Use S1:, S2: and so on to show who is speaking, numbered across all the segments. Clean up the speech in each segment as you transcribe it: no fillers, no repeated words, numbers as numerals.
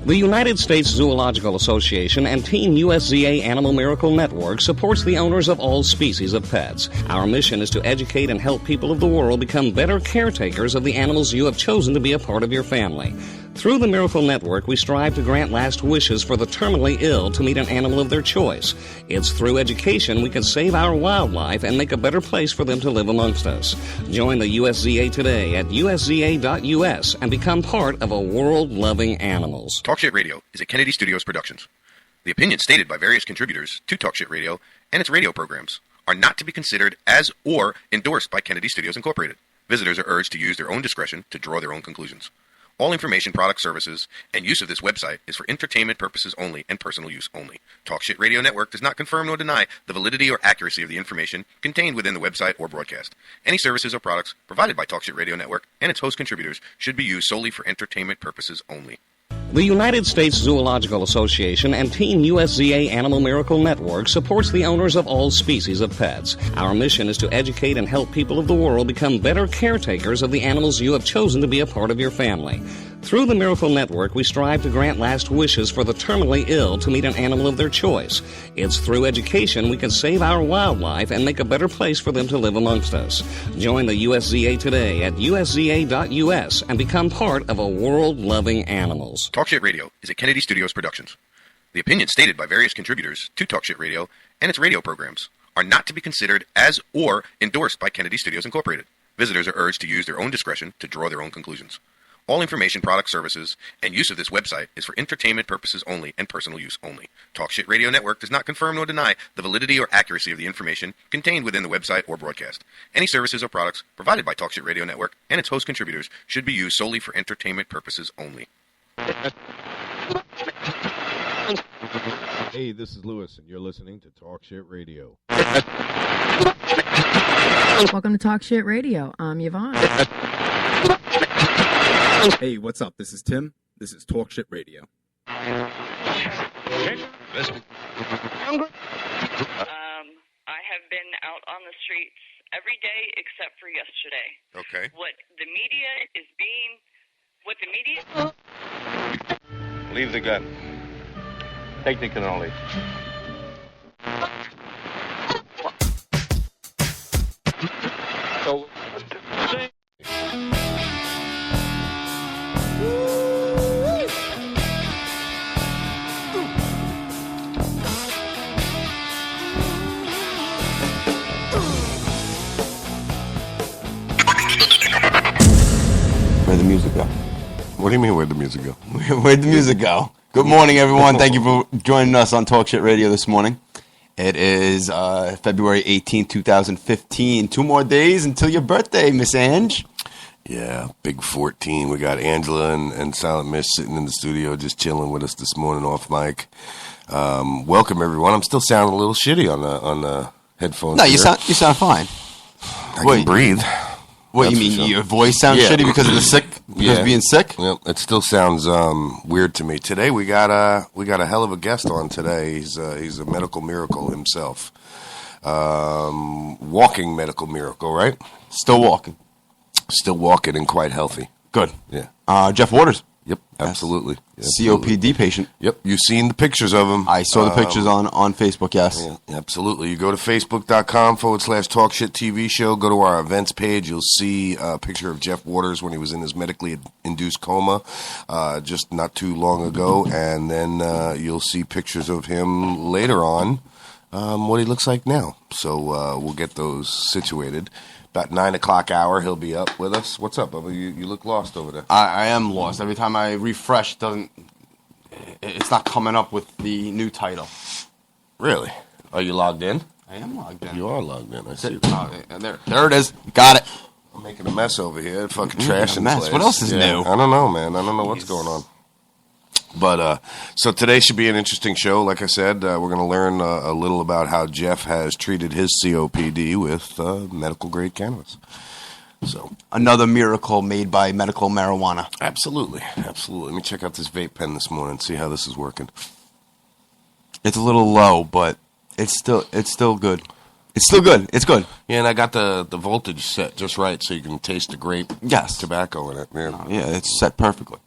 S1: The United States Zoological Association and Team USZA Animal Miracle Network supports the owners of all species of pets. Our mission is to educate and help people of the world become better caretakers of the animals you have chosen to be a part of your family. Through the Miracle Network, we strive to grant last wishes for the terminally ill to meet an animal of their choice. It's through education we can save our wildlife and make a better place for them to live amongst us. Join the USZA today at usza.us and become part of a world loving animals.
S2: Talk Shit Radio is a Kennedy Studios Productions. The opinions stated by various contributors to Talk Shit Radio and its radio programs are not to be considered as or endorsed by Kennedy Studios Incorporated. Visitors are urged to use their own discretion to draw their own conclusions. All information, products, services, and use of this website is for entertainment purposes only and personal use only. Talk Shit Radio Network does not confirm nor deny the validity or accuracy of the information contained within the website or broadcast. Any services or products provided by Talk Shit Radio Network and its host contributors should be used solely for entertainment purposes only.
S1: The United States Zoological Association and Team USZA Animal Miracle Network supports the owners of all species of pets. Our mission is to educate and help people of the world become better caretakers of the animals you have chosen to be a part of your family. Through the Miracle Network, we strive to grant last wishes for the terminally ill to meet an animal of their choice. It's through education we can save our wildlife and make a better place for them to live amongst us. Join the USZA today at usza.us and become part of a world loving animals.
S2: Talk Shit Radio is a Kennedy Studios Productions. The opinions stated by various contributors to Talk Shit Radio and its radio programs are not to be considered as or endorsed by Kennedy Studios Incorporated. Visitors are urged to use their own discretion to draw their own conclusions. All information, products, services, and use of this website is for entertainment purposes only and personal use only. Talk Shit Radio Network does not confirm nor deny the validity or accuracy of the information contained within the website or broadcast. Any services or products provided by Talk Shit Radio Network and its host contributors should be used solely for entertainment purposes only.
S3: Hey, this is Lewis, and you're listening to Talk Shit Radio.
S4: Welcome to Talk Shit Radio. I'm Yvonne.
S5: Hey, what's up? This is Tim. This is Talk Shit Radio.
S6: I have been out on the streets every day except for yesterday.
S2: Okay.
S6: What the media...
S7: Leave the gun. Take the cannoli. So,
S8: where'd the music go?
S9: What do you mean, where'd the music go?
S8: Where'd the music go? Good morning, everyone. Thank you for joining us on Talk Shit Radio this morning. It is February 18th, 2015. 2 more days until your birthday, Miss Ange.
S9: Yeah, big 14. We got Angela and Silent Miss sitting in the studio just chilling with us this morning off mic. Welcome, everyone. I'm still sounding a little shitty on the headphones.
S8: No,
S9: here.
S8: you sound fine.
S9: I can breathe.
S8: What,
S9: That's
S8: you mean
S9: for sure.
S8: your voice sounds shitty because of the sick? Because of being sick?
S9: Yep, it still sounds weird to me. Today we got a hell of a guest on today. He's a medical miracle himself. Walking medical miracle, right?
S8: Still walking.
S9: Still walking and quite healthy.
S8: Good.
S9: Yeah.
S8: Jeff Waters.
S9: Yep, absolutely.
S8: COPD patient.
S9: Yep, you've seen the pictures of him.
S8: I saw the pictures on Facebook, yes.
S9: Yeah, absolutely. You go to facebook.com/Talk Shit TV show. Go to our events page. You'll see a picture of Jeff Waters when he was in his medically induced coma just not too long ago. And then you'll see pictures of him later on, what he looks like now. So we'll get those situated. About 9 o'clock hour, he'll be up with us. What's up, Bubba? You look lost over there.
S8: I am lost. Every time I refresh, it's not coming up with the new title.
S9: Really? Are you logged in?
S8: I am logged in.
S9: You are logged in. I see.
S8: There it is. Got it.
S9: I'm making a mess over here. Fucking trash in
S8: mess.
S9: place.
S8: What else is new?
S9: I don't know, man. I don't know what's going on. But so today should be an interesting show. Like I said, we're going to learn a little about how Jeff has treated his COPD with medical grade cannabis. So
S8: another miracle made by medical marijuana.
S9: Absolutely. Let me check out this vape pen this morning and see how this is working.
S8: It's a little low, but it's still good. It's still good. It's good.
S9: Yeah, and I got the voltage set just right so you can taste the grape tobacco in it.
S8: Yeah, it's set perfectly.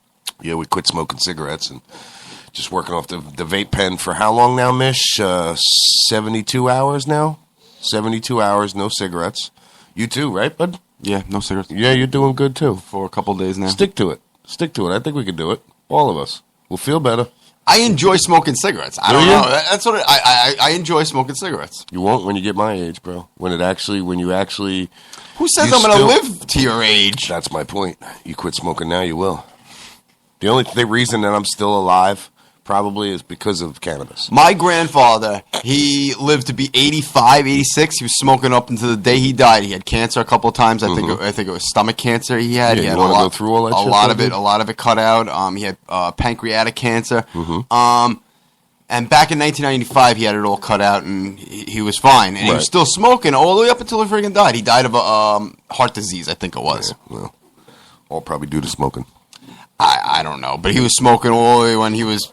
S9: Yeah, we quit smoking cigarettes and just working off the vape pen for how long now, Mish? 72 hours now? 72 hours, no cigarettes. You too, right, bud?
S8: Yeah, no cigarettes.
S9: Yeah, you're doing good too.
S8: For a couple days now.
S9: Stick to it. Stick to it. I think we can do it. All of us. We'll feel better.
S8: I enjoy smoking cigarettes. I don't know. That's what I enjoy smoking cigarettes.
S9: You won't when you get my age, bro. When you actually.
S8: Who says I'm going to live to your age?
S9: That's my point. You quit smoking now, you will. The only reason that I'm still alive probably is because of cannabis.
S8: My grandfather, he lived to be 85, 86. He was smoking up until the day he died. He had cancer a couple of times. I think it was stomach cancer he had.
S9: Yeah,
S8: he had
S9: you want to go through all that shit?
S8: A lot of it cut out. He had pancreatic cancer. And back in 1995, he had it all cut out, and he was fine. And he was still smoking all the way up until he freaking died. He died of heart disease, I think it was.
S9: Yeah, well, all probably due to smoking.
S8: I don't know. But he was smoking all the way when he was,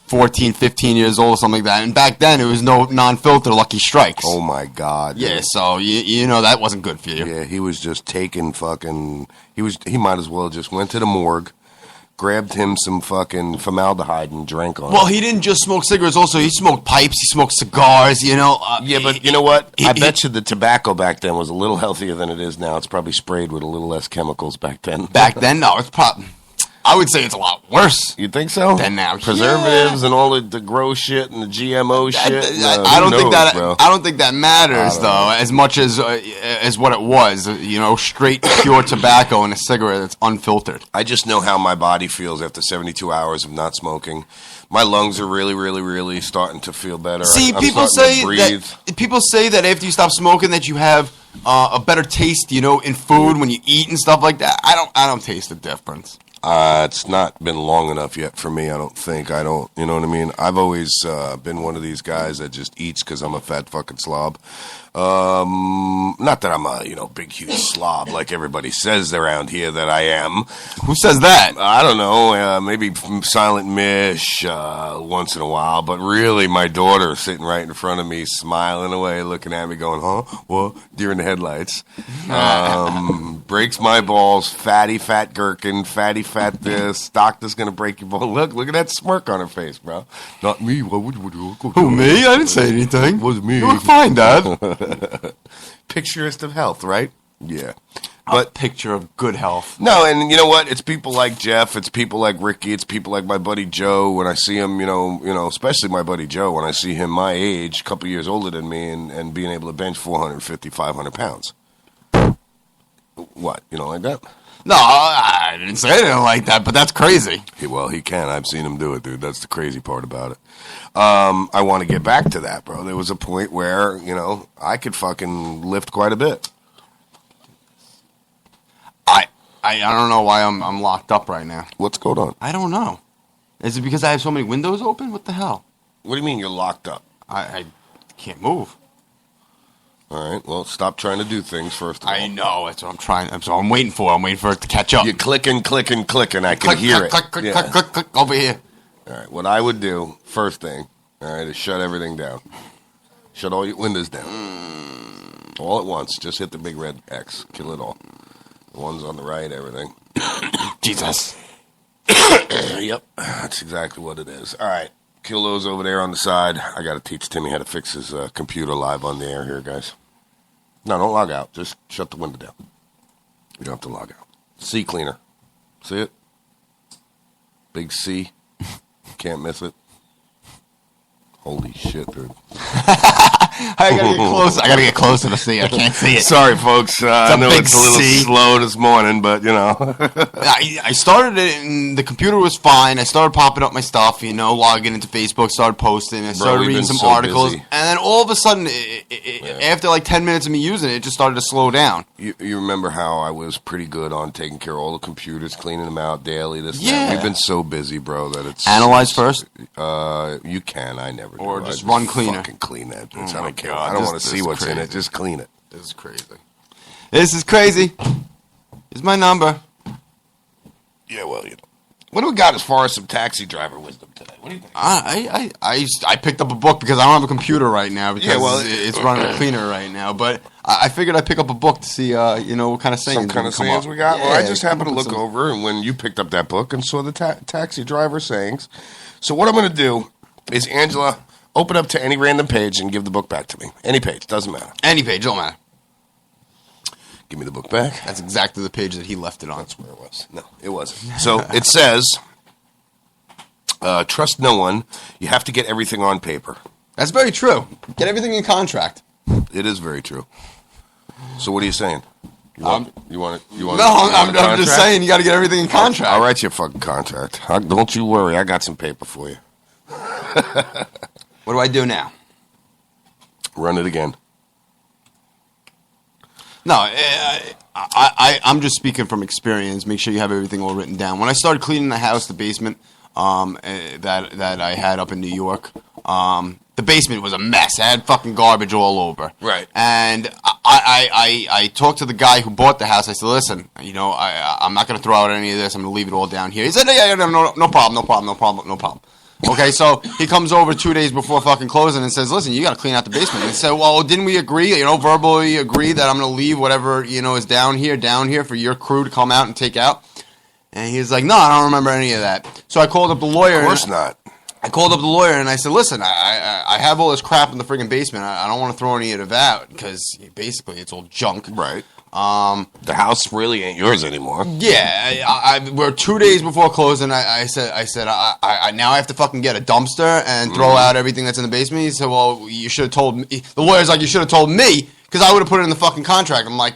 S8: 14, 15 years old or something like that. And back then, it was no non-filter Lucky Strikes.
S9: Oh, my God.
S8: Yeah, dude. So, you know, that wasn't good for you.
S9: Yeah, he was just taking fucking... He might as well just went to the morgue, grabbed him some fucking formaldehyde and drank on it.
S8: Well, he didn't just smoke cigarettes. Also, he smoked pipes. He smoked cigars, you know.
S9: Yeah, but you know what? I bet you the tobacco back then was a little healthier than it is now. It's probably sprayed with a little less chemicals back then.
S8: Back then, no. It's probably... I would say it's a lot worse.
S9: You think so?
S8: Than now.
S9: Preservatives and all the gross shit and the GMO shit.
S8: I don't think that matters though, as much as what it was. You know, straight pure tobacco in a cigarette that's unfiltered.
S9: I just know how my body feels after 72 hours of not smoking. My lungs are really, really, really starting to feel better.
S8: See, people say that after you stop smoking that you have a better taste, you know, in food when you eat and stuff like that. I don't taste the difference.
S9: It's not been long enough yet for me, I don't think. You know what I mean? I've always been one of these guys that just eats because I'm a fat fucking slob. Not that I'm a, big, huge slob like everybody says around here that I am.
S8: Who says that?
S9: I don't know. Maybe Silent Mish once in a while. But really, my daughter sitting right in front of me, smiling away, looking at me going, huh? What? Deer in the headlights. Breaks my balls. Fatty, fat gherkin. Fatty, fat this. Doctor's going to break your ball. Look at that smirk on her face, bro. Not me. What would you do?
S8: Who, me? I didn't say anything.
S9: It wasn't me.
S8: You look fine, Dad.
S9: Picturist of health, right? Yeah.
S8: But a picture of good health.
S9: No, and you know what? It's people like Jeff. It's people like Ricky. It's people like my buddy Joe. When I see him, especially my buddy Joe, when I see him my age, a couple years older than me, and being able to bench 450, 500 pounds. What? You don't like that?
S8: No, I didn't say anything like that, but that's crazy.
S9: Well, he can. I've seen him do it, dude. That's the crazy part about it. I want to get back to that, bro. There was a point where, I could fucking lift quite a bit.
S8: I don't know why I'm locked up right now.
S9: What's going on?
S8: I don't know. Is it because I have so many windows open? What the hell?
S9: What do you mean you're locked up?
S8: I can't move.
S9: All right, well, stop trying to do things first of all.
S8: I know, that's what I'm trying. That's what I'm waiting for. I'm waiting for it to catch up.
S9: You're clicking. I can hear it.
S8: Click, over here.
S9: All right, what I would do, first thing, all right, is shut everything down. Shut all your windows down. All at once. Just hit the big red X. Kill it all. The ones on the right, everything.
S8: Jesus.
S9: Yep, that's exactly what it is. All right, kill those over there on the side. I got to teach Timmy how to fix his computer live on the air here, guys. No, don't log out. Just shut the window down. You don't have to log out. C cleaner. See it? Big C. Can't miss it. Holy shit, dude.
S8: I gotta get close. I gotta get closer to see. I can't see it.
S9: Sorry, folks. I know it's a little slow this morning, but
S8: I started it, and the computer was fine. I started popping up my stuff, logging into Facebook, started posting. I started reading some articles, and then all of a sudden, after like 10 minutes of me using it, it just started to slow down.
S9: You remember how I was pretty good on taking care of all the computers, cleaning them out daily. That. We've been so busy, bro, that it's
S8: analyze first.
S9: You can. I never do.
S8: Or just run cleaner.
S9: Fucking clean that bitch. I don't care. I don't want to see what's in it. Just clean it.
S8: This is crazy. This is crazy. Here's my number.
S9: Yeah, well, What do we got as far as some taxi driver wisdom today? What do you think?
S8: I picked up a book because I don't have a computer right now because it's running a cleaner right now. But I figured I'd pick up a book to see, what kind of sayings.
S9: Some kind of sayings we got? Well, I just happened to look over and when you picked up that book and saw the taxi driver sayings. So what I'm going to do is, Angela, open up to any random page and give the book back to me. Any page, doesn't matter.
S8: Any page, don't matter.
S9: Give me the book back.
S8: That's exactly the page that he left it on.
S9: That's where it was. No, it wasn't. So it says, trust no one. You have to get everything on paper.
S8: That's very true. Get everything in contract.
S9: It is very true. So what are you saying? You want
S8: No, I'm just saying you got to get everything in contract.
S9: I'll write you a fucking contract. Don't you worry. I got some paper for you.
S8: What do I do now?
S9: Run it again.
S8: No, I'm just speaking from experience. Make sure you have everything all written down. When I started cleaning the house, the basement that I had up in New York, the basement was a mess. I had fucking garbage all over.
S9: Right.
S8: And I talked to the guy who bought the house. I said, listen, I'm not going to throw out any of this. I'm going to leave it all down here. He said, yeah, no problem. Okay, so he comes over 2 days before fucking closing and says, listen, you got to clean out the basement. And he said, well, didn't we agree, verbally agree that I'm going to leave whatever, is down here for your crew to come out and take out? And he was like, no, I don't remember any of that. So I called up the lawyer.
S9: Of course not.
S8: I called up the lawyer and I said, listen, I have all this crap in the friggin' basement. I don't want to throw any of it out because basically it's all junk.
S9: Right. The house really ain't yours anymore.
S8: Yeah, we're 2 days before closing. I said, I now have to fucking get a dumpster and throw out everything that's in the basement. He said, well, you should have told me. The lawyer's like, you should have told me because I would have put it in the fucking contract. I'm like,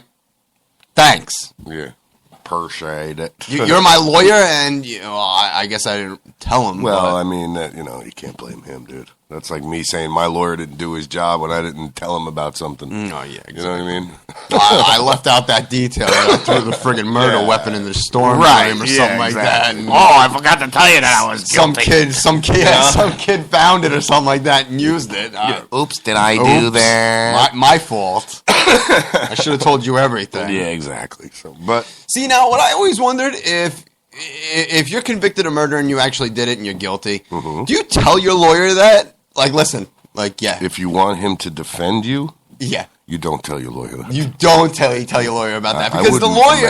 S8: thanks.
S9: Yeah. Appreciate it.
S8: You're my lawyer, and I guess I didn't tell him.
S9: Well, I mean, you can't blame him, dude. That's like me saying my lawyer didn't do his job when I didn't tell him about something.
S8: Oh, yeah, exactly.
S9: You know what I mean?
S8: I left out that detail. I threw the friggin' murder weapon in the storm room or something like that. And
S9: I forgot to tell you that I was guilty.
S8: Some kid found it or something like that and used it.
S9: Oops, did I do that?
S8: My fault. I should have told you everything.
S9: Yeah, exactly. But
S8: see, now what I always wondered if you're convicted of murder and you actually did it and you're guilty, do you tell your lawyer that? Like, listen, yeah.
S9: If you want him to defend you,
S8: yeah,
S9: you don't tell your lawyer that.
S8: You don't tell your lawyer about that because the lawyer,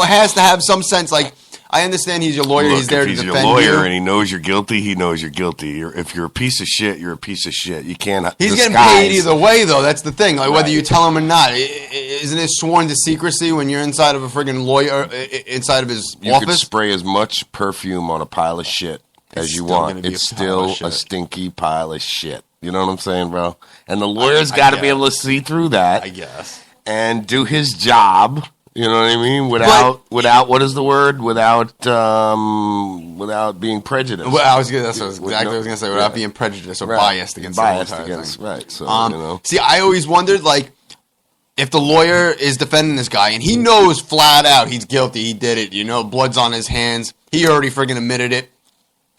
S8: has to have some sense. Like, I understand he's your lawyer.
S9: Look,
S8: he's there to defend you.
S9: If he's your lawyer and he knows you're guilty, he knows you're guilty. If you're a piece of shit, you're a piece of shit. You can't.
S8: He's getting paid either way, though. That's the thing. Like, whether you tell him or not, isn't it sworn to secrecy when you're inside of a friggin' lawyer, inside of his office?
S9: You could spray as much perfume on a pile of shit as you want. It's still a stinky pile of shit. You know what I'm saying, bro? And the lawyer's got to be able to see through that.
S8: I guess.
S9: And do his job. You know what I mean? Without what is the word? Without being prejudiced.
S8: Well, that's exactly what I was gonna say. Without being prejudiced or biased against
S9: right. So
S8: see, I always wondered, like, if the lawyer is defending this guy and he knows flat out he's guilty, he did it. Blood's on his hands. He already friggin' admitted it,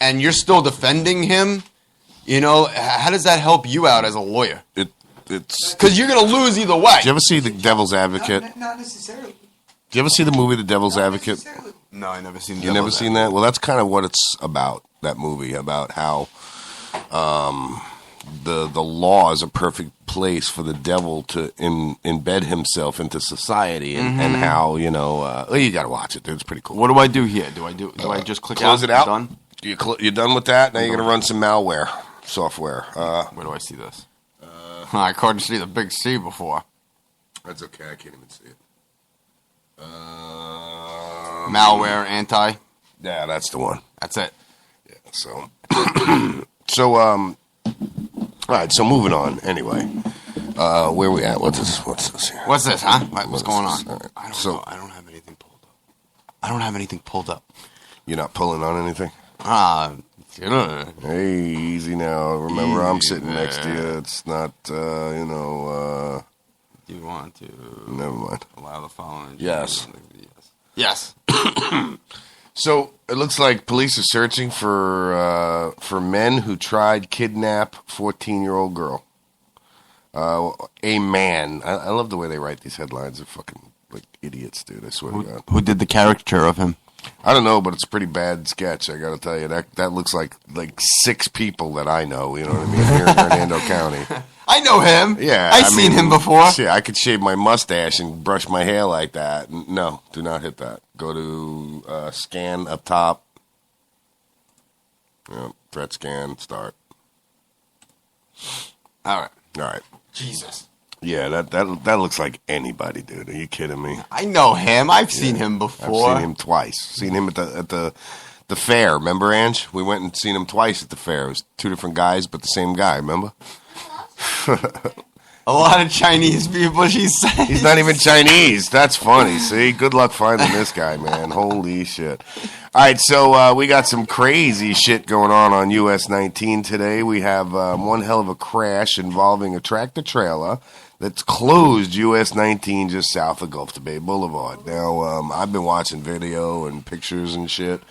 S8: and you're still defending him. How does that help you out as a lawyer? It's because you're gonna lose either way.
S9: Did you ever see The Devil's Advocate?
S10: Not necessarily.
S9: Did you ever see the movie The Devil's Advocate?
S8: No, I never seen.
S9: You never seen that? Well, that's kind of what it's about. That movie about how the law is a perfect place for the devil to embed himself into society, and how you got to watch it. Dude. It's pretty cool.
S8: What do I do here? Do I just click
S9: close
S8: out?
S9: it out?
S8: Done?
S9: You're done with that. Now you're gonna run some malware software.
S8: Where do I see this? I couldn't see the big C before.
S9: That's okay. I can't even see it.
S8: Malware, anti.
S9: Yeah, that's the one.
S8: That's it.
S9: Yeah. So, all right. So moving on. Anyway, where we at? What's this here?
S8: What's this? Huh? What's going on?
S9: Right.
S8: I don't have anything pulled up. I don't have anything pulled up.
S9: You're not pulling on anything.
S8: Hey,
S9: easy now. Remember, I'm sitting next to you. It's not,
S8: Do you want to?
S9: Never mind.
S8: Allow the following.
S9: Yes.
S8: Yes.
S9: So it looks like police are searching for men who tried kidnap 14-year-old girl. A man. I love the way they write these headlines. They're fucking like idiots, dude. I swear to God.
S8: Who did the caricature of him?
S9: I don't know, but it's a pretty bad sketch. I got to tell you that looks like 6 people that I know. You know what I mean? Here in Hernando County.
S8: I know him.
S9: Yeah,
S8: I've seen him before.
S9: Shit, I could shave my mustache and brush my hair like that. No, do not hit that. Go to scan up top. Threat scan. Start.
S8: All right.
S9: All right.
S8: Jesus.
S9: Yeah, that looks like anybody, dude. Are you kidding me?
S8: I know him. I've seen him before.
S9: I've seen him twice. Seen him at the fair. Remember, Ange? We went and seen him twice at the fair. It was 2 different guys, but the same guy. Remember?
S8: A lot of Chinese people, she says.
S9: He's not even Chinese. That's funny. See? Good luck finding this guy, man. Holy shit. All right, so we got some crazy shit going on US 19 today. We have one hell of a crash involving a tractor-trailer that's closed US 19 just south of Gulf to Bay Boulevard. Now, I've been watching video and pictures and shit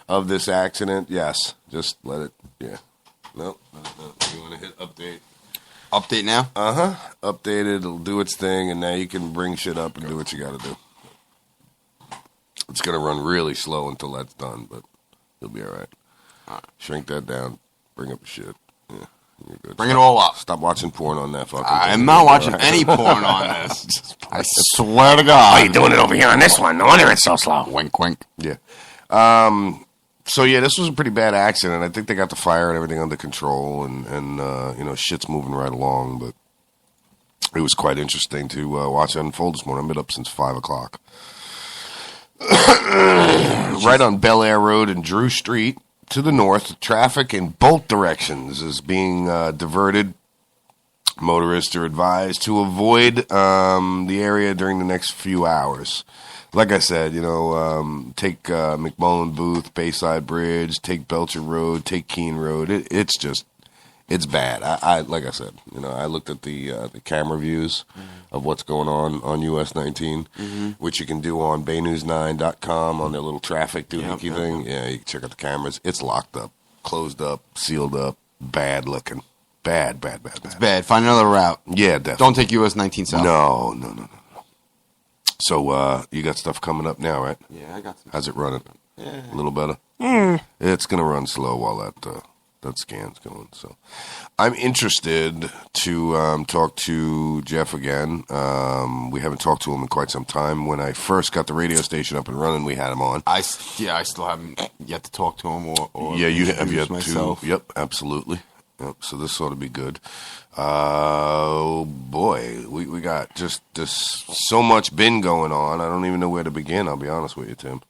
S9: of this accident. Yes, just let it, yeah. No. You want to hit update?
S8: Update now?
S9: Update it, it'll do its thing, and now you can bring shit up and do what you gotta do. It's gonna run really slow until that's done, but you'll be alright. Shrink that down, bring up the shit. Yeah, you're good.
S8: Bring it all up.
S9: Stop watching porn on that fucking
S8: I'm
S9: thing.
S8: not watching any porn on this. I swear to God.
S9: Oh, you're doing it over here on this one. No wonder it's so slow.
S8: Wink, wink.
S9: Yeah. So yeah, this was a pretty bad accident. I think they got the fire and everything under control, and shit's moving right along. But it was quite interesting to watch it unfold this morning. I've been up since 5 o'clock. Right on Bel Air Road and Drew Street to the north, traffic in both directions is being diverted. Motorists are advised to avoid the area during the next few hours. Like I said, take McMullen Booth, Bayside Bridge, take Belcher Road, take Keene Road. It's bad. I like I said, I looked at the camera views of what's going on US 19, which you can do on baynews9.com on their little traffic doohickey thing. Yeah, you can check out the cameras. It's locked up, closed up, sealed up, bad looking. Bad.
S8: It's bad. Find another route.
S9: Yeah, definitely.
S8: Don't take US 19 south.
S9: No. So, you got stuff coming up now, right?
S8: Yeah, I got some.
S9: How's it running?
S8: Yeah.
S9: A little better? It's going to run slow while that scan's going. So, I'm interested to talk to Jeff again. We haven't talked to him in quite some time. When I first got the radio station up and running, we had him on.
S8: I still haven't yet to talk to him or
S9: yeah, you have yet
S8: myself.
S9: to. Yep, absolutely. Yep, so this ought to be good. Oh, boy. We got just so much been going on. I don't even know where to begin, I'll be honest with you, Tim.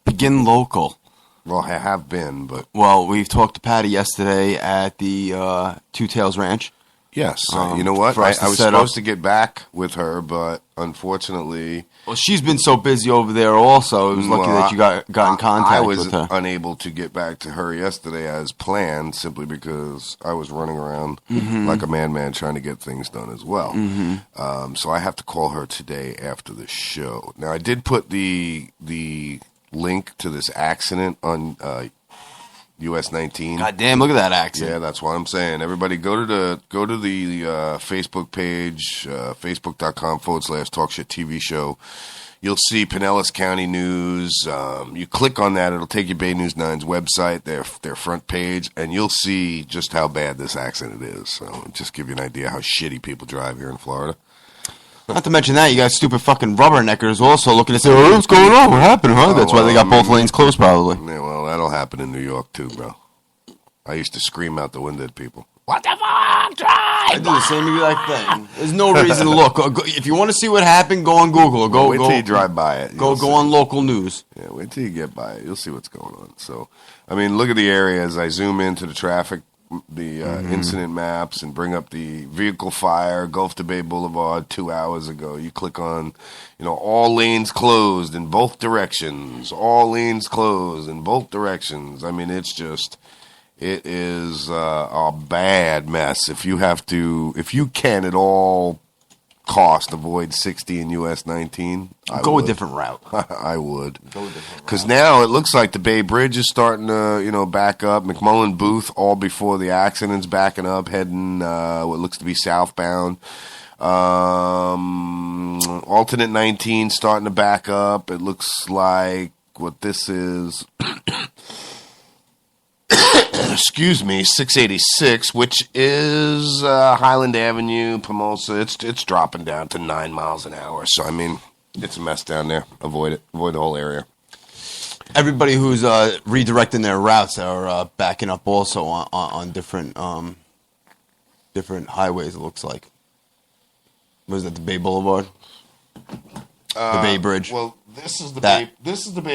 S8: Begin local.
S9: Well, I have been, but...
S8: Well, we've talked to Patty yesterday at the Two Tails Ranch.
S9: Yes. You know what? I was supposed to get back with her, but unfortunately...
S8: Well, she's been so busy over there also. It was lucky that you got in contact with her.
S9: I was unable to get back to her yesterday as planned simply because I was running around like a madman trying to get things done as well. So I have to call her today after the show. Now, I did put the link to this accident on US 19.
S8: God damn, look at that accident.
S9: Yeah, that's what I'm saying. Everybody go to the Facebook page, facebook.com/Talk Shit TV show. You'll see Pinellas County News. You click on that, it'll take you Bay News 9's website, their front page, and you'll see just how bad this accident is. So just give you an idea how shitty people drive here in Florida.
S8: Not to mention that, you got stupid fucking rubberneckers also looking to say, oh, what's going on? What happened, huh? That's why they got both lanes closed, probably.
S9: Yeah, well, that'll happen in New York, too, bro. I used to scream out the window at people. What the fuck? Drive!
S8: I do the same exact thing. There's no reason to look. If you want to see what happened, go on Google. Or
S9: wait till you drive by it.
S8: Go on local news.
S9: Yeah, wait till you get by it. You'll see what's going on. So, I mean, look at the area as I zoom into the traffic, the incident maps, and bring up the vehicle fire, Gulf to Bay Boulevard 2 hours ago. You click on, all lanes closed in both directions. All lanes closed in both directions. I mean, it is a bad mess. If you can at all cost avoid 60 in US 19,
S8: go a different route.
S9: I would. Go a different route. Because now it looks like the Bay Bridge is starting to, back up. McMullen Booth, all before the accident's backing up, heading what looks to be southbound. Alternate 19 starting to back up. It looks like what this is. Excuse me, 686, which is Highland Avenue, Pomosa. It's dropping down to 9 miles an hour. So I mean, it's a mess down there. Avoid it. Avoid the whole area.
S8: Everybody who's redirecting their routes are backing up also on different highways. It looks like. Was that the Bay Boulevard? The Bay Bridge.
S9: Well, this is the Bay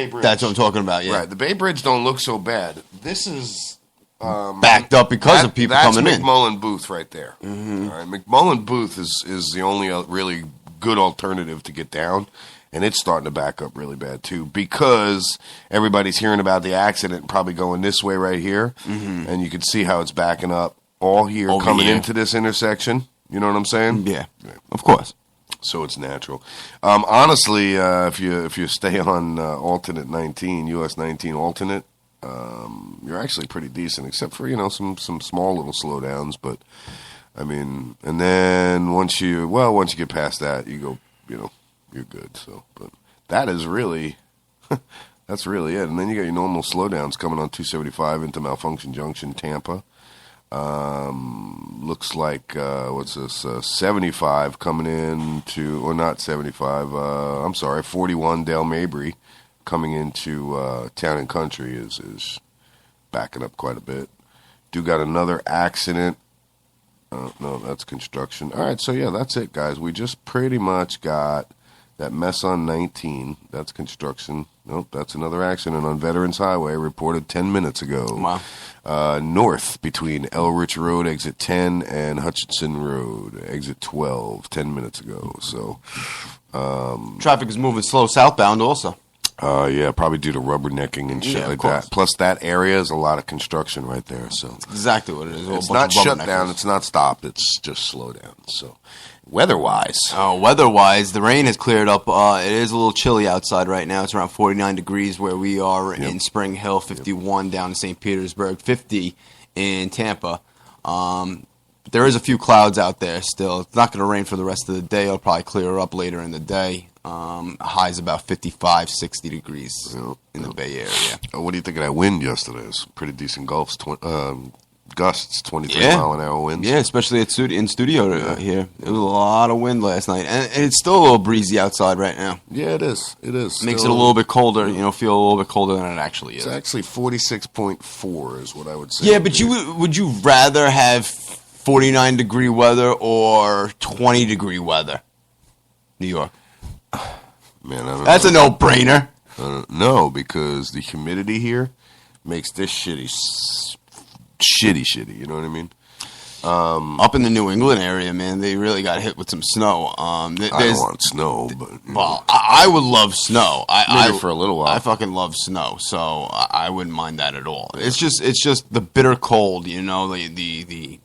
S9: Bridge.
S8: That's what I'm talking about. Yeah,
S9: Right. The Bay Bridge don't look so bad. This is
S8: backed up because of people coming in.
S9: That's McMullen Booth right there. Mm-hmm. All right, McMullen Booth is the only really good alternative to get down, and it's starting to back up really bad too because everybody's hearing about the accident and probably going this way right here, and you can see how it's backing up all here
S8: Over
S9: coming
S8: here.
S9: into this intersection. You know what I'm saying?
S8: Yeah, of course.
S9: So it's natural. Honestly, if you stay on alternate 19, US 19 alternate, you're actually pretty decent, except for some small little slowdowns. But I mean, and then once you get past that, you go, you're good. So, but that is really that's really it. And then you got your normal slowdowns coming on 275 into Malfunction Junction, Tampa. Looks like, what's this, 75 coming in to, or not 75, I'm sorry, 41 Dale Mabry coming into Town and Country is backing up quite a bit. Do got another accident. No, that's construction. All right, so yeah, that's it, guys. We just pretty much got that mess on 19. That's construction. Nope, that's another accident on Veterans Highway reported 10 minutes ago.
S8: Wow.
S9: North between Elrich Road, exit 10, and Hutchinson Road, exit 12, 10 minutes ago. So,
S8: Traffic is moving slow southbound also.
S9: yeah, probably due to rubbernecking and shit like that. Plus, that area is a lot of construction right there. So
S8: exactly what it is.
S9: It's not shut down. It's not stopped. It's just slow down. So, weather-wise.
S8: Weather-wise, the rain has cleared up. It is a little chilly outside right now. It's around 49 degrees where we are in Spring Hill, 51 down in St. Petersburg, 50 in Tampa. There is a few clouds out there still. It's not going to rain for the rest of the day. It'll probably clear up later in the day. Highs about 55, 60 degrees in the Bay Area.
S9: What do you think of that wind yesterday? It was pretty decent gusts, 23 mile an hour winds.
S8: Yeah, especially in studio here. There was a lot of wind last night. And it's still a little breezy outside right now.
S9: Yeah, it is. It is.
S8: Makes it a little bit colder, feel a little bit colder than it actually is.
S9: It's actually 46.4 is what I would say.
S8: Yeah, but would you rather have 49-degree weather or 20-degree weather? New York.
S9: Man, I don't
S8: That's
S9: know.
S8: a no-brainer.
S9: No, because the humidity here makes this shitty. You know what I mean?
S8: Up in the New England area, man, they really got hit with some snow.
S9: I don't want snow, but
S8: well, I would love snow.
S9: Maybe for a little while.
S8: I fucking love snow, so I wouldn't mind that at all. It's just the bitter cold, the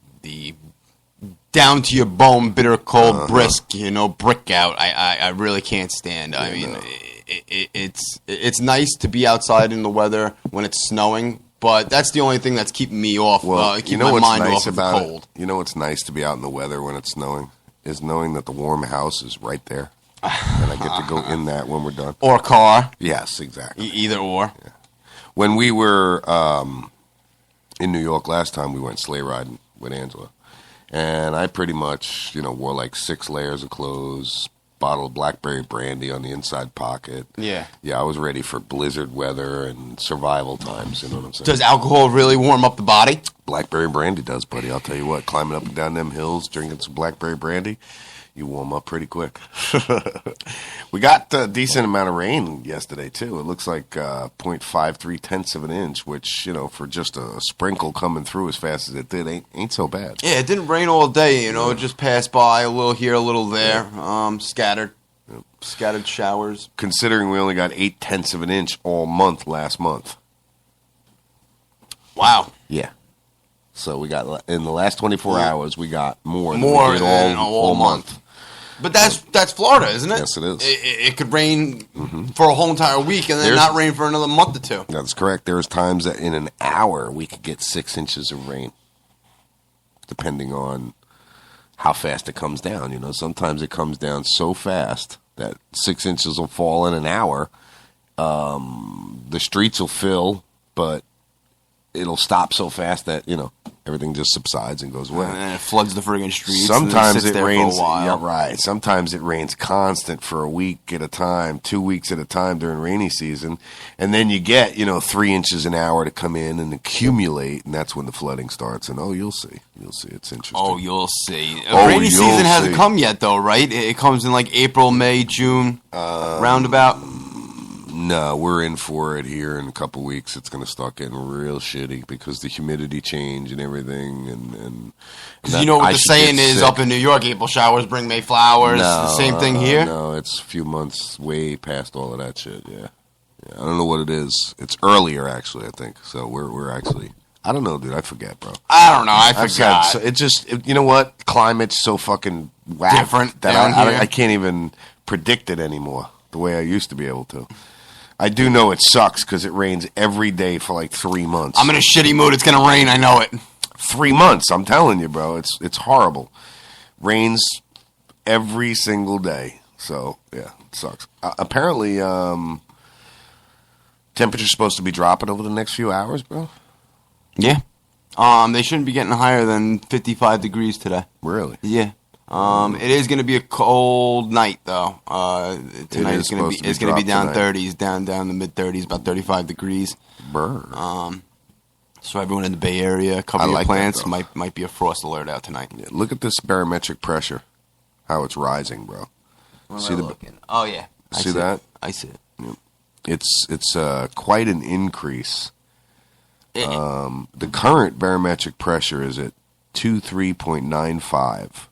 S8: down to your bone, bitter cold, brisk, brick out. I really can't stand. I mean, it's nice to be outside in the weather when it's snowing, but that's the only thing that's keeping me off. Keeping my mind off of the cold.
S9: You know what's nice to be out in the weather when it's snowing is knowing that the warm house is right there, and I get to go in that when we're done.
S8: Or a car.
S9: Yes, exactly.
S8: Either or.
S9: Yeah. When we were in New York last time, we went sleigh riding with Angela. And I pretty much, wore like 6 layers of clothes, bottle of blackberry brandy on the inside pocket.
S8: Yeah.
S9: Yeah, I was ready for blizzard weather and survival times, you know what I'm saying?
S8: Does alcohol really warm up the body?
S9: Blackberry brandy does, buddy. I'll tell you what, climbing up and down them hills, drinking some blackberry brandy, you warm up pretty quick. We got a decent amount of rain yesterday, too. It looks like 0.53 tenths of an inch, which, for just a sprinkle coming through as fast as it did, ain't so bad.
S8: Yeah, it didn't rain all day, It just passed by a little here, a little there, scattered. Yep. Scattered showers.
S9: Considering we only got 0.8 tenths of an inch all month last month.
S8: Wow.
S9: Yeah. So we got, in the last 24 hours, we got more
S8: than all month. But that's Florida, isn't it?
S9: Yes, it is.
S8: It could rain for a whole entire week and then not rain for another month or two.
S9: That's correct. There's times that in an hour we could get 6 inches of rain, depending on how fast it comes down. You know, sometimes it comes down so fast that 6 inches will fall in an hour. The streets will fill, but it'll stop so fast that, you know, everything just subsides and goes away.
S8: And it floods the friggin' streets.
S9: Sometimes
S8: and
S9: it rains.
S8: For a while.
S9: Yeah, right. Sometimes it rains constant for a week at a time, 2 weeks at a time during rainy season, and then you get 3 inches an hour to come in and accumulate, and that's when the flooding starts. And you'll see, it's interesting.
S8: Oh, you'll see.
S9: Oh,
S8: Rainy
S9: you'll
S8: season hasn't
S9: see.
S8: come yet, though, right? It comes in like April, May, June, roundabout.
S9: No, we're in for it here in a couple weeks. It's going to start getting real shitty because the humidity change and everything. And
S8: you know what the saying is up in New York, April showers bring May flowers. The same thing here?
S9: No, it's a few months way past all of that shit, yeah. I don't know what it is. It's earlier, actually, I think. So we're actually... I don't know, dude. I forget, bro.
S8: I don't know. I forgot.
S9: So you know what? Climate's so fucking whacked
S8: different
S9: that
S8: down here.
S9: I can't even predict it anymore the way I used to be able to. I do know it sucks because it rains every day for like 3 months.
S8: I'm in a shitty mood. It's going to rain. I know it.
S9: 3 months. I'm telling you, bro. It's horrible. Rains every single day. So, yeah, it sucks. Apparently, temperature's supposed to be dropping over the next few hours, bro.
S8: Yeah. They shouldn't be getting higher than 55 degrees today.
S9: Really?
S8: Yeah. It is going to be a cold night, though. Tonight it's going to be down
S9: tonight.
S8: 30s, down the mid 30s, about 35 degrees.
S9: Brr.
S8: So everyone in the Bay Area, cover your
S9: like
S8: plants.
S9: that,
S8: might be a frost alert out tonight.
S9: Yeah, look at this barometric pressure, how it's rising, bro.
S8: See the looking? Oh yeah,
S9: See that?
S8: I see it.
S9: Yep. It's quite an increase. The current barometric pressure is at 23.95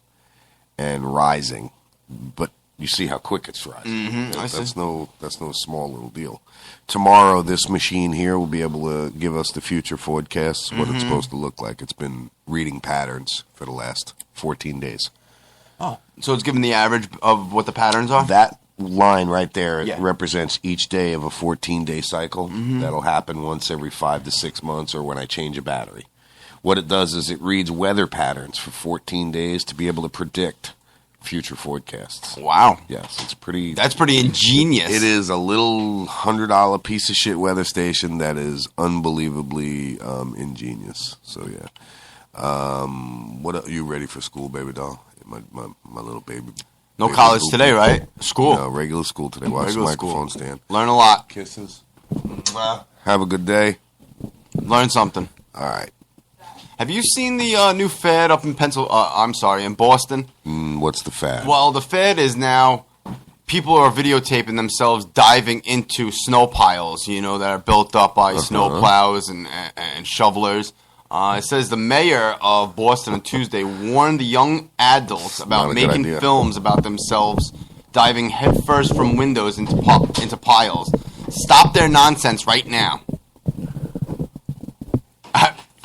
S9: and rising, but you see how quick it's rising. That's no small little deal. Tomorrow, this machine here will be able to give us the future forecasts, what it's supposed to look like. It's been reading patterns for the last 14 days.
S8: Oh, so it's giving the average of what the patterns are?
S9: That line right there
S8: Yeah.
S9: represents each day of a 14-day cycle. That'll happen once every 5 to 6 months or when I change a battery. What it does is it reads weather patterns for 14 days to be able to predict future forecasts.
S8: Wow.
S9: Yes, it's pretty...
S8: That's pretty ingenious.
S9: It is a little $100 piece of shit weather station that is unbelievably ingenious. So, yeah. What are you ready for school, baby doll? My little baby.
S8: No college today, right? School.
S9: No, regular school today. Watch the microphone stand.
S8: Learn a lot.
S9: Kisses. Have a good day.
S8: Learn something.
S9: All right.
S8: Have you seen the new fad up in in Boston?
S9: What's the fad?
S8: Well, the fad is now people are videotaping themselves diving into snow piles, that are built up by snow plows and shovelers. It says the mayor of Boston on Tuesday warned the young adults about making films about themselves diving headfirst from windows into piles. Stop their nonsense right now.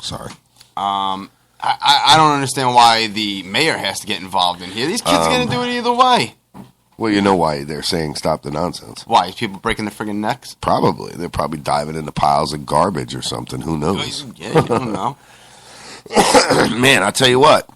S9: Sorry.
S8: I don't understand why the mayor has to get involved in here. These kids are going to do it either way.
S9: Well, you know why they're saying stop the nonsense.
S8: Why? Is people breaking their friggin' necks?
S9: Probably. They're probably diving into piles of garbage or something. Who knows?
S8: Yeah, you don't know.
S9: Man, I'll tell you what.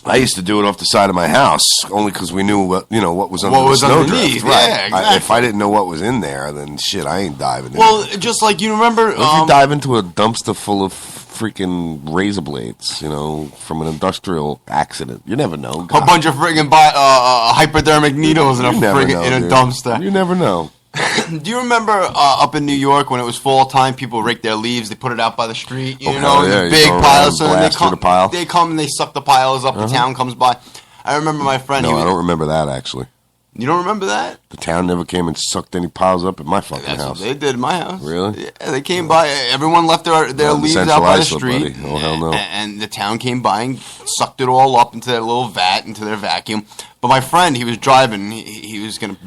S9: I used to do it off the side of my house only because we knew what was under the snowdrift. Right.
S8: Yeah, exactly.
S9: If I didn't know what was in there, then shit, I ain't diving in.
S8: Well, just like you remember...
S9: if you dive into a dumpster full of freaking razor blades, from an industrial accident, you never know.
S8: A bunch of friggin' hypodermic needles in a dumpster.
S9: You never know.
S8: Do you remember up in New York when it was fall time, people rake their leaves, they put it out by the street,
S9: yeah,
S8: the big piles, so
S9: they
S8: come and they suck the piles up, the town comes by. I remember my friend...
S9: No, I don't remember that, actually.
S8: You don't remember that?
S9: The town never came and sucked any piles up at my fucking
S8: That's
S9: house.
S8: What they did at my house.
S9: Really?
S8: Yeah, they came by. Everyone left their leaves out by the street.
S9: Buddy. Oh, hell no.
S8: And the town came by and sucked it all up into their little vat, into their vacuum. But my friend, he was driving. He was going to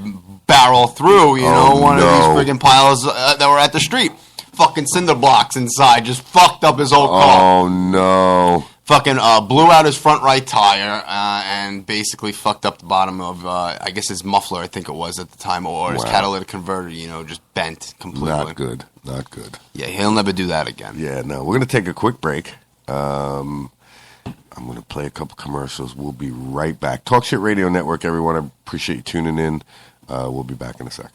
S8: barrel through, one of these friggin' piles that were at the street. Fucking cinder blocks inside. Just fucked up his whole car.
S9: Oh, no.
S8: Fucking blew out his front right tire and basically fucked up the bottom of, I guess his muffler, I think it was at the time, or his catalytic converter, just bent completely.
S9: Not good. Yeah,
S8: he'll never do that again.
S9: Yeah, no. We're going to take a quick break. I'm going to play a couple commercials. We'll be right back. Talk Shit Radio Network, everyone. I appreciate you tuning in. We'll be back in a sec.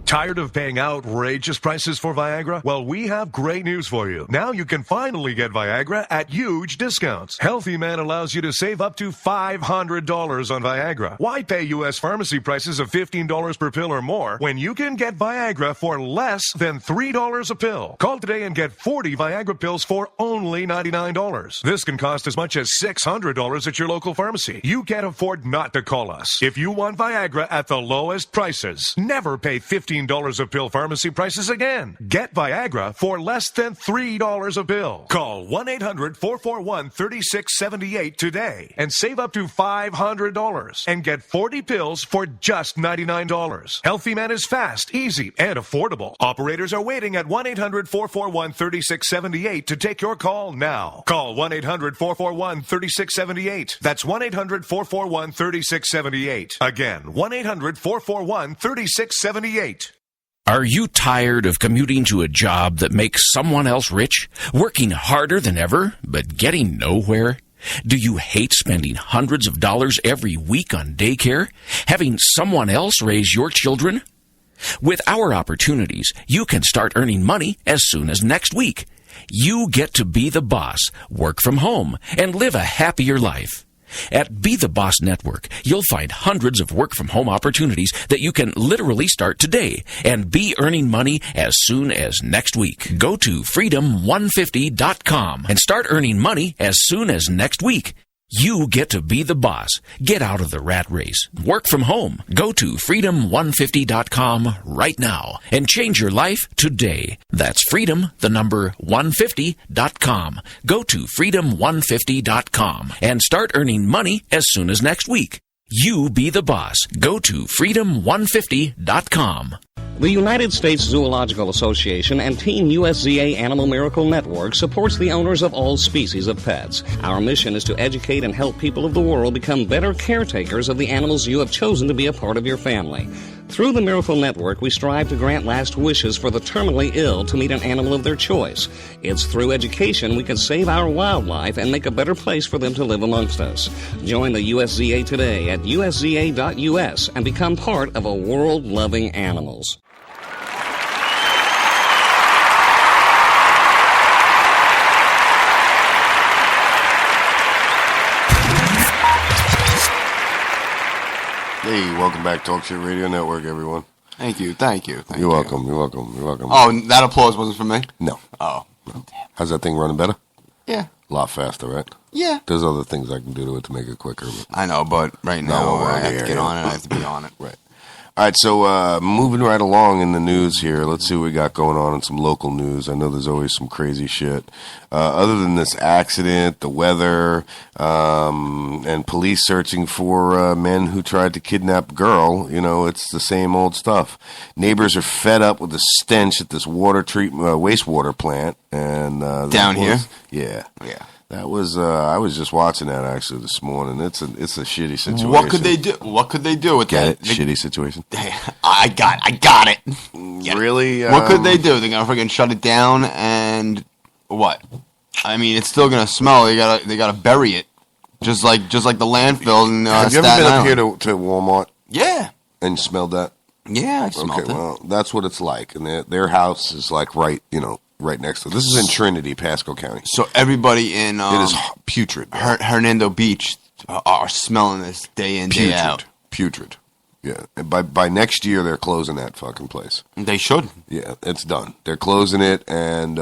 S10: Tired of paying outrageous prices for Viagra? Well, we have great news for you. Now you can finally get Viagra at huge discounts. Healthy Man allows you to save up to $500 on Viagra. Why pay U.S. pharmacy prices of $15 per pill or more when you can get Viagra for less than $3 a pill? Call today and get 40 Viagra pills for only $99. This can cost as much as $600 at your local pharmacy. You can't afford not to call us. If you want Viagra at the lowest prices, never pay $15 a pill pharmacy prices again. Get Viagra for less than $3 a pill. Call 1-800-441-3678 today and save up to $500 and get 40 pills for just $99. Healthy Man is fast, easy, and affordable. Operators are waiting at 1-800-441-3678 to take your call now. Call 1-800-441-3678. That's 1-800-441-3678. Again, 1-800-441-3678.
S11: Are you tired of commuting to a job that makes someone else rich, working harder than ever, but getting nowhere? Do you hate spending hundreds of dollars every week on daycare, having someone else raise your children? With our opportunities, you can start earning money as soon as next week. You get to be the boss, work from home, and live a happier life. At Be the Boss Network, you'll find hundreds of work-from-home opportunities that you can literally start today and be earning money as soon as next week. Go to freedom150.com and start earning money as soon as next week. You get to be the boss. Get out of the rat race. Work from home. Go to freedom150.com right now and change your life today. That's freedom, the number 150.com. Go to freedom150.com and start earning money as soon as next week. You be the boss. Go to freedom150.com.
S1: The United States Zoological Association and Team USZA Animal Miracle Network supports the owners of all species of pets. Our mission is to educate and help people of the world become better caretakers of the animals you have chosen to be a part of your family. Through the Miracle Network, we strive to grant last wishes for the terminally ill to meet an animal of their choice. It's through education we can save our wildlife and make a better place for them to live amongst us. Join the USZA today at usza.us and become part of a world loving animals.
S9: Hey, welcome back, Talk Shit Radio Network, everyone.
S8: Thank you.
S9: You're welcome.
S8: Oh, that applause wasn't for me?
S9: No.
S8: Oh.
S9: How's that thing running better?
S8: Yeah.
S9: A lot faster, right?
S8: Yeah.
S9: There's other things I can do to it to make it quicker.
S8: I know, but right now I have to get on it. I have to be on it.
S9: Right. All right, so moving right along in the news here, let's see what we got going on in some local news. I know there's always some crazy shit. Other than this accident, the weather, and police searching for men who tried to kidnap a girl, you know, it's the same old stuff. Neighbors are fed up with the stench at this wastewater plant. And
S8: down here?
S9: Yeah. That was I was just watching that actually this morning. It's a shitty situation.
S8: What could they do with that?
S9: Shitty situation.
S8: I got it.
S9: Really?
S8: What could they do? They're gonna freaking shut it down and what? I mean, it's still gonna smell. They gotta bury it, just like the landfill in
S9: Have you ever
S8: Staten
S9: been up
S8: Island.
S9: here to Walmart?
S8: Yeah.
S9: And smelled that?
S8: Yeah, I smelled it.
S9: Well, that's what it's like, and their house is like right next to it. This is in Trinity, Pasco County.
S8: So everybody in
S9: it is putrid.
S8: Hernando Beach are smelling this day in, day out.
S9: Putrid. Yeah. And by next year, they're closing that fucking place.
S8: They should.
S9: Yeah, it's done. They're closing it and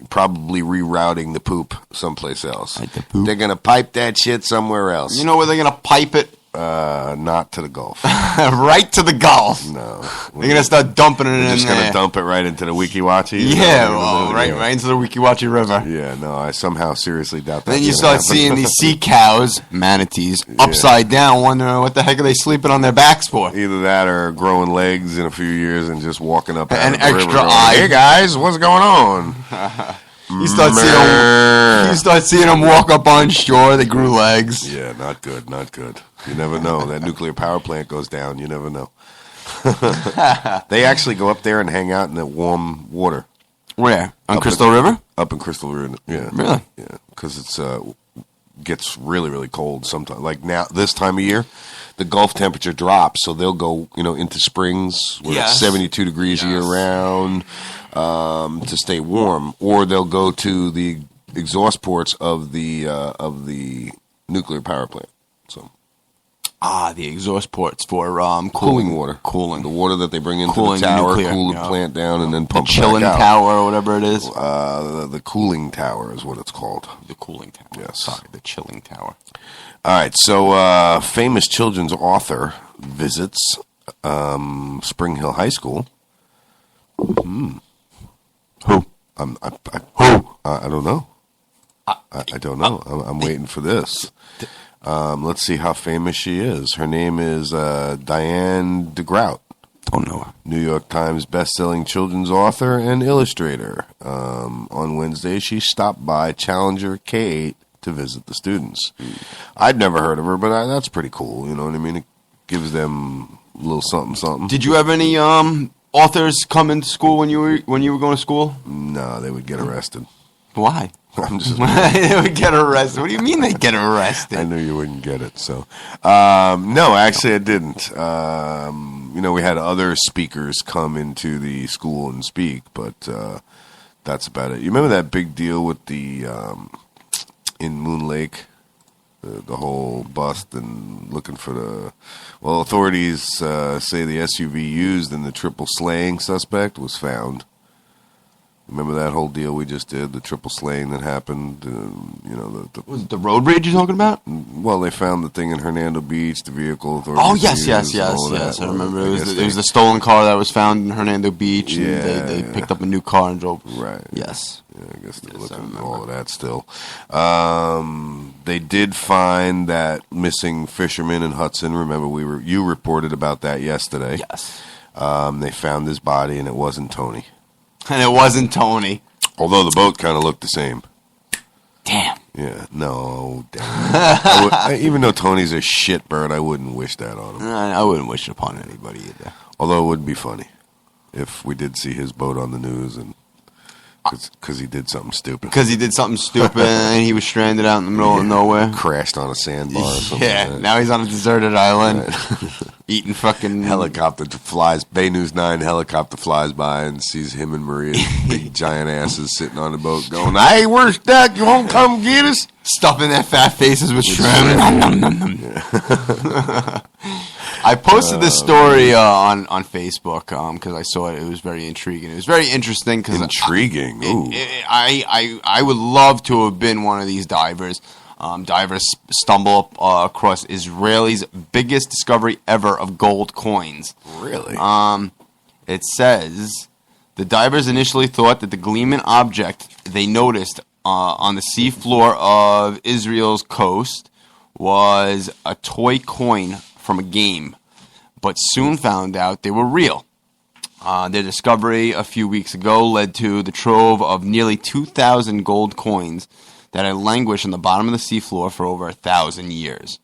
S9: probably rerouting the poop someplace else. They're gonna pipe that shit somewhere else.
S8: You know where they're gonna pipe it?
S9: Not to the Gulf.
S8: Right to the Gulf.
S9: No.
S8: They're gonna start dumping it in there.
S9: Just gonna dump it right into the Weeki-Wachee?
S8: Yeah, right into the Weeki-Wachee River.
S9: Yeah, no, I somehow seriously doubt that.
S8: Then you start seeing these sea cows, manatees, upside down, wondering what the heck are they sleeping on their backs for?
S9: Either that or growing legs in a few years and just walking up
S8: an
S9: extra
S8: river going, eye.
S9: Hey guys, what's going on?
S8: You start seeing them walk up on shore. They grew legs.
S9: Yeah, not good. You never know. That nuclear power plant goes down. You never know. They actually go up there and hang out in the warm water.
S8: Where? On Crystal River?
S9: Up in Crystal River, yeah.
S8: Really?
S9: Yeah, because it's gets really, really cold sometimes. Like now, this time of year, the Gulf temperature drops, so they'll go, into springs where it's 72 degrees year round to stay warm, or they'll go to the exhaust ports of the nuclear power plant. So.
S8: The exhaust ports for
S9: cooling water.
S8: Cooling.
S9: The water that they bring into
S8: Cooling
S9: the tower,
S8: nuclear,
S9: cool the plant down, and then pump
S8: the
S9: it back
S8: chilling
S9: out.
S8: tower or whatever it is.
S9: The cooling tower is what it's called.
S8: The cooling tower.
S9: Yes.
S8: Sorry, the chilling tower.
S9: All right, so famous children's author visits Spring Hill High School.
S8: Who?
S9: Who? I don't know.
S8: I
S9: don't know. I'm waiting for this. Let's see how famous she is. Her name is Diane DeGrout.
S8: Don't know her.
S9: New York Times best-selling children's author and illustrator. On Wednesday, she stopped by Challenger K-8 to visit the students. I'd never heard of her, but that's pretty cool. You know what I mean? It gives them a little something.
S8: Did you have any authors come into school when you were going to school?
S9: No, they would get arrested.
S8: Why?
S9: I'm just
S8: they would get arrested. What do you mean they get arrested?
S9: I knew you wouldn't get it. So, no, actually, I didn't. We had other speakers come into the school and speak, but that's about it. You remember that big deal with the in Moon Lake, the whole bust and looking for the. Well, authorities say the SUV used in the triple slaying suspect was found. Remember that whole deal we just did, the triple slaying that happened?
S8: Was it the road rage you're talking about?
S9: Well, they found the thing in Hernando Beach, the vehicle authorities.
S8: Oh, yes. I remember. It was the stolen car that was found in Hernando Beach, and they picked up a new car and drove.
S9: Right.
S8: Yes.
S9: Yeah, I guess they're looking at all of that still. They did find that missing fisherman in Hudson. Remember, you reported about that yesterday.
S8: Yes.
S9: They found his body, and it wasn't Tony.
S8: And it wasn't Tony.
S9: Although the boat kind of looked the same.
S8: Damn.
S9: Yeah, no, damn. Even though Tony's a shitbird, I wouldn't wish that on him.
S8: I wouldn't wish it upon anybody either.
S9: Although it would be funny if we did see his boat on the news and because he did something stupid.
S8: Because he did something stupid and he was stranded out in the middle of nowhere.
S9: Crashed on a sandbar or something.
S8: Yeah,
S9: like that.
S8: now he's on a deserted island. Eating fucking...
S9: Helicopter flies, Bay News 9 helicopter flies by and sees him and Maria's big giant asses sitting on the boat going, "Hey, where's Duck? You won't come get us?"
S8: Stuffing their fat faces with shrimp. I posted this story on Facebook because I saw it. It was very intriguing. It was very interesting.
S9: Intriguing.
S8: I would love to have been one of these divers. Divers stumble across Israel's biggest discovery ever of gold coins.
S9: Really?
S8: It says the divers initially thought that the gleaming object they noticed on the seafloor of Israel's coast was a toy coin from a game, but soon found out they were real. Their discovery a few weeks ago led to the trove of nearly 2,000 gold coins that had languished on the bottom of the seafloor for over 1,000 years.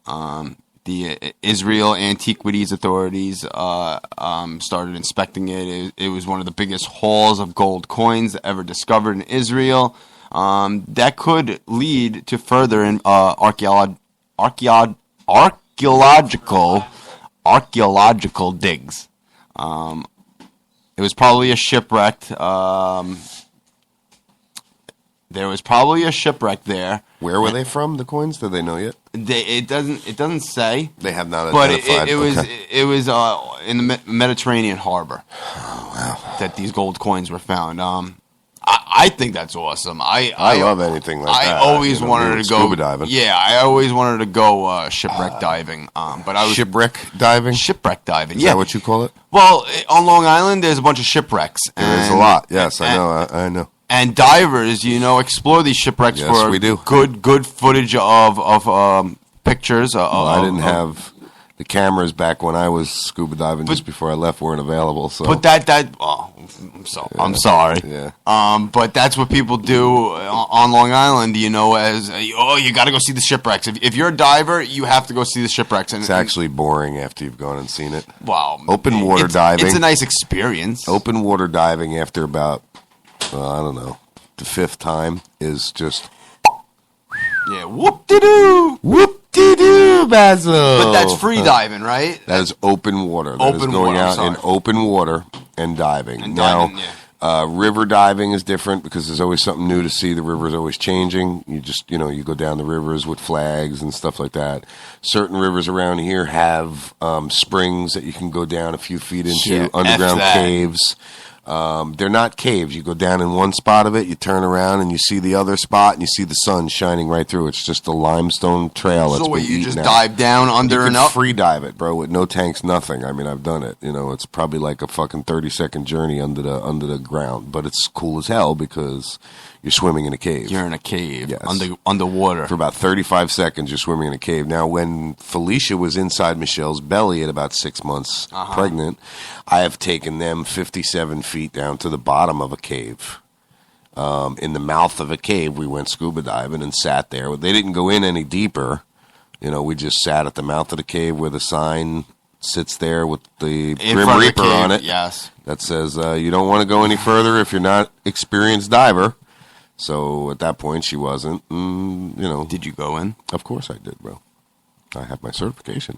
S8: The Israel Antiquities Authorities started inspecting it. It was one of the biggest hauls of gold coins ever discovered in Israel. That could lead to further archaeological digs. It was probably a shipwrecked. There was probably a shipwreck there.
S9: Where were they from? The coins? Do they know yet?
S8: It doesn't say.
S9: They have not
S8: but
S9: identified.
S8: it was in the Mediterranean harbor. Oh, wow. That these gold coins were found. I think that's awesome. I
S9: love anything like that.
S8: I always wanted to go
S9: scuba diving.
S8: Yeah, I always wanted to go shipwreck diving. But I was
S9: shipwreck diving.
S8: Shipwreck diving.
S9: Is that what you call it?
S8: Well, on Long Island, there's a bunch of shipwrecks.
S9: There's a lot. Yes, I know.
S8: And divers, explore these shipwrecks for
S9: we do.
S8: good footage of pictures.
S9: I didn't have The cameras back when I was scuba diving just before I left weren't available. So,
S8: but I'm sorry.
S9: Yeah.
S8: But that's what people do on Long Island. You know, as you got to go see the shipwrecks. If you're a diver, you have to go see the shipwrecks. And
S9: it's actually boring after you've gone and seen it.
S8: Wow.
S9: Open water diving.
S8: It's a nice experience.
S9: Open water diving after about I don't know, the 5th time is just
S8: whoop-de-doo.
S9: Whoop-de-doo, Basil.
S8: But that's free diving, right?
S9: That is open water. That is going out in open water and diving. River diving is different because there's always something new to see. The river is always changing. You just, you go down the rivers with flags and stuff like that. Certain rivers around here have springs that you can go down a few feet into, underground caves. They're not caves. You go down in one spot of it, you turn around, and you see the other spot, and you see the sun shining right through. It's just a limestone trail that's been
S8: you just
S9: out.
S8: dive down under and up?
S9: Free dive it, bro, with no tanks, nothing. I mean, I've done it. It's probably like a fucking 30-second journey under the ground, but it's cool as hell because you're swimming in a cave.
S8: You're in a cave, underwater.
S9: For about 35 seconds, you're swimming in a cave. Now, when Felicia was inside Michelle's belly at about 6 months pregnant, I have taken them 57 feet down to the bottom of a cave. In the mouth of a cave, we went scuba diving and sat there. They didn't go in any deeper. We just sat at the mouth of the cave where the sign sits there with the Grim Reaper on it.
S8: Yes.
S9: That says, you don't want to go any further if you're not experienced diver. So at that point, she wasn't.
S8: Did you go in?
S9: Of course I did, bro. I have my certification.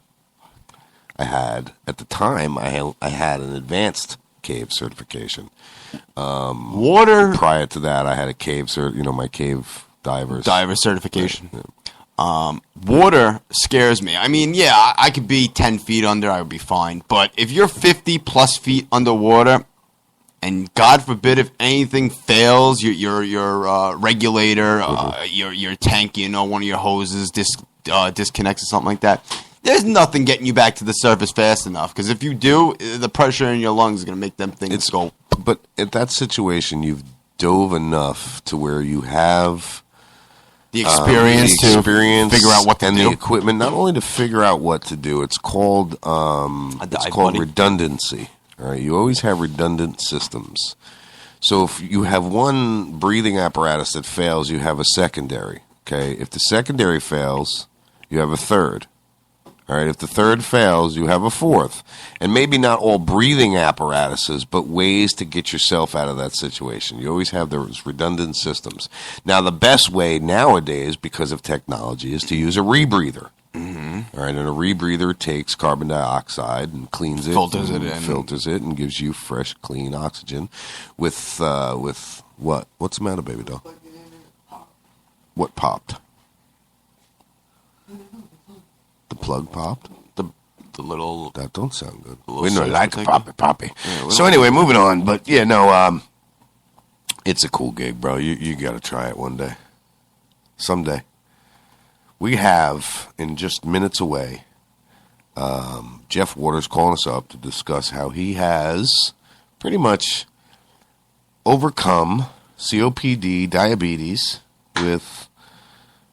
S9: At the time, I had an advanced cave certification.
S8: Water.
S9: Prior to that, I had a cave my cave diver
S8: certification.
S9: Yeah.
S8: Water scares me. I mean, I could be 10 feet under, I would be fine. But if you're 50 plus feet underwater, and God forbid if anything fails, your regulator, your tank, one of your hoses disconnects or something like that, there's nothing getting you back to the surface fast enough. Because if you do, the pressure in your lungs is going to make them things go.
S9: But at that situation, you've dove enough to where you have
S8: the experience to figure out what to do.
S9: And the equipment, not only to figure out what to do, it's called redundancy. All right, you always have redundant systems. So if you have one breathing apparatus that fails, you have a secondary. Okay, if the secondary fails, you have a third. All right, if the third fails, you have a fourth. And maybe not all breathing apparatuses, but ways to get yourself out of that situation. You always have those redundant systems. Now, the best way nowadays, because of technology, is to use a rebreather. Mm-hmm. All right, and a rebreather takes carbon dioxide and cleans it, filters it, and gives you fresh, clean oxygen. With what? What's the matter, baby doll? What popped? The plug popped.
S8: The little.
S9: That don't sound good. We know like poppy. Yeah, so anyway, moving on. But it's a cool gig, bro. You got to try it one day, someday. We have, in just minutes away, Jeff Waters calling us up to discuss how he has pretty much overcome COPD, diabetes, with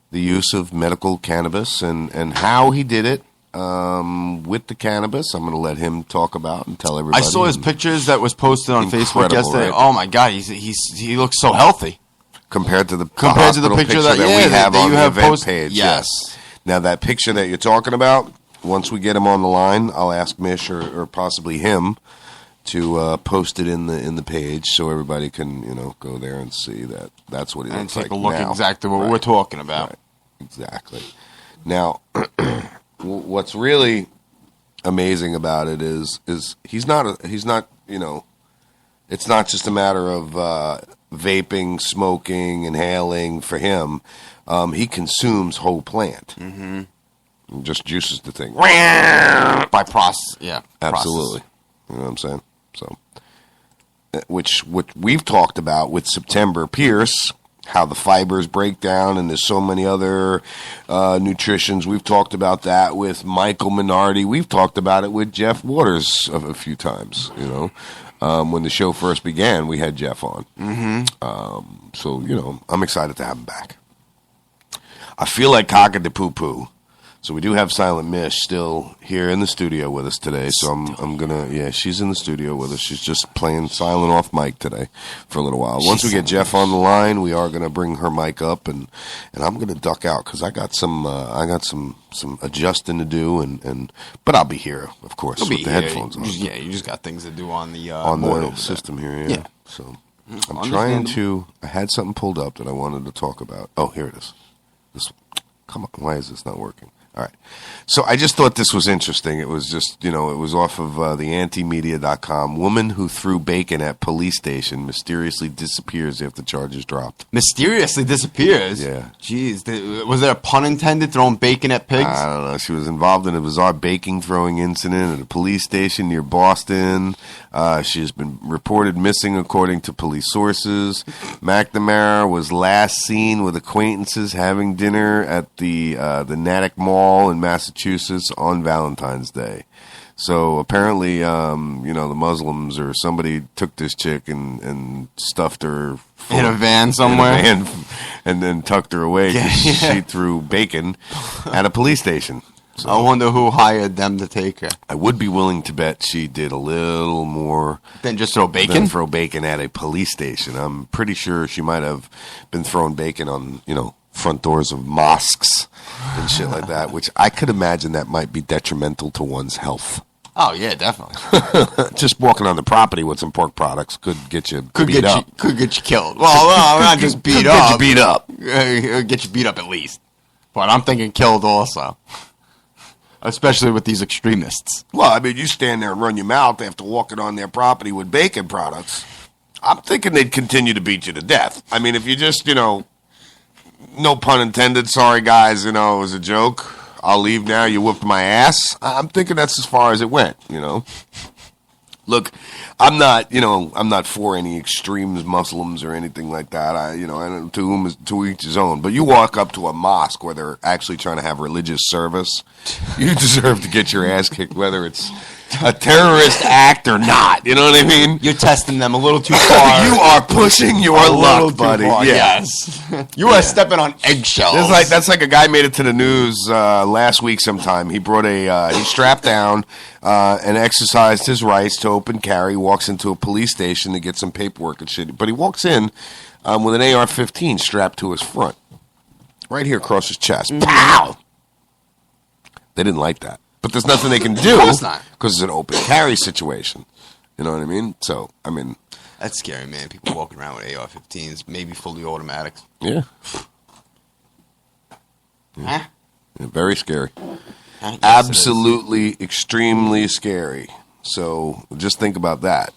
S9: the use of medical cannabis and how he did it with the cannabis. I'm going to let him talk about and tell everybody.
S8: I saw his pictures that was posted on Facebook yesterday.
S9: Right?
S8: Oh, my God. He looks so healthy.
S9: Compared to the
S8: picture that
S9: we have on the event page.
S8: Yes.
S9: Now, that picture that you're talking about, once we get him on the line, I'll ask Mish or possibly him to post it in the page so everybody can, go there and see that that's what he looks like now.
S8: And take a look exactly what we're talking about.
S9: Right. Exactly. Now, what's really amazing about it is he's not, it's not just a matter of vaping, smoking, inhaling for him. He consumes whole plant. Mm-hmm. Just juices the thing.
S8: By process, yeah.
S9: Absolutely. You know what I'm saying? So, which we've talked about with September Pierce, how the fibers break down, and there's so many other nutritions. We've talked about that with Michael Minardi. We've talked about it with Jeff Waters a few times, when the show first began, we had Jeff on. Mm-hmm. So, I'm excited to have him back. I feel like cock-a-de-poo-poo So we do have Silent Mish still here in the studio with us today. So I'm gonna, she's in the studio with us. She's just playing silent off mic today for a little while. Once we get Jeff on the line, we are gonna bring her mic up, and I'm gonna duck out because I got some adjusting to do, but I'll be here, of course, with the headphones on.
S8: You just got things to do on the
S9: system here. Yeah. So I had something pulled up that I wanted to talk about. Oh, here it is. Come on, why is this not working? All right. So I just thought this was interesting. It was just, it was off of the antimedia.com. Woman who threw bacon at police station mysteriously disappears after charges dropped.
S8: Mysteriously disappears?
S9: Yeah.
S8: Jeez. Was there a pun intended, throwing bacon at pigs?
S9: I don't know. She was involved in a bizarre bacon throwing incident at a police station near Boston. She has been reported missing according to police sources. McNamara was last seen with acquaintances having dinner at the Natick Mall in Massachusetts on Valentine's Day. So apparently, the Muslims or somebody took this chick and stuffed her
S8: in a van somewhere,
S9: and then tucked her away because she threw bacon at a police station. So
S8: I wonder who hired them to take her.
S9: I would be willing to bet she did a little more
S8: than just throw bacon.
S9: Than throw bacon at a police station. I'm pretty sure she might have been throwing bacon on, front doors of mosques and shit like that, which I could imagine that might be detrimental to one's health.
S8: Oh yeah, definitely.
S9: Just walking on the property with some pork products could get you beat up.
S8: Could get you killed. Well, not just beat up.
S9: Get you beat up.
S8: Get you beat up at least. But I'm thinking killed also. Especially with these extremists.
S9: Well, I mean, you stand there and run your mouth after walking on their property with bacon products. I'm thinking they'd continue to beat you to death. I mean, if you just, no pun intended, sorry guys, it was a joke. I'll leave now, you whooped my ass. I'm thinking that's as far as it went, Look, I'm not for any extremes, Muslims or anything like that. To each his own. But you walk up to a mosque where they're actually trying to have religious service, you deserve to get your ass kicked, whether it's a terrorist act or not. You know what I mean?
S8: You're testing them a little too far.
S9: You are pushing your luck, buddy.
S8: Yes. You are stepping on eggshells.
S9: That's like a guy made it to the news last week sometime. He brought he strapped down and exercised his rights to open carry, walks into a police station to get some paperwork and shit. But he walks in with an AR-15 strapped to his front. Right here across his chest. Mm-hmm. Pow! They didn't like that. But there's nothing they can do because it's an open carry situation. You know what I mean? So,
S8: that's scary, man. People walking around with AR-15s, maybe fully automatics.
S9: Yeah.
S8: Huh?
S9: Yeah, very scary. Absolutely, extremely scary. So, just think about that,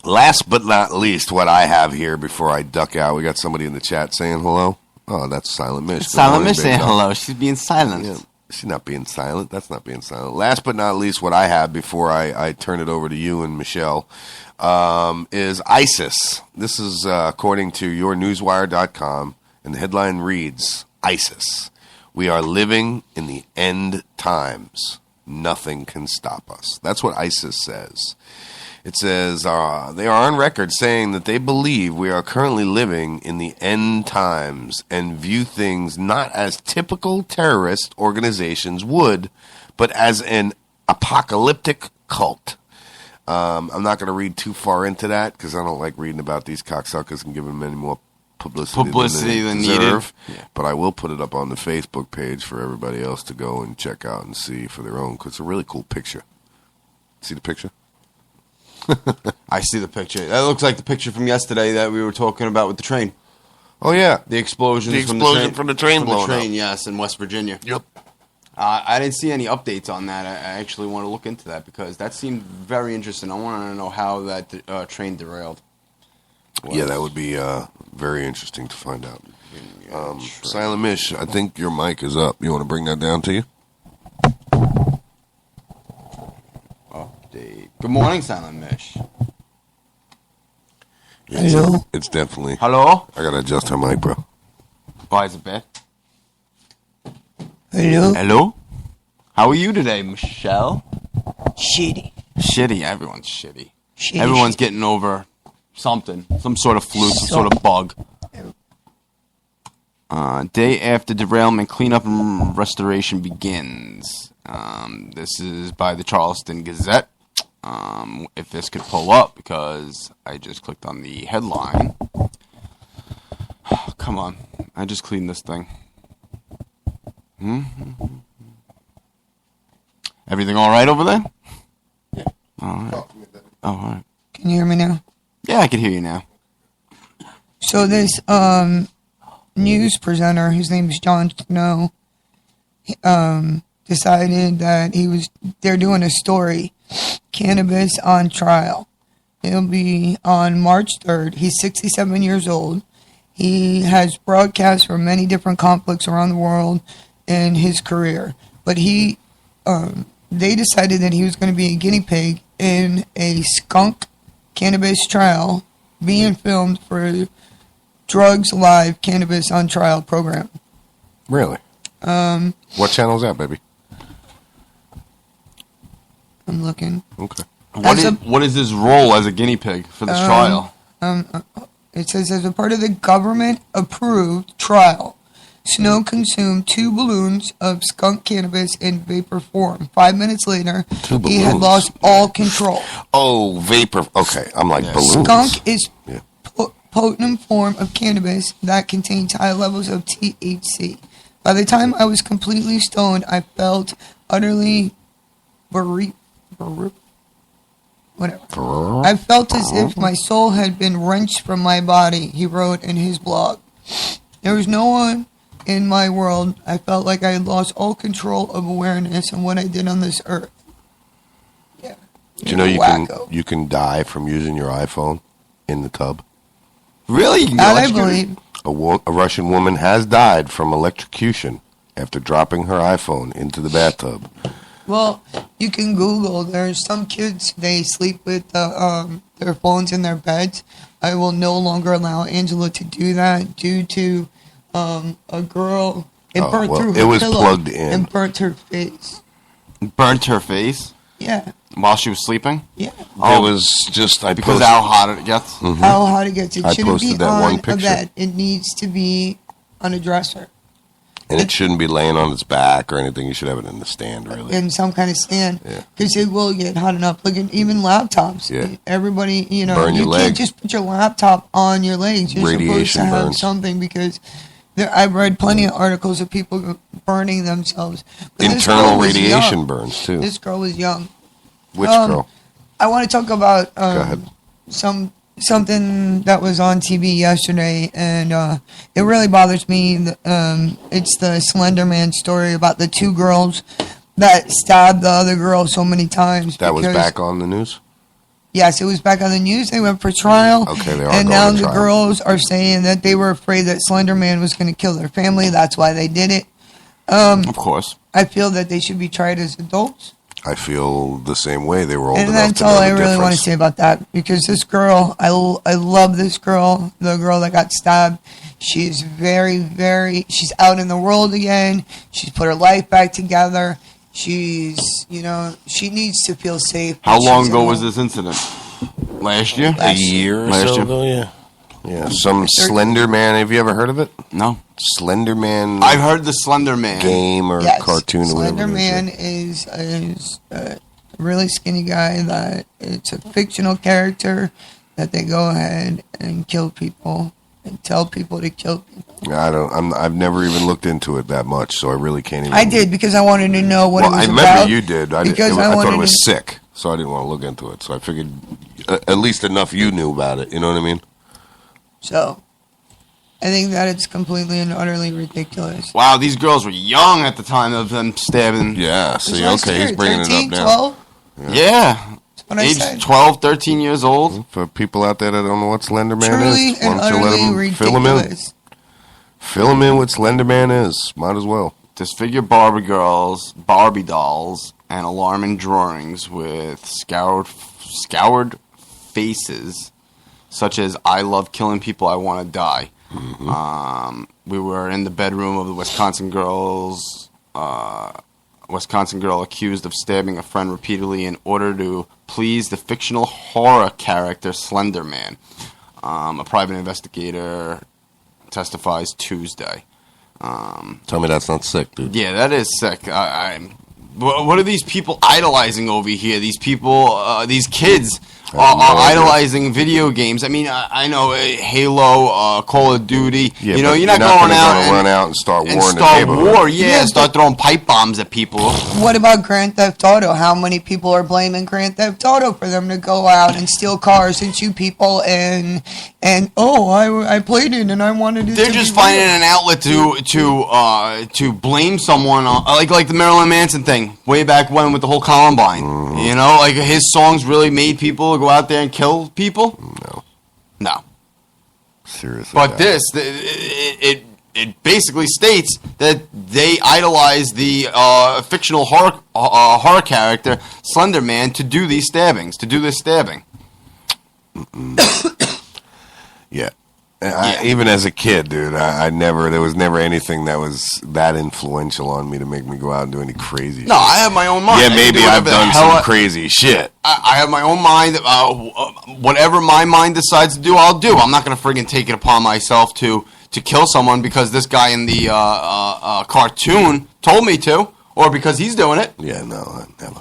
S9: Last but not least, what I have here before I duck out, we got somebody in the chat saying hello. Oh, that's Silent Mish.
S8: Silent Mish saying hello. She's being silent.
S9: Yeah, she's not being silent. That's not being silent. Last but not least, what I have before I turn it over to you and Michelle is ISIS. This is according to yournewswire.com, and the headline reads, ISIS. We are living in the end times. Nothing can stop us. That's what ISIS says. It says, they are on record saying that they believe we are currently living in the end times and view things not as typical terrorist organizations would, but as an apocalyptic cult. I'm not going to read too far into that because I don't like reading about these cocksuckers and giving them any more publicity than needed. Yeah. But I will put it up on the Facebook page for everybody else to go and check out and see for their own, because it's a really cool picture. See the picture?
S8: I see the picture. That looks like the picture from yesterday that we were talking about with the train.
S9: Oh, yeah.
S8: The explosion
S9: from the train blowing up.
S8: Yes, in West Virginia.
S9: Yep.
S8: I didn't see any updates on that. I actually want to look into that because that seemed very interesting. I want to know how that train derailed.
S9: Yeah, that would be very interesting to find out. Silent Mish, I think your mic is up. You want to bring that down to you?
S8: Good morning, Silent Mish.
S9: Hello? It's definitely...
S8: Hello?
S9: I gotta adjust her mic, bro.
S8: Why is it bad?
S12: Hello?
S8: Hello? How are you today, Michelle?
S12: Shitty.
S8: Shitty? Everyone's shitty. Everyone's getting over something. Some sort of flu, some sort of bug. Day after derailment, cleanup and restoration begins. This is by the Charleston Gazette. If this could pull up, because I just clicked on the headline. Come on. I just cleaned this thing. Everything all right over there?
S9: Yeah.
S8: All right. All right.
S12: Can you hear me now?
S8: Yeah, I can hear you now.
S12: So this news presenter, his name is Jon Snow, decided that they're doing a story, Cannabis on Trial. It'll be on March 3rd. He's 67 years old. He has broadcast for many different conflicts around the world in his career. But they decided that he was going to be a guinea pig in a skunk cannabis trial being filmed for Drugs Live Cannabis on Trial program.
S9: Really? What channel is that, baby?
S12: I'm looking.
S9: Okay.
S8: What is his role as a guinea pig for this trial?
S12: It says, as a part of the government-approved trial, Snow consumed 2 balloons of skunk cannabis in vapor form. 5 minutes later, he had lost all control.
S9: Oh, vapor. Okay, I'm like balloons.
S12: Skunk is potent form of cannabis that contains high levels of THC. By the time I was completely stoned, I felt utterly I felt as if my soul had been wrenched from my body, he wrote in his blog. There was no one in my world. I felt like I had lost all control of awareness and what I did on this earth. Yeah.
S9: Do you know you can die from using your iPhone in the tub?
S8: Really?
S12: That I believe.
S9: A Russian woman has died from electrocution after dropping her iPhone into the bathtub.
S12: Well, you can Google. There's some kids, they sleep with their phones in their beds. I will no longer allow Angela to do that due to a girl. It burnt through her
S9: it was
S12: pillow
S9: plugged in.
S12: and burnt her face.
S8: Burnt her face?
S12: Yeah.
S8: While she was sleeping?
S12: Yeah.
S9: It was just
S8: because of how hot it gets.
S9: Mm-hmm.
S12: How hot it gets. It
S9: I
S12: shouldn't be
S9: posted that
S12: on
S9: one
S12: a
S9: picture.
S12: bed. It needs to be on a dresser.
S9: And it shouldn't be laying on its back or anything. You should have it in the stand, really.
S12: In some kind of stand.
S9: Yeah.
S12: Because it will get hot enough. Look at even laptops.
S9: Yeah.
S12: Everybody,
S9: Burn your
S12: you
S9: leg.
S12: can't just put your laptop on your legs. You're supposed
S9: Radiation
S12: to have
S9: burns.
S12: something because I've read plenty of articles of people burning themselves. But this girl
S9: Internal
S12: was
S9: radiation
S12: young.
S9: burns, too.
S12: This girl was young.
S9: Which girl?
S12: I want to talk about
S9: Go ahead.
S12: something that was on TV yesterday, and it really bothers me. It's the Slender Man story about the 2 girls that stabbed the other girl so many times.
S9: That was back on the news?
S12: Yes, it was back on the news. They went for trial.
S9: Okay, they are
S12: and
S9: going
S12: now
S9: to
S12: the
S9: trial.
S12: girls are saying that they were afraid that Slender Man was going to kill their family. That's why they did it.
S8: Of course.
S12: I feel that they should be tried as adults.
S9: I feel the same way. They were old
S12: And
S9: enough
S12: that's
S9: to know
S12: all
S9: the
S12: I really
S9: difference.
S12: want to say about that. Because this girl, I love this girl, the girl that got stabbed. She's she's out in the world again. She's put her life back together. She's, she needs to feel safe.
S8: How long ago was this incident? Last year?
S9: A year or so ago, yeah. Yeah, some Slender Man. Have you ever heard of it?
S8: No.
S9: Slender Man.
S8: I've heard the Slender Man
S9: game or cartoon or whatever.
S12: Slender Man is a really skinny guy that it's a fictional character that they go ahead and kill people and tell people to kill people.
S9: I've never even looked into it that much, so I really can't even.
S12: I did because I wanted to know what it was
S9: I
S12: about.
S9: remember you did. I thought it was
S12: to,
S9: sick, so I didn't want to look into it. So I figured at least enough you knew about it. You know what I mean?
S12: So, I think that it's completely and utterly ridiculous.
S8: Wow, these girls were young at the time of them stabbing.
S9: Yeah, see, okay, he's bringing
S12: 13,
S9: it up now.
S12: 12?
S8: Yeah. Age 12, 13 years old.
S9: For people out there that don't know what Slender Man
S12: Truly
S9: is,
S12: and
S9: why don't you let
S12: utterly
S9: them fill them in?
S12: ridiculous.
S9: Fill them in what Slender Man is. Might as well.
S8: Disfigure Barbie dolls, and alarming drawings with scoured faces, such as "I love killing people, I want to die." Mm-hmm. We were in the bedroom of the Wisconsin girl accused of stabbing a friend repeatedly in order to please the fictional horror character Slender Man. A private investigator testifies Tuesday.
S9: Tell me that's not sick, dude.
S8: Yeah, that is sick. What are these people idolizing over here? These people, these kids are idolizing video games. I mean, I know Halo, Call of Duty.
S9: Yeah,
S8: you know, you're not
S9: going
S8: going out
S9: and run out and start war in the neighborhood.
S8: And start throwing pipe bombs at people.
S12: What about Grand Theft Auto? How many people are blaming Grand Theft Auto for them to go out and steal cars and shoot people and I played it and I wanted to.
S8: They're just finding an outlet to blame someone on, like the Marilyn Manson thing way back when with the whole Columbine. You know, like his songs really made people go out there and kill people. No.
S9: Seriously.
S8: But it basically states that they idolize the fictional horror character Slender Man to do these stabbings, to do this stabbing.
S9: Yeah. Even as a kid, dude, there was never anything that was that influential on me to make me go out and do any crazy shit.
S8: No, I have my own mind.
S9: Yeah, maybe I've done some crazy shit.
S8: I have my own mind. Whatever my mind decides to do, I'll do. I'm not going to friggin' take it upon myself to kill someone because this guy in the cartoon told me to, or because he's doing it.
S9: Yeah, no, never.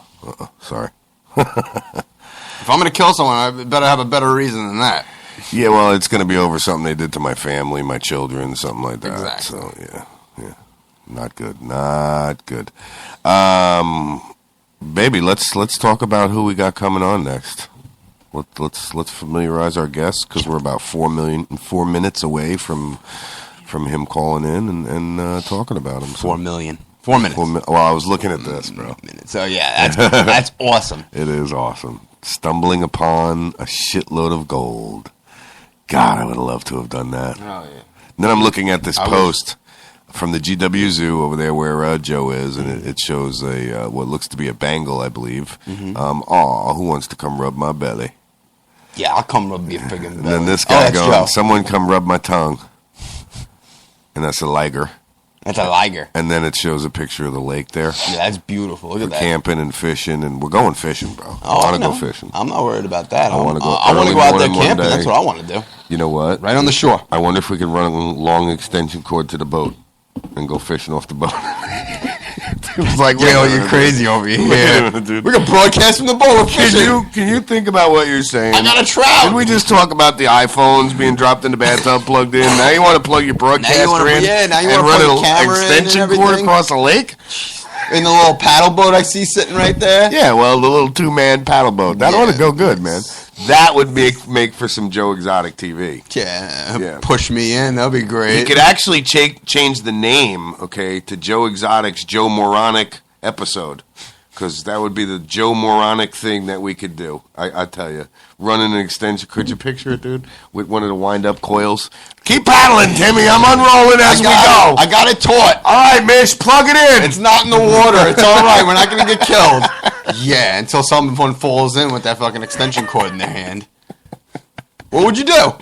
S9: Sorry.
S8: If I'm going to kill someone, I better have a better reason than that.
S9: Yeah, well, it's going to be over something they did to my family, my children, something like that.
S8: Exactly.
S9: So, yeah. Not good. Baby, let's talk about who we got coming on next. Let's familiarize our guests because we're about 4 minutes away from him calling in and talking about him. So.
S8: 4 million. 4 minutes.
S9: Well, I was looking at this, bro.
S8: So yeah, that's awesome.
S9: It is awesome. Stumbling upon a shitload of gold. God, I would have loved to have done that.
S8: Oh, yeah.
S9: And then I'm looking at this post from the GW Zoo over there where Joe is, and it shows what looks to be a bangle, I believe.
S8: Mm-hmm.
S9: Who wants to come rub my belly?
S8: Yeah, I'll come rub your friggin' belly.
S9: And then this guy going,
S8: Joe.
S9: someone come rub my tongue. And that's a liger.
S8: That's a liger.
S9: And then it shows a picture of the lake there.
S8: Yeah, that's beautiful. Look at that.
S9: Camping and fishing, and we're going fishing, bro.
S8: Oh,
S9: I want to go fishing.
S8: I'm not worried about that.
S9: I want to go.
S8: I want to go out there camping. That's what I want to do.
S9: You know what?
S8: Right on the shore.
S9: I wonder if we can run a long extension cord to the boat and go fishing off the boat. It's like,
S8: yo, you're crazy over here. We can broadcast from the boat.
S9: Can you think about what you're saying?
S8: I got a trout.
S9: Didn't we just talk about the iPhones being dropped in the bathtub, plugged in? Now you want to plug your broadcaster in
S8: now you
S9: and
S8: want to
S9: run
S8: plug the camera
S9: an extension cord across a lake?
S8: In the little paddle boat I see sitting right there?
S9: Yeah, well, the little 2-man paddle boat. That ought to go good, man. That would make for some Joe Exotic TV.
S8: Yeah, push me in. That'd be great.
S9: You could actually change the name, to Joe Exotic's Joe Moronic episode. Because that would be the Joe Moronic thing that we could do. I tell you. Running an extension. Could you picture it, dude? With one of the wind-up coils. Keep paddling, Timmy. I'm unrolling as we go.
S8: I got it taut.
S9: All right, Mish. Plug it in.
S8: It's not in the water. It's all right. We're not going to get killed. Yeah, until someone falls in with that fucking extension cord in their hand. What would you do?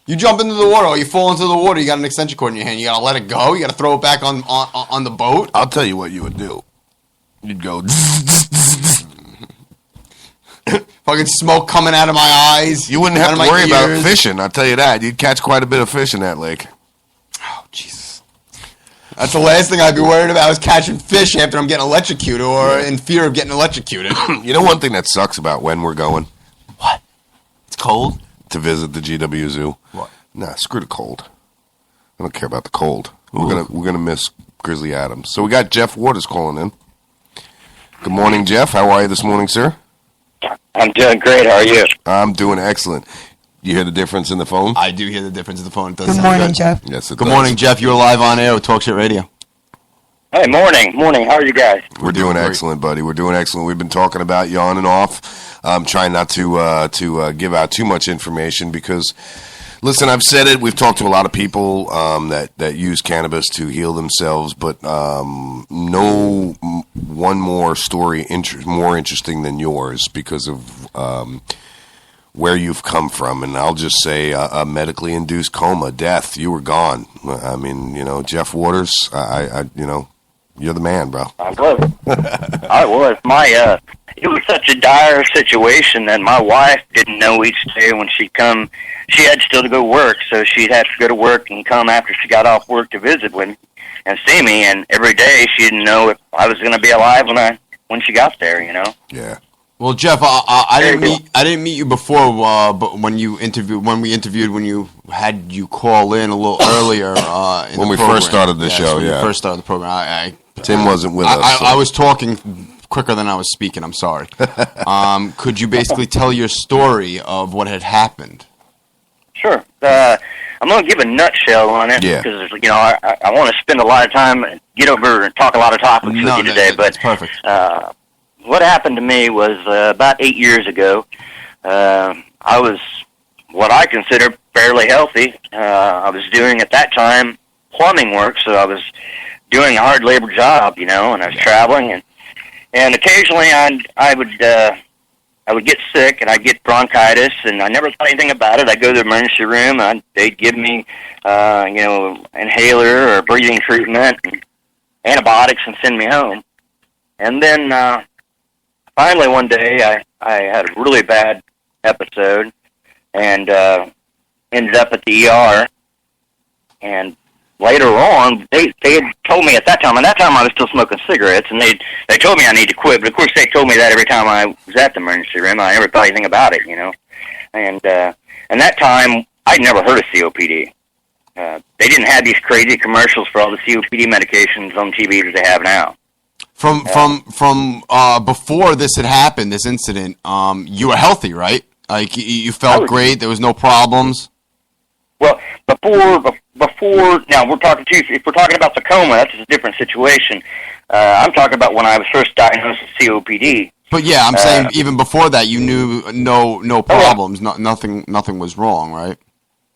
S8: You jump into the water or you fall into the water. You got an extension cord in your hand. You got to let it go. You got to throw it back on the boat.
S9: I'll tell you what you would do. You'd go...
S8: Fucking smoke coming out of my eyes.
S9: You wouldn't have to worry about fishing, I'll tell you that. You'd catch quite a bit of fish in that lake.
S8: Oh, Jesus. That's the last thing I'd be worried about is catching fish after I'm getting electrocuted or in fear of getting electrocuted.
S9: You know one thing that sucks about when we're going?
S8: What? It's cold?
S9: To visit the GW Zoo.
S8: What?
S9: Nah, screw the cold. I don't care about the cold. We're gonna miss Grizzly Adams. So we got Jeff Waters calling in. Good morning, Jeff. How are you this morning, sir?
S13: I'm doing great. How are you?
S9: I'm doing excellent. You hear the difference in the phone?
S8: I do hear the difference in the phone. It does
S12: Good
S8: sound
S12: morning,
S8: good.
S12: Jeff.
S9: Yes, it
S8: Good
S9: does.
S8: morning, Jeff. You're live on air with TalK Shit Radio.
S13: Hey, morning. How are you guys?
S9: We're doing excellent, buddy. We're doing excellent. We've been talking about you on and off. Trying not to give out too much information because, listen, I've said it. We've talked to a lot of people that use cannabis to heal themselves, but no one more story more interesting than yours because of where you've come from. And I'll just say a medically induced coma, death. You were gone. I mean, Jeff Waters, You're the man, bro.
S13: I was. I was. It was such a dire situation that my wife didn't know each day when she'd come. She had still to go work, so she'd have to go to work and come after she got off work to visit with me and see me. And every day she didn't know if I was going to be alive when she got there. You know.
S9: Yeah.
S8: Well, Jeff, I didn't meet you before, but when you had you call in a little earlier
S9: when we first started the show,
S8: when we first started the program,
S9: Tim wasn't with us.
S8: I was talking quicker than I was speaking. I'm sorry. Could you basically tell your story of what had happened?
S13: Sure. I'm going to give a nutshell on it because I want to spend a lot of time and get over and talk a lot of topics with you today. But
S8: perfect.
S13: What happened to me was about 8 years ago. I was what I consider fairly healthy. I was doing at that time plumbing work, so I was doing a hard labor job, and I was traveling, and occasionally I would get sick and I'd get bronchitis, and I never thought anything about it. I'd go to the emergency room, and they'd give me inhaler or breathing treatment, and antibiotics, and send me home. And then finally one day I had a really bad episode and ended up at the ER. And later on, they had told me at that time I was still smoking cigarettes, and they told me I need to quit. But of course, they told me that every time I was at the emergency room. I never thought anything about it, And that time, I'd never heard of COPD. They didn't have these crazy commercials for all the COPD medications on TV that they have now.
S8: From before this had happened, this incident, you were healthy, right? Like you felt great. There was no problems.
S13: Well, before now if we're talking about the coma, that's a different situation. I'm talking about when I was first diagnosed with COPD.
S8: But yeah, I'm saying even before that, you knew no problems. Nothing was wrong, right?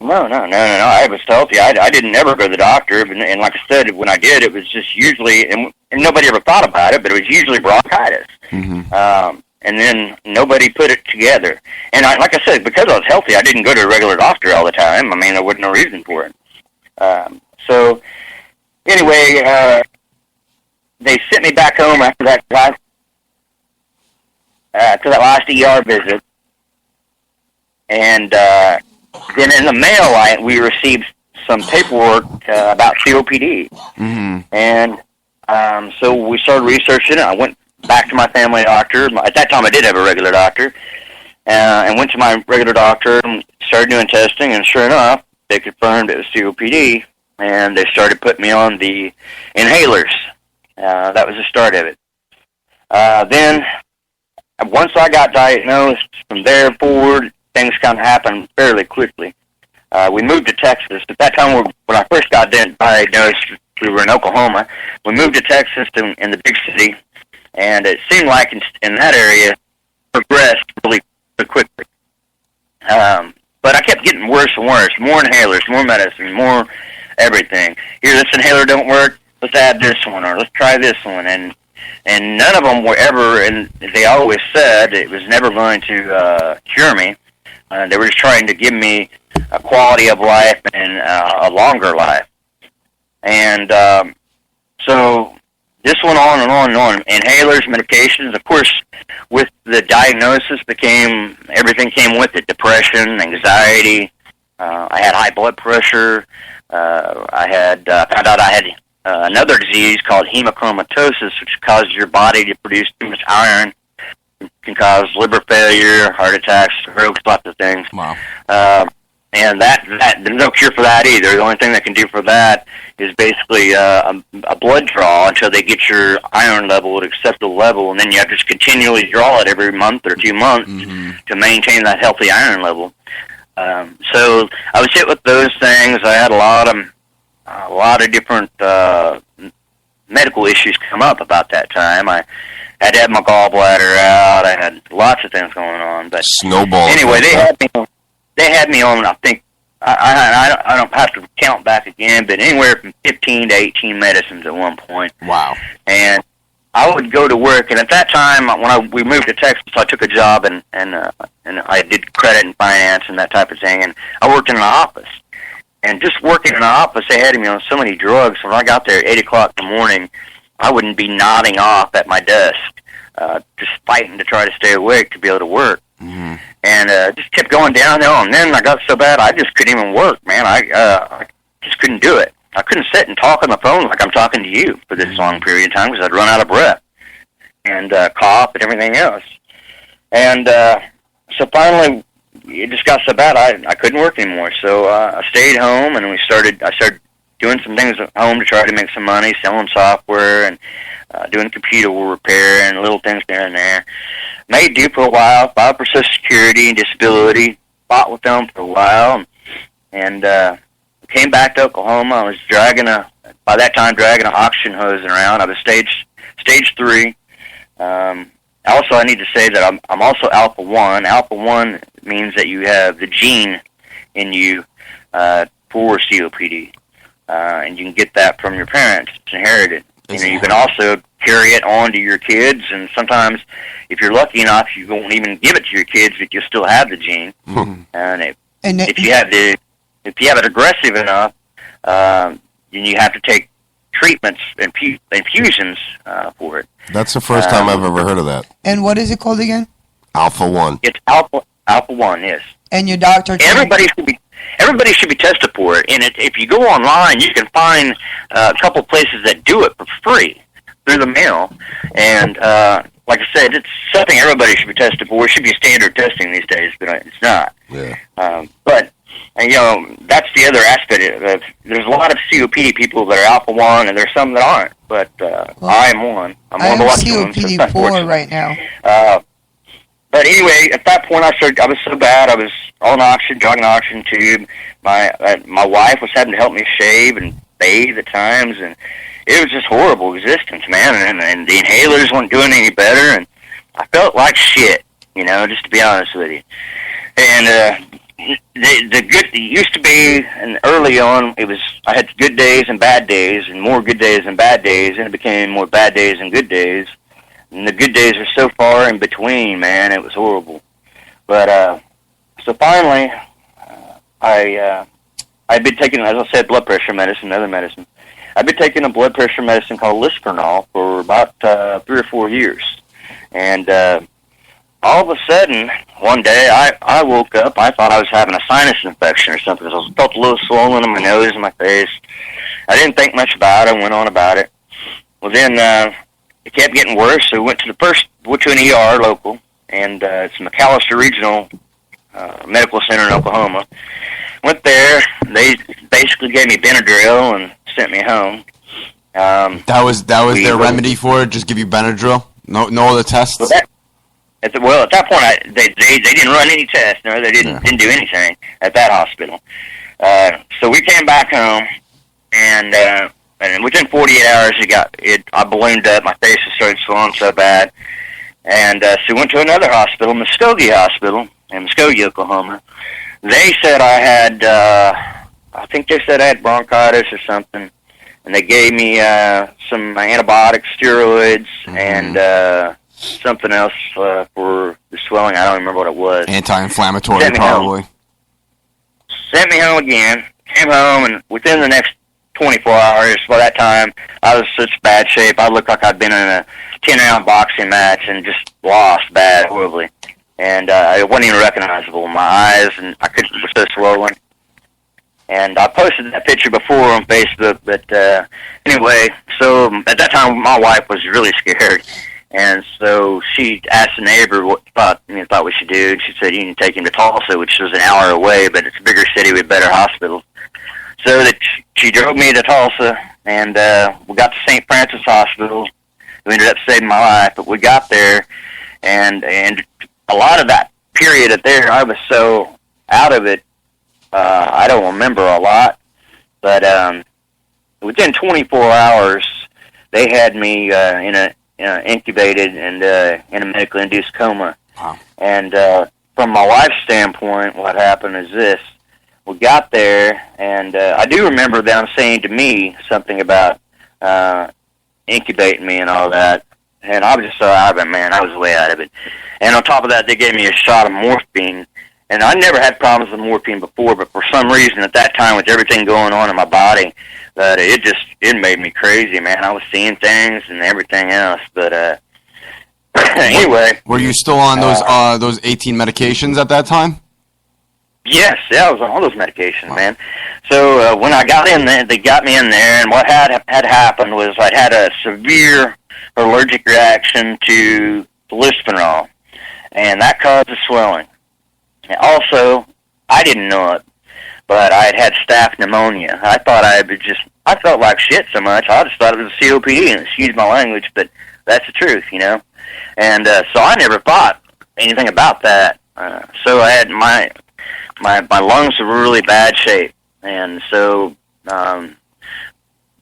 S13: No. I was healthy. I didn't ever go to the doctor, and like I said, when I did, it was just usually, and nobody ever thought about it, but it was usually bronchitis.
S8: Mm-hmm.
S13: And then nobody put it together. And like I said, because I was healthy, I didn't go to a regular doctor all the time. I mean, there wasn't no reason for it. So anyway, they sent me back home after that last ER visit, and then in the mail, we received some paperwork about COPD,
S8: mm-hmm.
S13: and so we started researching it. I went back to my family doctor. At that time, I did have a regular doctor, and went to my regular doctor and started doing testing, and sure enough, they confirmed it was COPD, and they started putting me on the inhalers. That was the start of it. Then, once I got diagnosed, from there forward, things kind of happened fairly quickly. We moved to Texas. At that time, when I first got diagnosed, we were in Oklahoma. We moved to Texas in the big city, and it seemed like in that area progressed really quickly. But I kept getting worse and worse. More inhalers, more medicine, more everything. Here, this inhaler don't work. Let's add this one, or let's try this one. And none of them were ever, and they always said it was never going to cure me. They were just trying to give me a quality of life and a longer life. And so this went on and on and on. Inhalers, medications, of course, with the diagnosis everything came with it. Depression, anxiety. I had high blood pressure. I had found out I had another disease called hemochromatosis, which causes your body to produce too much iron. It can cause liver failure, heart attacks, strokes, lots of things.
S8: Wow.
S13: And that there's no cure for that either. The only thing that can do for that is basically a blood draw until they get your iron level at an acceptable level, and then you have to just continually draw it every month or 2 months to maintain that healthy iron level. So I was hit with those things. I had a lot of different medical issues come up about that time. I had to have my gallbladder out. I had lots of things going on. But
S9: snowball.
S13: Anyway, they had me on. I think I don't have to count back again, but anywhere from 15 to 18 medicines at one point.
S8: Wow.
S13: And I would go to work, and at that time, when we moved to Texas, I took a job, and I did credit and finance and that type of thing, and I worked in an office. And just working in an office, they had me on so many drugs. When I got there at 8 o'clock in the morning, I wouldn't be nodding off at my desk, just fighting to try to stay awake to be able to work.
S8: Mm-hmm.
S13: And just kept going downhill, and then I got so bad I just couldn't even work, man. I just couldn't do it. I couldn't sit and talk on the phone like I'm talking to you for this long period of time because I'd run out of breath and cough and everything else. And so finally, it just got so bad I couldn't work anymore. So I stayed home, and I started doing some things at home to try to make some money, selling software and doing computer repair and little things there and there. Made do for a while, filed for Social Security and Disability, fought with them for a while, and came back to Oklahoma. I was dragging a oxygen hose around. I was stage 3. Also, I need to say that I'm also Alpha 1. Alpha 1 means that you have the gene in you for COPD, and you can get that from your parents. It's inherited. You can also carry it on to your kids, and sometimes, if you're lucky enough, you won't even give it to your kids, but you'll still have the gene. And if you have it aggressive enough, then you have to take treatments, infusions for it.
S9: That's the first time I've ever heard of that.
S12: And what is it called again?
S9: Alpha 1.
S13: It's Alpha 1, yes.
S12: And your doctor...
S13: Everybody should be tested for it. And if you go online, you can find a couple places that do it for free through the mail. And like I said, it's something everybody should be tested for. It should be standard testing these days, but it's not.
S9: Yeah.
S13: But that's the other aspect of there's a lot of COPD people that are Alpha 1, and there's some that aren't. But I am one. I'm one of the lucky ones.
S12: I'm COPD 4 right now.
S13: But anyway, at that point, I was so bad. I was on oxygen, jogging an oxygen tube. My wife was having to help me shave and bathe at times, and it was just horrible existence, man. And the inhalers weren't doing any better, and I felt like shit, just to be honest with you. And it used to be, and early on, I had good days and bad days, and more good days and bad days, and it became more bad days and good days. And the good days are so far in between, man. It was horrible. But so finally, I'd been taking, as I said, blood pressure medicine, other medicine. I've been taking a blood pressure medicine called Lispernol for about 3 or 4 years. And all of a sudden, one day, I woke up. I thought I was having a sinus infection or something. I felt a little swollen in my nose and my face. I didn't think much about it. I went on about it. Well, then it kept getting worse, so we went to an ER local, and it's McAllister Regional Medical Center in Oklahoma. Went there. They basically gave me Benadryl and sent me home.
S8: That was their remedy for it. Just give you Benadryl. No other tests.
S13: At that point, they didn't run any tests. No, they didn't do anything at that hospital. So we came back home, and within 48 hours, I ballooned up. My face started swelling so bad, and so we went to another hospital, Muskogee Hospital in Muskogee, Oklahoma. They said I had, I think they said I had bronchitis or something, and they gave me some antibiotics, steroids, and something else for the swelling. I don't remember what it was.
S8: Anti-inflammatory, probably.
S13: Sent me home again. Came home, and within the next 24 hours, by that time, I was in such bad shape. I looked like I'd been in a 10-round boxing match and just lost bad, horribly. And it wasn't even recognizable in my eyes, and I was so swollen. And I posted that picture before on Facebook, but anyway, so at that time, my wife was really scared. And so she asked the neighbor what thought we should do, and she said, you need to take him to Tulsa, which was an hour away, but it's a bigger city with better hospitals. So that she drove me to Tulsa, and we got to St. Francis Hospital. We ended up saving my life, but we got there, and a lot of that period up there, I was so out of it, I don't remember a lot, but within 24 hours, they had me incubated and in a medically induced coma.
S8: Wow.
S13: And from my wife's standpoint, what happened is this. We got there, and I do remember them saying to me something about incubating me and all that, and I was just so out of it, man. I was way out of it. And on top of that, they gave me a shot of morphine, And I never had problems with morphine before, but for some reason at that time, with everything going on in my body, that it made me crazy, man. I was seeing things and everything else. But anyway,
S8: were you still on those 18 medications at that time?
S13: Yes, I was on all those medications, man. So when I got in there, they got me in there, and what had happened was I'd had a severe allergic reaction to lispanol, and that caused the swelling. And also, I didn't know it, but I had staph pneumonia. I thought I felt like shit so much, I just thought it was a COPD, and excuse my language, but that's the truth, you know. And so I never thought anything about that. So I had my lungs were in really bad shape, and so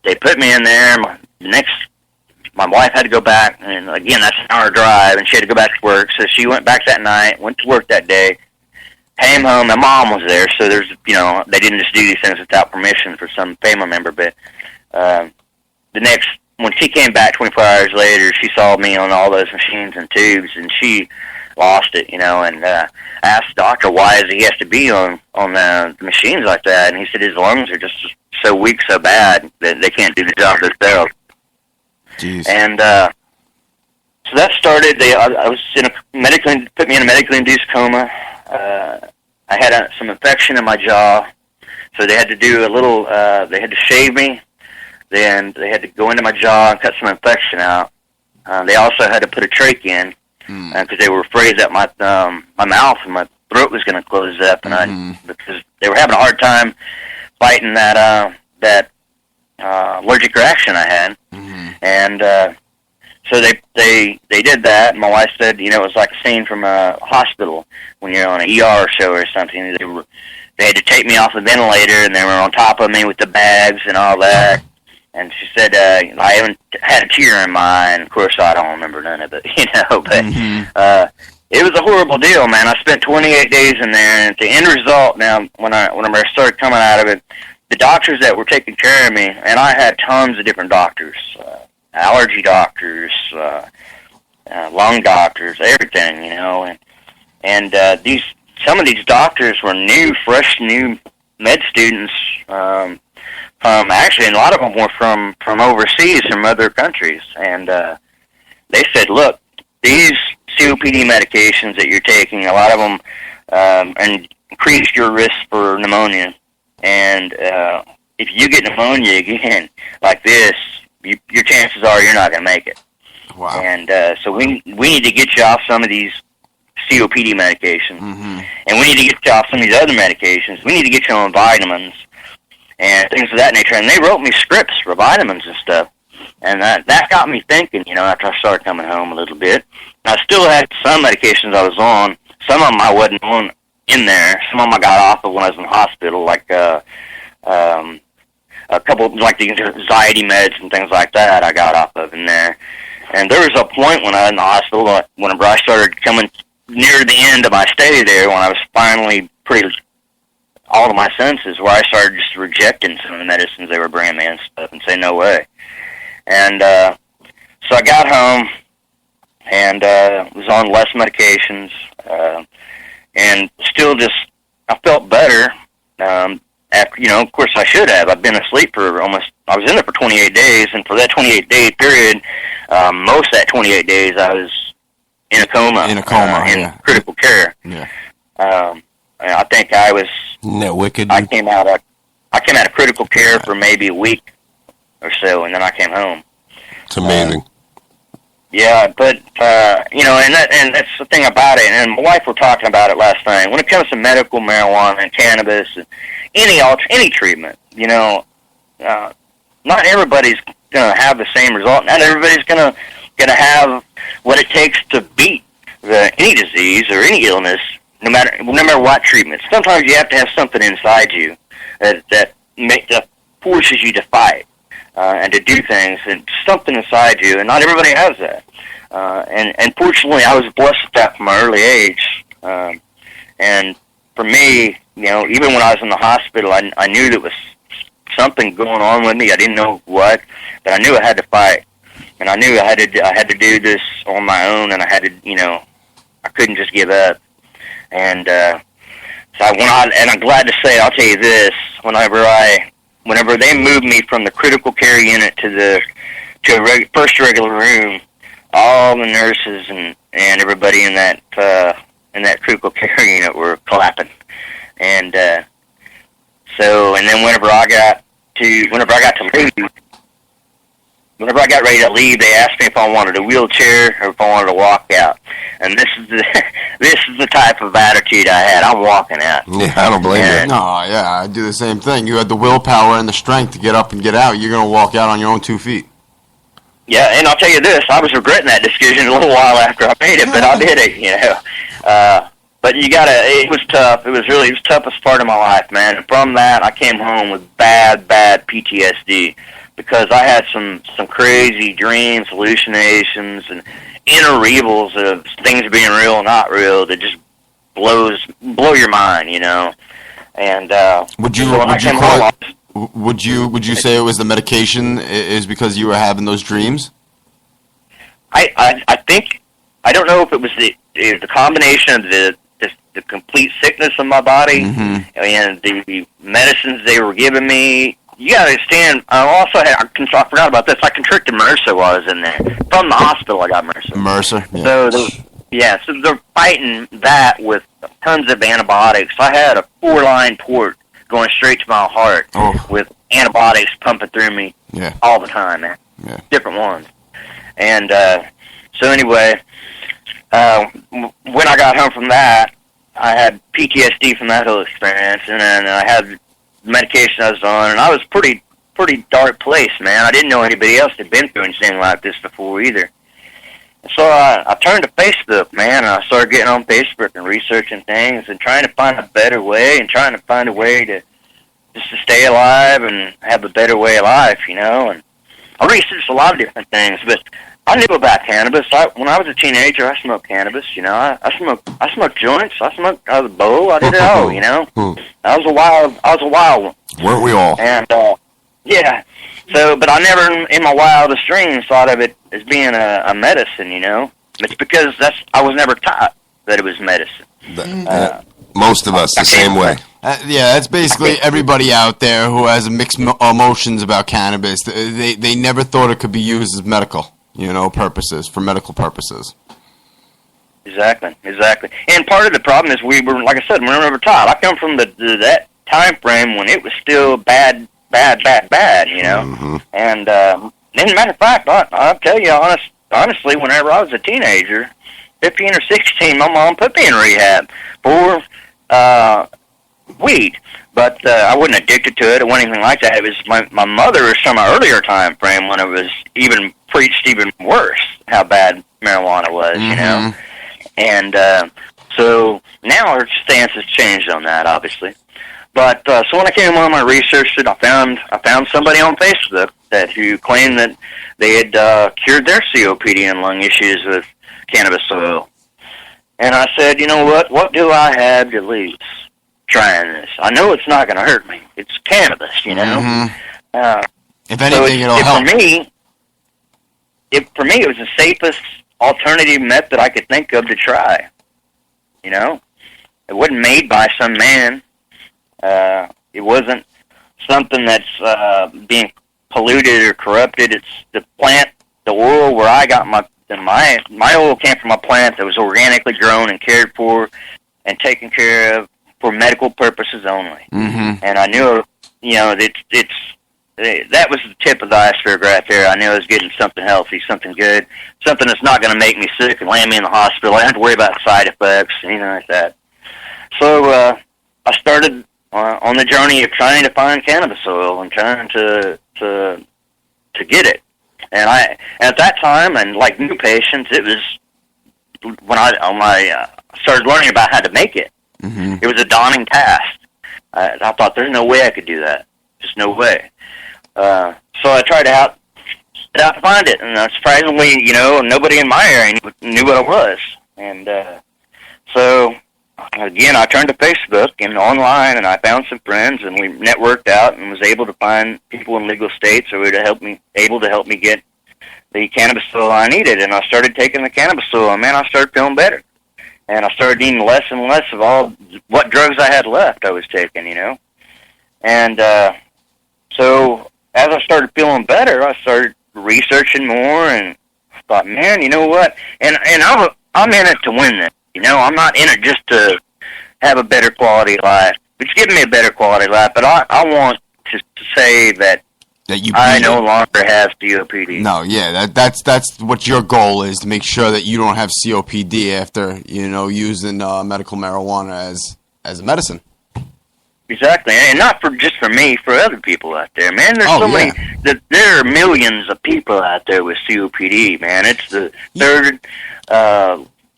S13: they put me in there. My wife had to go back, and again, that's an hour drive, and she had to go back to work. So she went back that night, went to work that day, came home. My mom was there, so they didn't just do these things without permission for some family member. But when she came back 24 hours later, she saw me on all those machines and tubes, and she lost it, and asked the doctor why he has to be on the machines like that, and he said his lungs are just so weak, so bad that they can't do the job themselves.
S8: Jeez.
S13: And so that started. I was put me in a medically induced coma. I had some infection in my jaw, so they had to do they had to shave me. Then they had to go into my jaw and cut some infection out. They also had to put a trach in because they were afraid that my mouth and my throat was going to close up, and because they were having a hard time fighting that allergic reaction I had. And so they did that. My wife said, it was like a scene from a hospital when you're on an ER show or something. They had to take me off the ventilator, and they were on top of me with the bags and all that. And she said, I haven't had a tear in my eye, and of course I don't remember none of it, but it was a horrible deal, man. I spent 28 days in there, and at the end result, now, whenever I started coming out of it, the doctors that were taking care of me, and I had tons of different doctors, allergy doctors, lung doctors, everything, and some of these doctors were fresh new med students, actually, and a lot of them were from overseas, from other countries, and they said, look, these COPD medications that you're taking, a lot of them increase your risk for pneumonia, and if you get pneumonia again like this, your chances are you're not going to make it.
S8: Wow.
S13: And so we need to get you off some of these COPD medications, and we need to get you off some of these other medications. We need to get you on vitamins and things of that nature. And they wrote me scripts for vitamins and stuff. And that got me thinking, after I started coming home a little bit. I still had some medications I was on. Some of them I wasn't on in there. Some of them I got off of when I was in the hospital, like a couple, like the anxiety meds and things like that I got off of in there. And there was a point when I was in the hospital, whenever I started coming near the end of my stay there, when I was finally all of my senses, where I started just rejecting some of the medicines they were bringing me and stuff and say, no way. And so I got home and was on less medications and still I felt better after, of course I should have. I've been asleep I was in there for 28 days, and for that 28-day period, most of that 28 days I was in a coma. In critical care.
S8: Yeah.
S13: I think I was.
S9: Isn't that wicked?
S13: I came out of critical care for maybe a week or so, and then I came home.
S9: It's amazing.
S13: Yeah, but and that's the thing about it. And my wife were talking about it last night. When it comes to medical marijuana and cannabis, and any treatment, not everybody's going to have the same result. Not everybody's going to have what it takes to beat any disease or any illness. No matter what treatment. Sometimes you have to have something inside you that forces you to fight and to do things, and something inside you, and not everybody has that. And fortunately, I was blessed with that from my early age. And for me, even when I was in the hospital, I knew there was something going on with me. I didn't know what, but I knew I had to fight, and I knew I had to do this on my own, and I had to, I couldn't just give up. And So and I'm glad to say, I'll tell you this: whenever they moved me from the critical care unit to a first regular room, all the nurses and everybody in that critical care unit were clapping, and then whenever I got ready to leave, they asked me if I wanted a wheelchair or if I wanted to walk out. And this is the type of attitude I had. I'm walking out.
S9: Yeah, I don't blame you.
S8: No, yeah, I do the same thing. You had the willpower and the strength to get up and get out. You're going to walk out on your own 2 feet.
S13: Yeah, and I'll tell you this, I was regretting that decision a little while after I made it, but I did it, But it was tough. It was the toughest part of my life, man. And from that, I came home with bad PTSD because I had some crazy dreams, hallucinations, and inner revels of things being real and not real that just blow your mind, And
S8: would you say it was the medication is because you were having those dreams?
S13: I think, I don't know if it was the combination of the complete sickness of my body and the medicines they were giving me. You gotta understand, I forgot about this, I contracted MRSA while I was in there. From the hospital I got MRSA.
S8: MRSA,
S13: yeah. So they're fighting that with tons of antibiotics. I had a 4-line port going straight to my heart with antibiotics pumping through me all the time, man. Yeah. Different ones. And so anyway, when I got home from that, I had PTSD from that whole experience, and then I had medication I was on, and I was pretty dark place, man. I didn't know anybody else had been through anything like this before either. And so I turned to Facebook, man, and I started getting on Facebook and researching things and trying to find a better way and trying to find a way to just to stay alive and have a better way of life, And I researched a lot of different things, but I knew about cannabis. When I was a teenager, I smoked cannabis, I smoked joints, I smoked out of the bowl, I did it all, I was a wild one.
S9: Weren't we all?
S13: And, yeah. So, but I never, in my wildest dreams, thought of it as being a medicine, It's because I was never taught that it was medicine.
S9: Most of us, the same way.
S8: That's basically everybody out there who has mixed emotions about cannabis. They never thought it could be used as medical, purposes, for medical purposes.
S13: Exactly. And part of the problem is we were, like I said, we were never taught. I come from that time frame when it was still bad,
S9: Mm-hmm.
S13: And as a matter of fact, I'll tell you honestly, whenever I was a teenager, 15 or 16, my mom put me in rehab for weed. But I wasn't addicted to it or anything like that. It was my mother was from an earlier time frame when it was even preached even worse how bad marijuana was, And so now her stance has changed on that, obviously. But so when I came home, I researched it. I found somebody on Facebook who claimed that they had cured their COPD and lung issues with cannabis oil. And I said, you know what? What do I have to lose trying this? I know it's not going to hurt me. It's cannabis, If
S8: anything, it'll help.
S13: For me, it was the safest alternative method I could think of to try. It wasn't made by some man. It wasn't something that's being polluted or corrupted. It's the plant, the oil where I got my oil came from a plant that was organically grown and cared for and taken care of for medical purposes only. And I knew, that was the tip of the iceberg right there. I knew I was getting something healthy, something good, something that's not going to make me sick and land me in the hospital. I didn't have to worry about side effects, anything like that. So I started on the journey of trying to find cannabis oil and trying to get it. And at that time, and like new patients, it was when I started learning about how to make it. It was a daunting task. I thought, there's no way I could do that. Just no way. So I tried to find it, and surprisingly, nobody in my area knew what it was. And so again, I turned to Facebook and online, and I found some friends, and we networked out, and was able to find people in legal states who were able to help me get the cannabis oil I needed. And I started taking the cannabis oil, and man, I started feeling better. and I started eating less and less of all what drugs I had left I was taking, you know. And so as I started feeling better, I started researching more and thought, man, you know what? And I'm in it to win this. You know, I'm not in it just to have a better quality life. It's giving me a better quality life, but I want to say that I no longer have COPD.
S8: No, yeah, that's what your goal is, to make sure that you don't have COPD after, you know, using medical marijuana as a medicine.
S13: Exactly, and not just for me, for other people out there, man. There's many. There are millions of people out there with COPD, man. It's the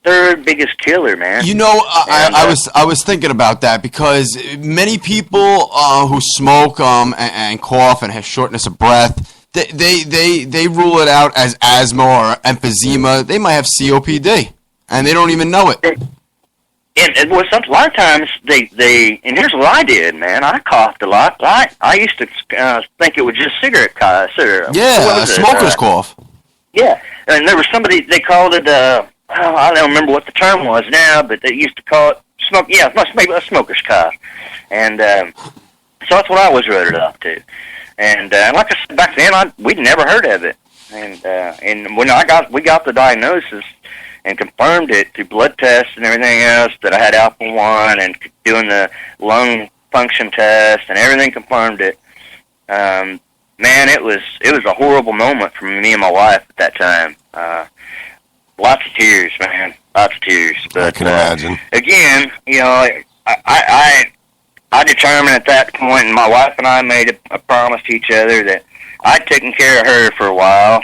S13: third biggest killer, man.
S8: You know, I was thinking about that, because many people who smoke and cough and have shortnness of breath, they rule it out as asthma or emphysema. They might have COPD, and they don't even know it.
S13: And it was a lot of times they and here's what I did, man. I coughed a lot. I used to think it was just cigarette cough.
S8: Yeah, a smoker's cough.
S13: Yeah, and there was somebody, they called it. I don't remember what the term was now, but they used to call it smoke. Yeah, maybe a smoker's cough. And so that's what I was rooted up to. And like I said, back then we'd never heard of it. And when we got the diagnosis and confirmed it through blood tests and everything else, that I had alpha-1 and doing the lung function test and everything confirmed it. Man, it was a horrible moment for me and my wife at that time. Lots of tears, man. Lots of tears. But,
S9: I can imagine.
S13: Again, you know, I determined at that point, and my wife and I made a promise to each other that I'd taken care of her for a while.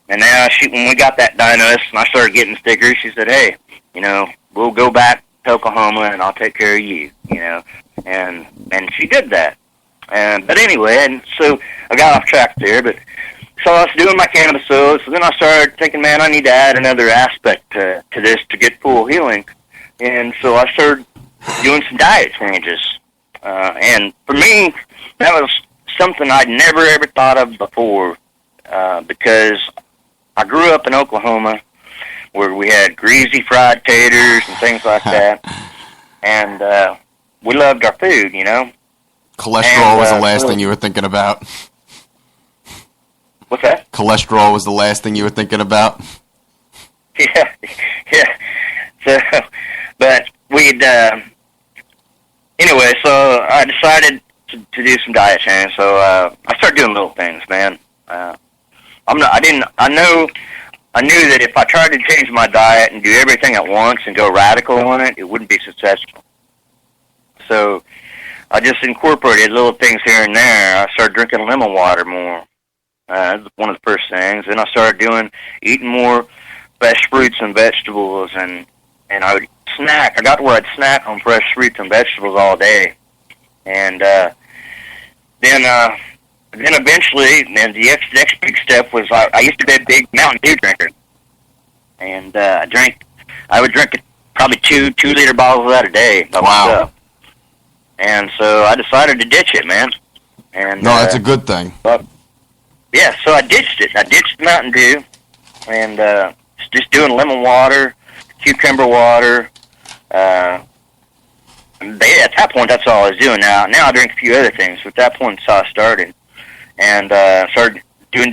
S13: And now when we got that diagnosis and I started getting stickers, she said, hey, you know, we'll go back to Oklahoma and I'll take care of you, you know. And she did that. But anyway, and so I got off track there, but so I was doing my cannabis so then I started thinking, man, I need to add another aspect to this to get full healing. And so I started doing some diet changes. And for me, that was something I'd never ever thought of before, because I grew up in Oklahoma where we had greasy fried taters and things like that. And we loved our food, you know.
S8: Cholesterol was the last thing you were thinking about.
S13: What's that?
S8: Cholesterol was the last thing you were thinking about.
S13: Yeah. So, but we'd anyway. So I decided to do some diet change. So I started doing little things, man. I knew that if I tried to change my diet and do everything at once and go radical on it, it wouldn't be successful. So I just incorporated little things here and there. I started drinking lemon water more. That's one of the first things. Then I started eating more fresh fruits and vegetables, and I would snack. I got to where I'd snack on fresh fruits and vegetables all day. And then eventually, and the next big step was I used to be a big Mountain Dew drinker, and I would drink probably 2-liter bottles of that a day by myself. And so I decided to ditch it, man. And
S8: no, that's a good thing.
S13: Yeah, so I ditched it. I ditched Mountain Dew, and just doing lemon water, cucumber water. At that point, that's all I was doing. Now I drink a few other things, but at that point, that's how I started. And started doing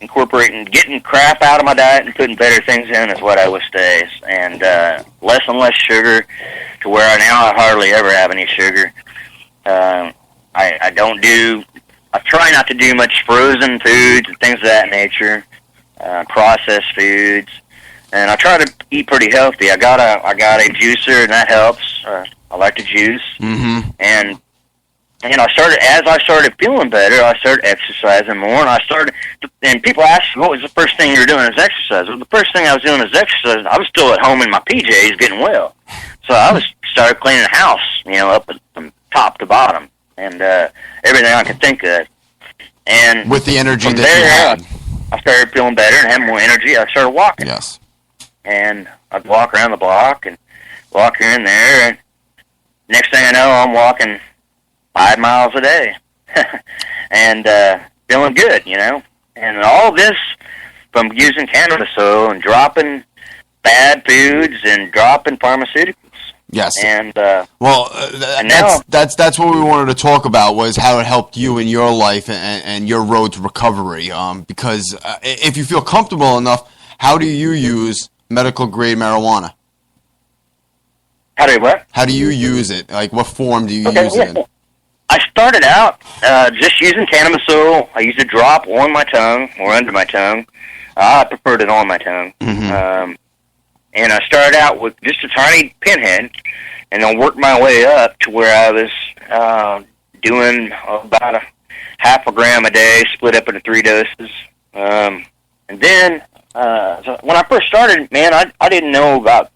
S13: incorporating, getting crap out of my diet and putting better things in is what I would say. And less and less sugar, to where I hardly ever have any sugar. I try not to do much frozen foods and things of that nature, processed foods, and I try to eat pretty healthy. I got a juicer, and that helps. I like to juice, and as I started feeling better, I started exercising more, and people ask me, what was the first thing you were doing as exercise? Well, the first thing I was doing as exercise, I was still at home in my PJs getting well. So I started cleaning the house, you know, up from top to bottom, and everything I could think of. And
S8: with the energy
S13: that
S8: you had,
S13: I started feeling better and having more energy. I started walking.
S8: Yes.
S13: And I'd walk around the block and walk here and there, and next thing I know, I'm walking 5 miles a day, and feeling good, you know. And all this from using cannabis oil and dropping bad foods and dropping pharmaceuticals.
S8: Yes.
S13: And
S8: that's what we wanted to talk about, was how it helped you in your life and your road to recovery. Because if you feel comfortable enough, how do you use medical grade marijuana?
S13: How do you what?
S8: How do you use it? Like, what form do you use it in?
S13: I started out just using cannabis oil. I used a drop on my tongue or under my tongue. I preferred it on my tongue.
S8: Mm-hmm.
S13: And I started out with just a tiny pinhead, and then worked my way up to where I was doing about a half a gram a day, split up into 3 doses. And then so when I first started, man, I didn't know about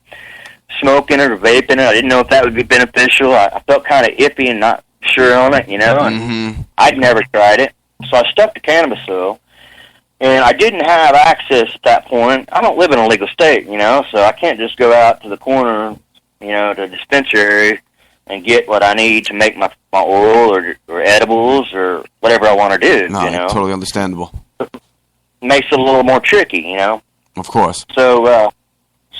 S13: smoking or vaping. I didn't know if that would be beneficial. I felt kind of iffy and not sure on it, you know.
S8: Mm-hmm.
S13: I'd never tried it, so I stuck to cannabis oil. And I didn't have access at that point. I don't live in a legal state, you know, so I can't just go out to the corner, you know, to the dispensary and get what I need to make my oil or edibles or whatever I want to do,
S8: No,
S13: you know.
S8: totally understandable.
S13: Makes it a little more tricky, you know.
S8: Of course.
S13: So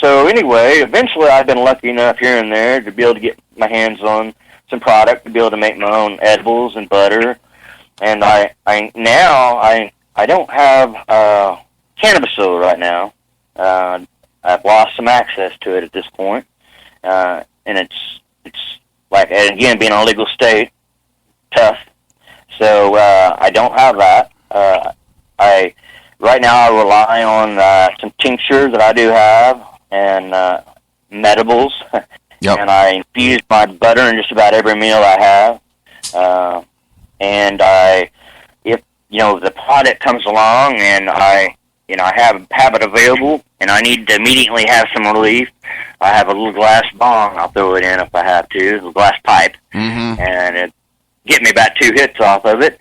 S13: anyway, eventually I've been lucky enough here and there to be able to get my hands on some product to be able to make my own edibles and butter. And I don't have cannabis oil right now. I've lost some access to it at this point. And it's like, and again, being in a legal state, tough. So I don't have that. Right now I rely on some tinctures that I do have and medibles.
S8: Yep.
S13: And I infuse my butter in just about every meal I have. And if the product comes along and I have it available and I need to immediately have some relief, I have a little glass bong I'll throw it in if I have to, a little glass pipe, and it get me about 2 hits off of it.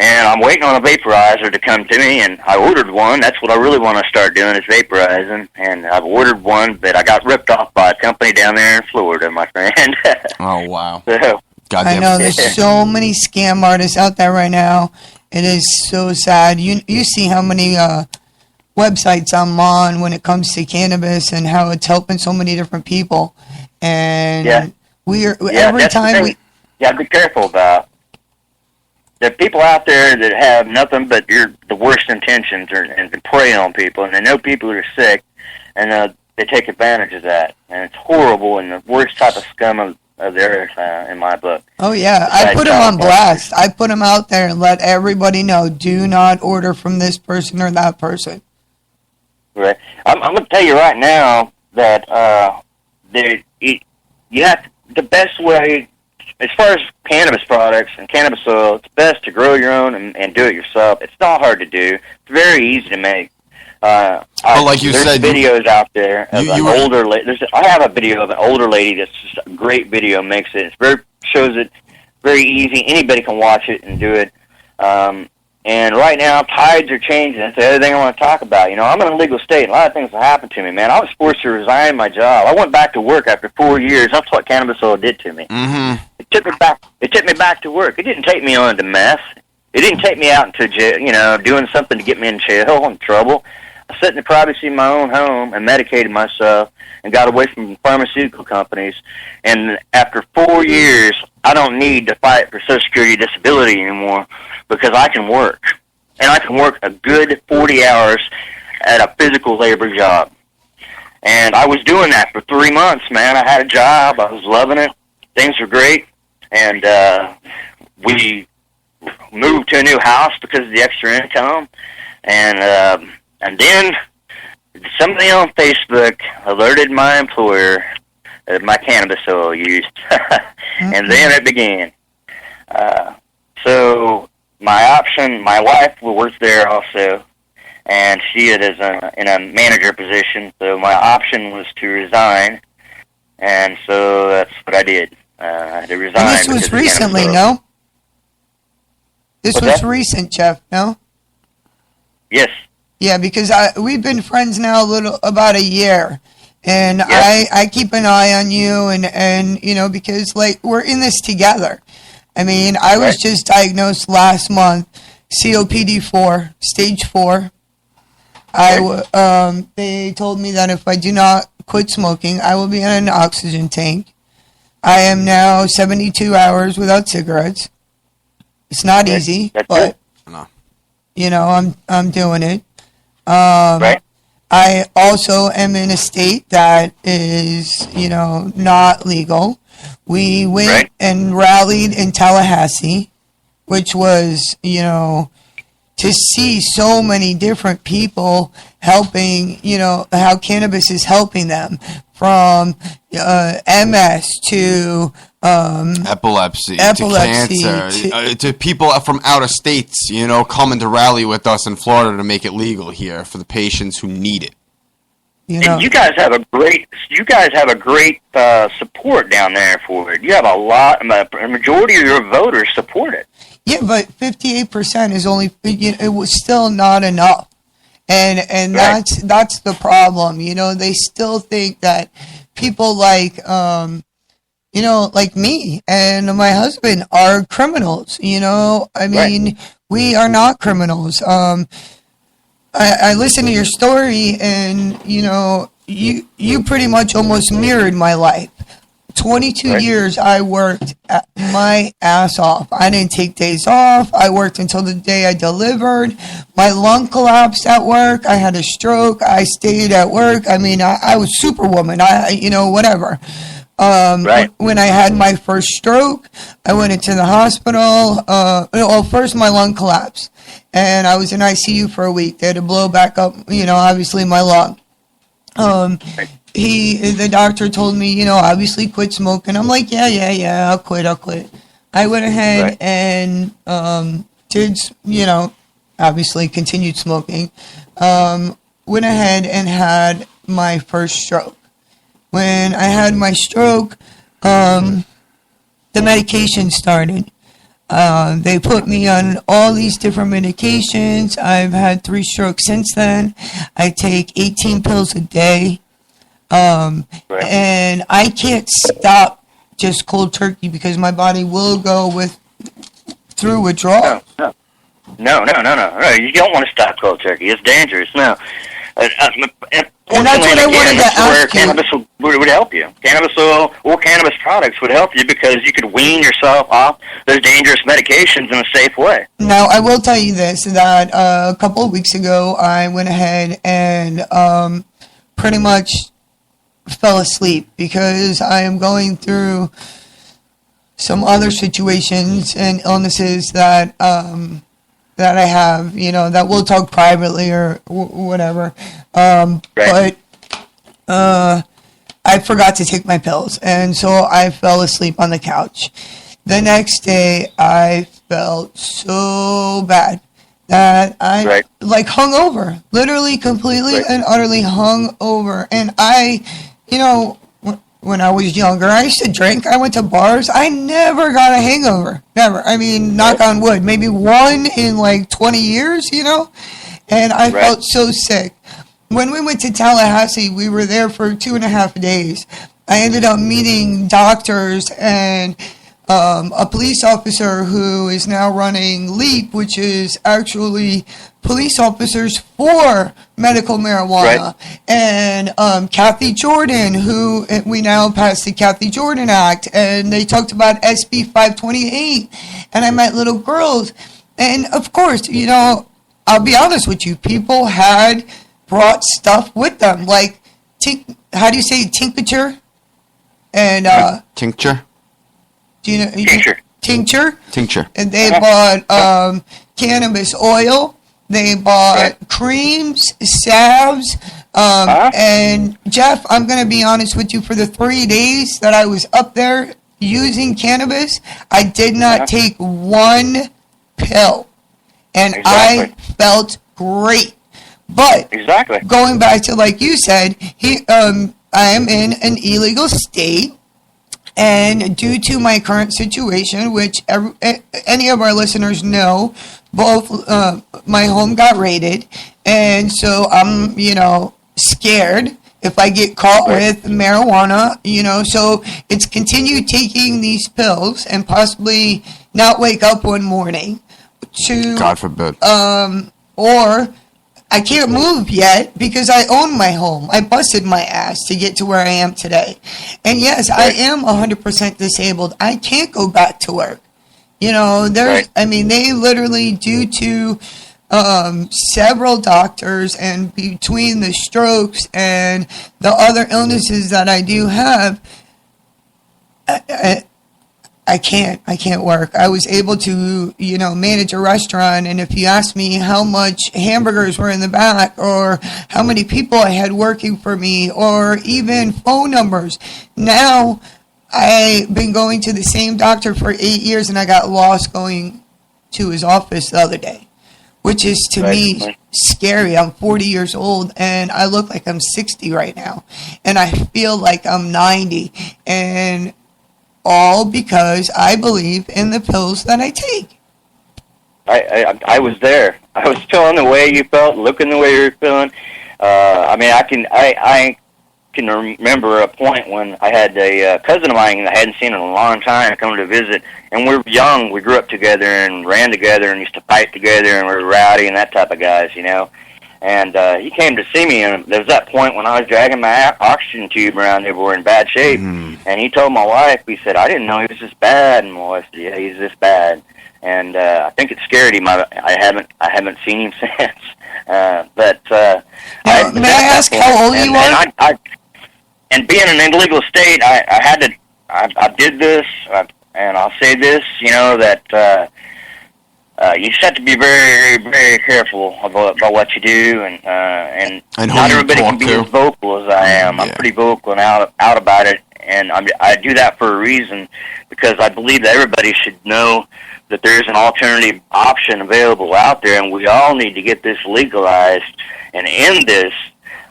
S13: And I'm waiting on a vaporizer to come to me, and I ordered one. That's what I really want to start doing, is vaporizing. And I've ordered one, but I got ripped off by a company down there in Florida, my friend.
S8: Oh, wow.
S13: So,
S8: Goddamn.
S12: I know there's so many scam artists out there right now. It is so sad. You see how many websites I'm on when it comes to cannabis and how it's helping so many different people. And every time we
S13: be careful about. There are people out there that have nothing but the worst intentions and to prey on people, and they know people are sick, and they take advantage of that. And it's horrible and the worst type of scum of the earth in my book.
S12: Oh, yeah. I put them on blast. I put them out there and let everybody know, do not order from this person or that person.
S13: Right. I'm going to tell you right now that you have the best way, as far as cannabis products and cannabis oil, it's best to grow your own and do it yourself. It's not hard to do. It's very easy to make.
S8: Like you
S13: there's
S8: said,
S13: videos out there of an older lady. I have a video of an older lady that's just a great video. Makes it. Shows it very easy. Anybody can watch it and do it. And right now, tides are changing. That's the other thing I want to talk about. You know, I'm in a legal state. And a lot of things have happened to me, man. I was forced to resign my job. I went back to work after 4 years. That's what cannabis oil did to me.
S8: Mm-hmm.
S13: It took me back to work. It didn't take me on to meth. It didn't take me out into jail, you know, doing something to get me in jail and trouble. I sat in the privacy of my own home and medicated myself and got away from pharmaceutical companies. And after 4 years, I don't need to fight for Social Security disability anymore because I can work. And I can work a good 40 hours at a physical labor job. And I was doing that for 3 months, man. I had a job. I was loving it. Things were great. And we moved to a new house because of the extra income. And then somebody on Facebook alerted my employer of my cannabis oil use. And then it began. So my wife works there also, and she is in a manager position. So my option was to resign, and so that's what I did. I had to resign.
S12: And this was recently, no? This was recent, Jeff, no?
S13: Yes.
S12: Yeah, because we've been friends now about a year, and I keep an eye on you, and you know, because like we're in this together. I mean, I was just diagnosed last month, COPD 4, stage 4, They told me that if I do not quit smoking, I will be on an oxygen tank. I am now 72 hours without cigarettes. It's not easy, but you know, I'm doing it. I also am in a state that is, you know, not legal. We went and rallied in Tallahassee, which was, you know, to see so many different people helping, you know, how cannabis is helping them, from MS to
S8: epilepsy, to cancer, to people from outer states, you know, coming to rally with us in Florida to make it legal here for the patients who need it.
S12: You know,
S13: and you guys have a great support down there for it. You have a majority of your voters support it.
S12: Yeah, but 58% is only, you know, it was still not enough. And that's the problem. You know, they still think that people like, you know, like me and my husband are criminals. You know, I mean, we are not criminals. I listened to your story, and, you know, you pretty much almost mirrored my life. 22 years I worked my ass off. I didn't take days off. I worked until the day I delivered. My lung collapsed at work. I had a stroke. I stayed at work. I mean, I was superwoman. You know, whatever. When I had my first stroke, I went into the hospital. Well, first my lung collapsed, and I was in ICU for a week. They had to blow back up, you know, obviously my lung. The doctor told me, you know, obviously quit smoking. I'm like, yeah, I'll quit. I went ahead and did, you know, obviously continued smoking. Went ahead and had my first stroke. When I had my stroke, the medication started. They put me on all these different medications. I've had 3 strokes since then. I take 18 pills a day. And I can't stop just cold turkey because my body will go through withdrawal.
S13: No. You don't want to stop cold turkey. It's dangerous. No.
S12: And that's what I wanted to ask you.
S13: Cannabis would help you. Cannabis oil or cannabis products would help you because you could wean yourself off those dangerous medications in a safe way.
S12: Now, I will tell you this, that a couple of weeks ago, I went ahead and pretty much fell asleep because I am going through some other situations and illnesses that that I have, you know, that we'll talk privately or whatever. But I forgot to take my pills, and so I fell asleep on the couch. The next day, I felt so bad that I like hung over, literally, completely and utterly hung over. And I, you know, when I was younger, I used to drink. I went to bars. I never got a hangover. Never. I mean, knock on wood, maybe one in like 20 years, you know? And I felt so sick. When we went to Tallahassee, we were there for 2.5 days. I ended up meeting doctors and a police officer who is now running LEAP, which is actually police officers for medical marijuana. And Kathy Jordan, who we now passed the Kathy Jordan Act, and they talked about SB 528, and I met little girls. And of course, you know, I'll be honest with you, people had brought stuff with them, like, how do you say tincture? And
S8: tincture?
S12: Do you know?
S13: Tincture.
S12: Tincture. And they bought cannabis oil. They bought creams, salves, and Jeff, I'm going to be honest with you, for the 3 days that I was up there using cannabis, I did not take one pill, and I felt great. But going back to, like you said, I am in an illegal state. And due to my current situation, which any of our listeners know, both my home got raided, and so I'm, you know, scared if I get caught with marijuana, you know. So it's continue taking these pills and possibly not wake up one morning to,
S8: God forbid,
S12: or I can't move yet because I own my home. I busted my ass to get to where I am today. And yes, I am 100% disabled. I can't go back to work. You know, they literally, due to several doctors and between the strokes and the other illnesses that I do have, I can't work. I was able to, manage a restaurant, and if you ask me how much hamburgers were in the back or how many people I had working for me or even phone numbers, now I've been going to the same doctor for 8 years and I got lost going to his office the other day, which is to me scary. I'm 40 years old and I look like I'm 60 right now, and I feel like I'm 90, and all because I believe in the pills that I take.
S13: I was there. I was feeling the way you felt, looking the way you were feeling. I can remember a point when I had a cousin of mine that I hadn't seen in a long time come to visit, and we were young. We grew up together and ran together and used to fight together, and we were rowdy and that type of guys, And he came to see me, and there was that point when I was dragging my oxygen tube around. They were in bad shape, and he told my wife, he said, "I didn't know he was this bad." And my wife said, "Yeah, he's this bad." And I think it scared him. I haven't seen him since. May
S12: I ask how old you are?
S13: And being in an illegal state, I did this, and I'll say this, that. You just have to be very, very careful about what you do, and not everybody can be as vocal as I am. I'm pretty vocal and out about it, and I do that for a reason, because I believe that everybody should know that there's an alternative option available out there, and we all need to get this legalized and end this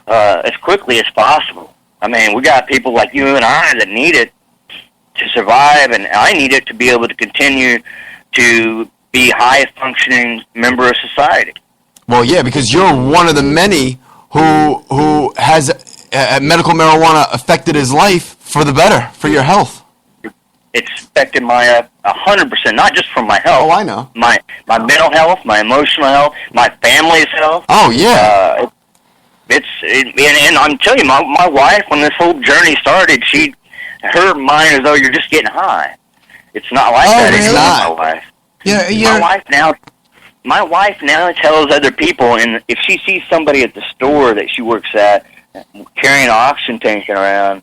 S13: as quickly as possible. I mean, we got people like you and I that need it to survive, and I need it to be able to continue to be high-functioning member of society.
S8: Well, yeah, because you're one of the many who has medical marijuana affected his life for the better, for your health.
S13: It's affected my 100%, not just from my health.
S8: Oh, I know.
S13: My mental health, my emotional health, my family's health.
S8: Oh, yeah.
S13: And I'm telling you, my wife, when this whole journey started, her mind is, you're just getting high. It's not like that.
S12: Really?
S13: It's not my wife. My wife now tells other people, and if she sees somebody at the store that she works at carrying an oxygen tank around,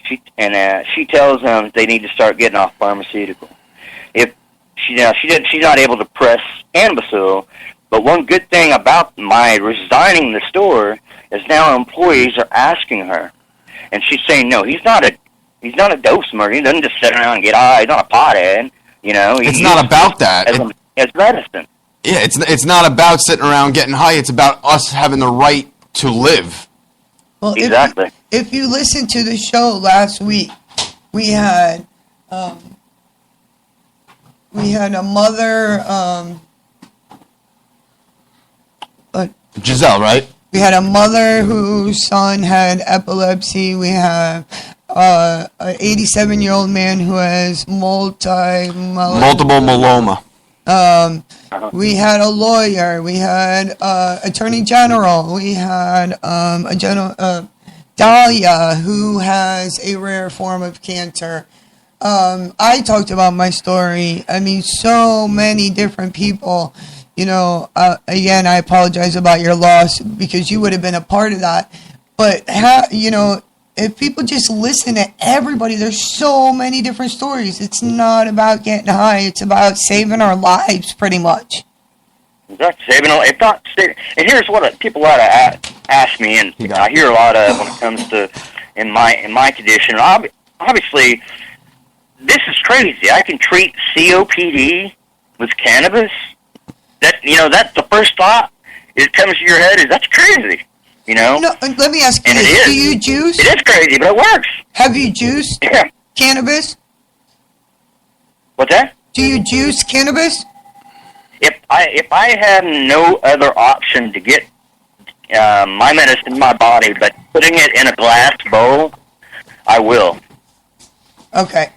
S13: she tells them they need to start getting off pharmaceutical. If she's not able to press Anbacil, but one good thing about my resigning the store is now employees are asking her, and she's saying, no, he's not a dope smoker. He doesn't just sit around and get high. He's not a pothead.
S8: It's not about that.
S13: As medicine.
S8: Yeah, it's not about sitting around getting high. It's about us having the right to live.
S12: Well,
S13: exactly.
S12: If you listened to the show last week, we had a mother.
S8: Giselle, right?
S12: We had a mother whose son had epilepsy. We have an 87-year-old man who has multiple
S8: myeloma.
S12: We had a lawyer. We had attorney general. We had Dahlia, who has a rare form of cancer. I talked about my story. I mean, so many different people. Again, I apologize about your loss because you would have been a part of that. But if people just listen to everybody, there's so many different stories. It's not about getting high. It's about saving our lives, pretty much.
S13: Exactly. And here's what people ought to ask me, and I hear a lot of when it comes to in my condition. Obviously, this is crazy. I can treat COPD with cannabis. That's the first thought that comes to your head is that's crazy.
S12: No, let me ask you,
S13: and it is.
S12: Do you juice?
S13: It is crazy, but it works.
S12: Have you juiced cannabis?
S13: What's that?
S12: Do you juice cannabis?
S13: If I have no other option to get my medicine in my body, but putting it in a glass bowl, I will.
S12: Okay,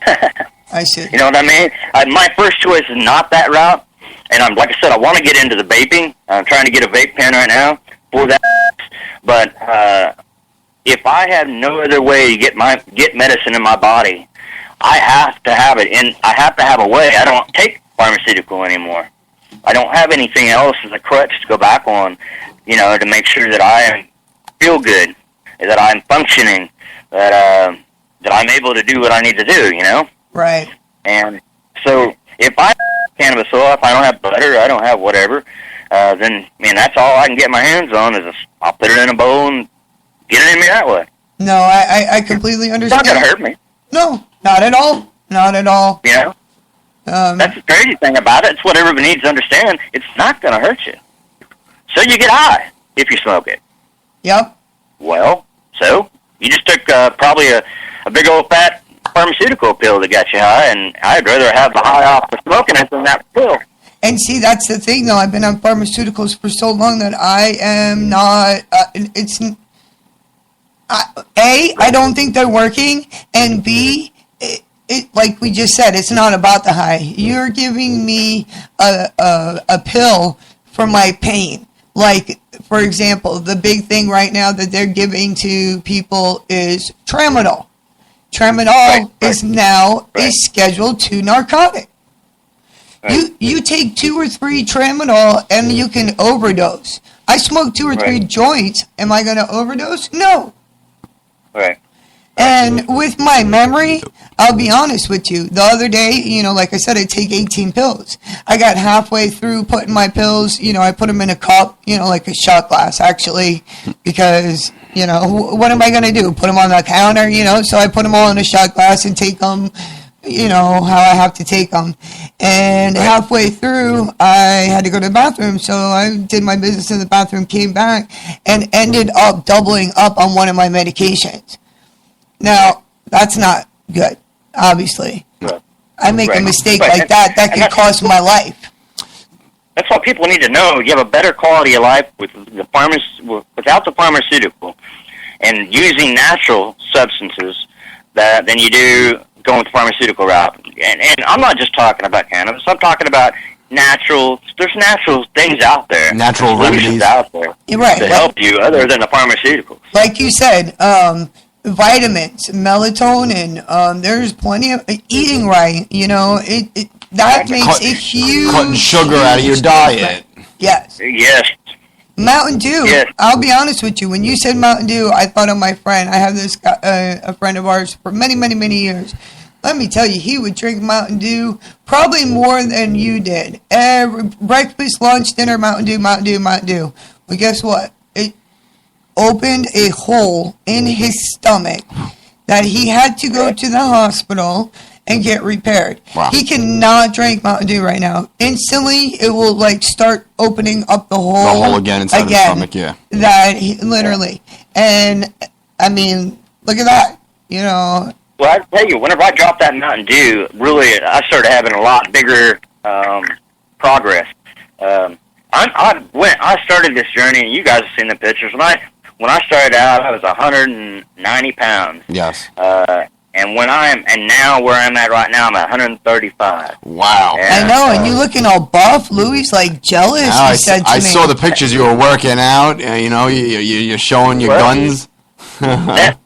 S12: I see.
S13: You know what I mean? My first choice is not that route, and like I said, I want to get into the vaping. I'm trying to get a vape pen right now. for that. But if I have no other way to get medicine in my body, I have to have it, and I have to have a way. I don't take pharmaceutical anymore. I don't have anything else as a crutch to go back on, to make sure that I feel good, that I'm functioning, that I'm able to do what I need to do,
S12: Right.
S13: And so if I have cannabis oil, if I don't have butter, I don't have whatever, then, that's all I can get my hands on is I'll put it in a bowl and get it in me that way.
S12: No, I completely understand.
S13: It's not going to hurt me.
S12: No, not at all. Not at all.
S13: That's the crazy thing about it. It's what everybody needs to understand. It's not going to hurt you. So you get high if you smoke it.
S12: Yep.
S13: Well, so you just took probably a big old fat pharmaceutical pill that got you high, and I'd rather have the high off the smoking it than that pill.
S12: And see, that's the thing, though. I've been on pharmaceuticals for so long that I am not. I don't think they're working, and B, it like we just said, it's not about the high. You're giving me a pill for my pain. Like, for example, the big thing right now that they're giving to people is Tramadol. Tramadol is now a Schedule II narcotic. You take 2 or 3 Tramadol and you can overdose. I smoke 2 or 3 joints. Am I going to overdose? No.
S13: Right.
S12: And with my memory, I'll be honest with you. The other day, like I said, I take 18 pills. I got halfway through putting my pills, I put them in a cup, like a shot glass, actually, because, what am I going to do? Put them on the counter, So I put them all in a shot glass and take them, how I have to take them. And halfway through, I had to go to the bathroom, so I did my business in the bathroom, came back, and ended up doubling up on one of my medications. Now, that's not good, obviously.
S13: Right.
S12: I make a mistake like that could cost my life.
S13: That's what people need to know. You have a better quality of life without the pharmaceutical and using natural substances than you do going the pharmaceutical route. And I'm not just talking about cannabis. I'm talking about there's natural things out there.
S8: Natural remedies
S13: out there to help you other than the pharmaceuticals.
S12: Like you said, vitamins, melatonin, there's plenty of eating right, that makes a huge...
S8: Cutting sugar out of your diet.
S12: Yes.
S13: Yes.
S12: Mountain Dew. Yes. I'll be honest with you. When you said Mountain Dew, I thought of my friend. I have this guy, a friend of ours for many, many, many years. Let me tell you, he would drink Mountain Dew probably more than you did. Every breakfast, lunch, dinner, Mountain Dew, Mountain Dew, Mountain Dew. Well, guess what? It opened a hole in his stomach that he had to go to the hospital and get repaired.
S8: Wow.
S12: He cannot drink Mountain Dew right now. Instantly, it will start opening up the hole
S8: again inside the stomach. Yeah.
S12: Literally, and I mean, look at that.
S13: Well, I tell you, whenever I dropped that Mountain Dew, really, I started having a lot bigger progress. I started this journey, and you guys have seen the pictures. When I started out, I was 190 pounds.
S8: Yes.
S13: And now where I'm at right now, I'm at 135.
S8: Wow.
S12: I know, and you looking all buff. Louis jealous.
S8: I
S12: saw
S8: the pictures you were working out. You're showing your guns.
S13: That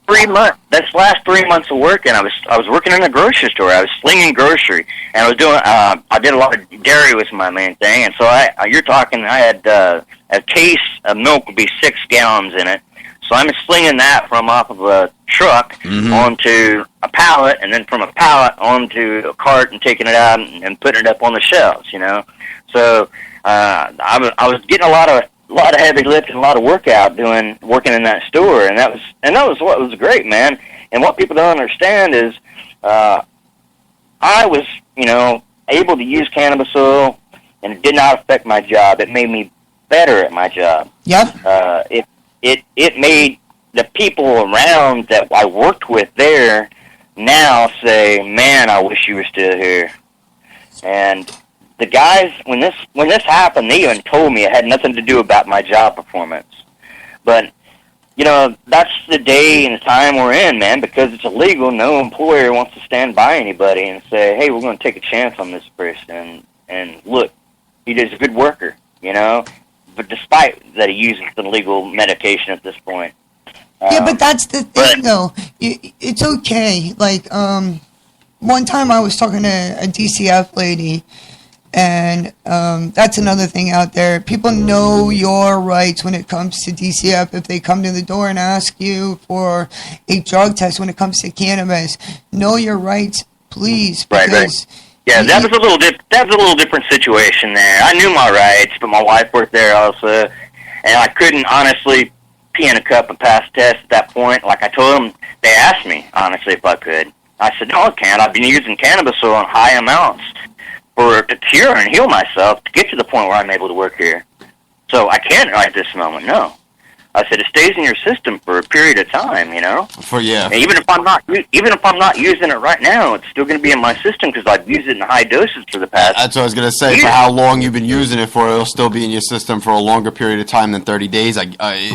S13: last 3 months of working, I was working in a grocery store. I was slinging grocery, and I was doing. I did a lot of dairy was my main thing, and so you're talking. I had a case of milk would be 6 gallons in it. So I'm slinging that from off of a truck onto a pallet, and then from a pallet onto a cart and taking it out and putting it up on the shelves. So I was getting a lot of heavy lifting, a lot of workout working in that store, and that was what was great, man. And what people don't understand is I was able to use cannabis oil, and it did not affect my job. It made me better at my job.
S12: Yep.
S13: It made the people around that I worked with there now say, "Man, I wish you were still here." And the guys, when this happened, they even told me it had nothing to do about my job performance. But that's the day and the time we're in, man. Because it's illegal, no employer wants to stand by anybody and say, "Hey, we're going to take a chance on this person." And look, he is a good worker, but despite that he uses the legal medication at this point.
S12: Yeah, but that's the thing, though. It's okay. Like, one time I was talking to a DCF lady, and that's another thing out there. People know your rights when it comes to DCF. If they come to the door and ask you for a drug test when it comes to cannabis, know your rights, please. Because
S13: Yeah, that was a little different situation there. I knew my rights, but my wife worked there also, and I couldn't honestly pee in a cup and pass the test at that point. Like I told them, they asked me honestly if I could. I said, no, I can't. I've been using cannabis oil in high amounts to cure and heal myself to get to the point where I'm able to work here. So I can't right this moment, no. I said it stays in your system for a period of time, you know. And even if I'm not using it right now, it's still going to be in my system because I've used it in high doses for the past.
S8: That's what I was going to say. For how long you've been using it for, it'll still be in your system for a longer period of time than 30 days.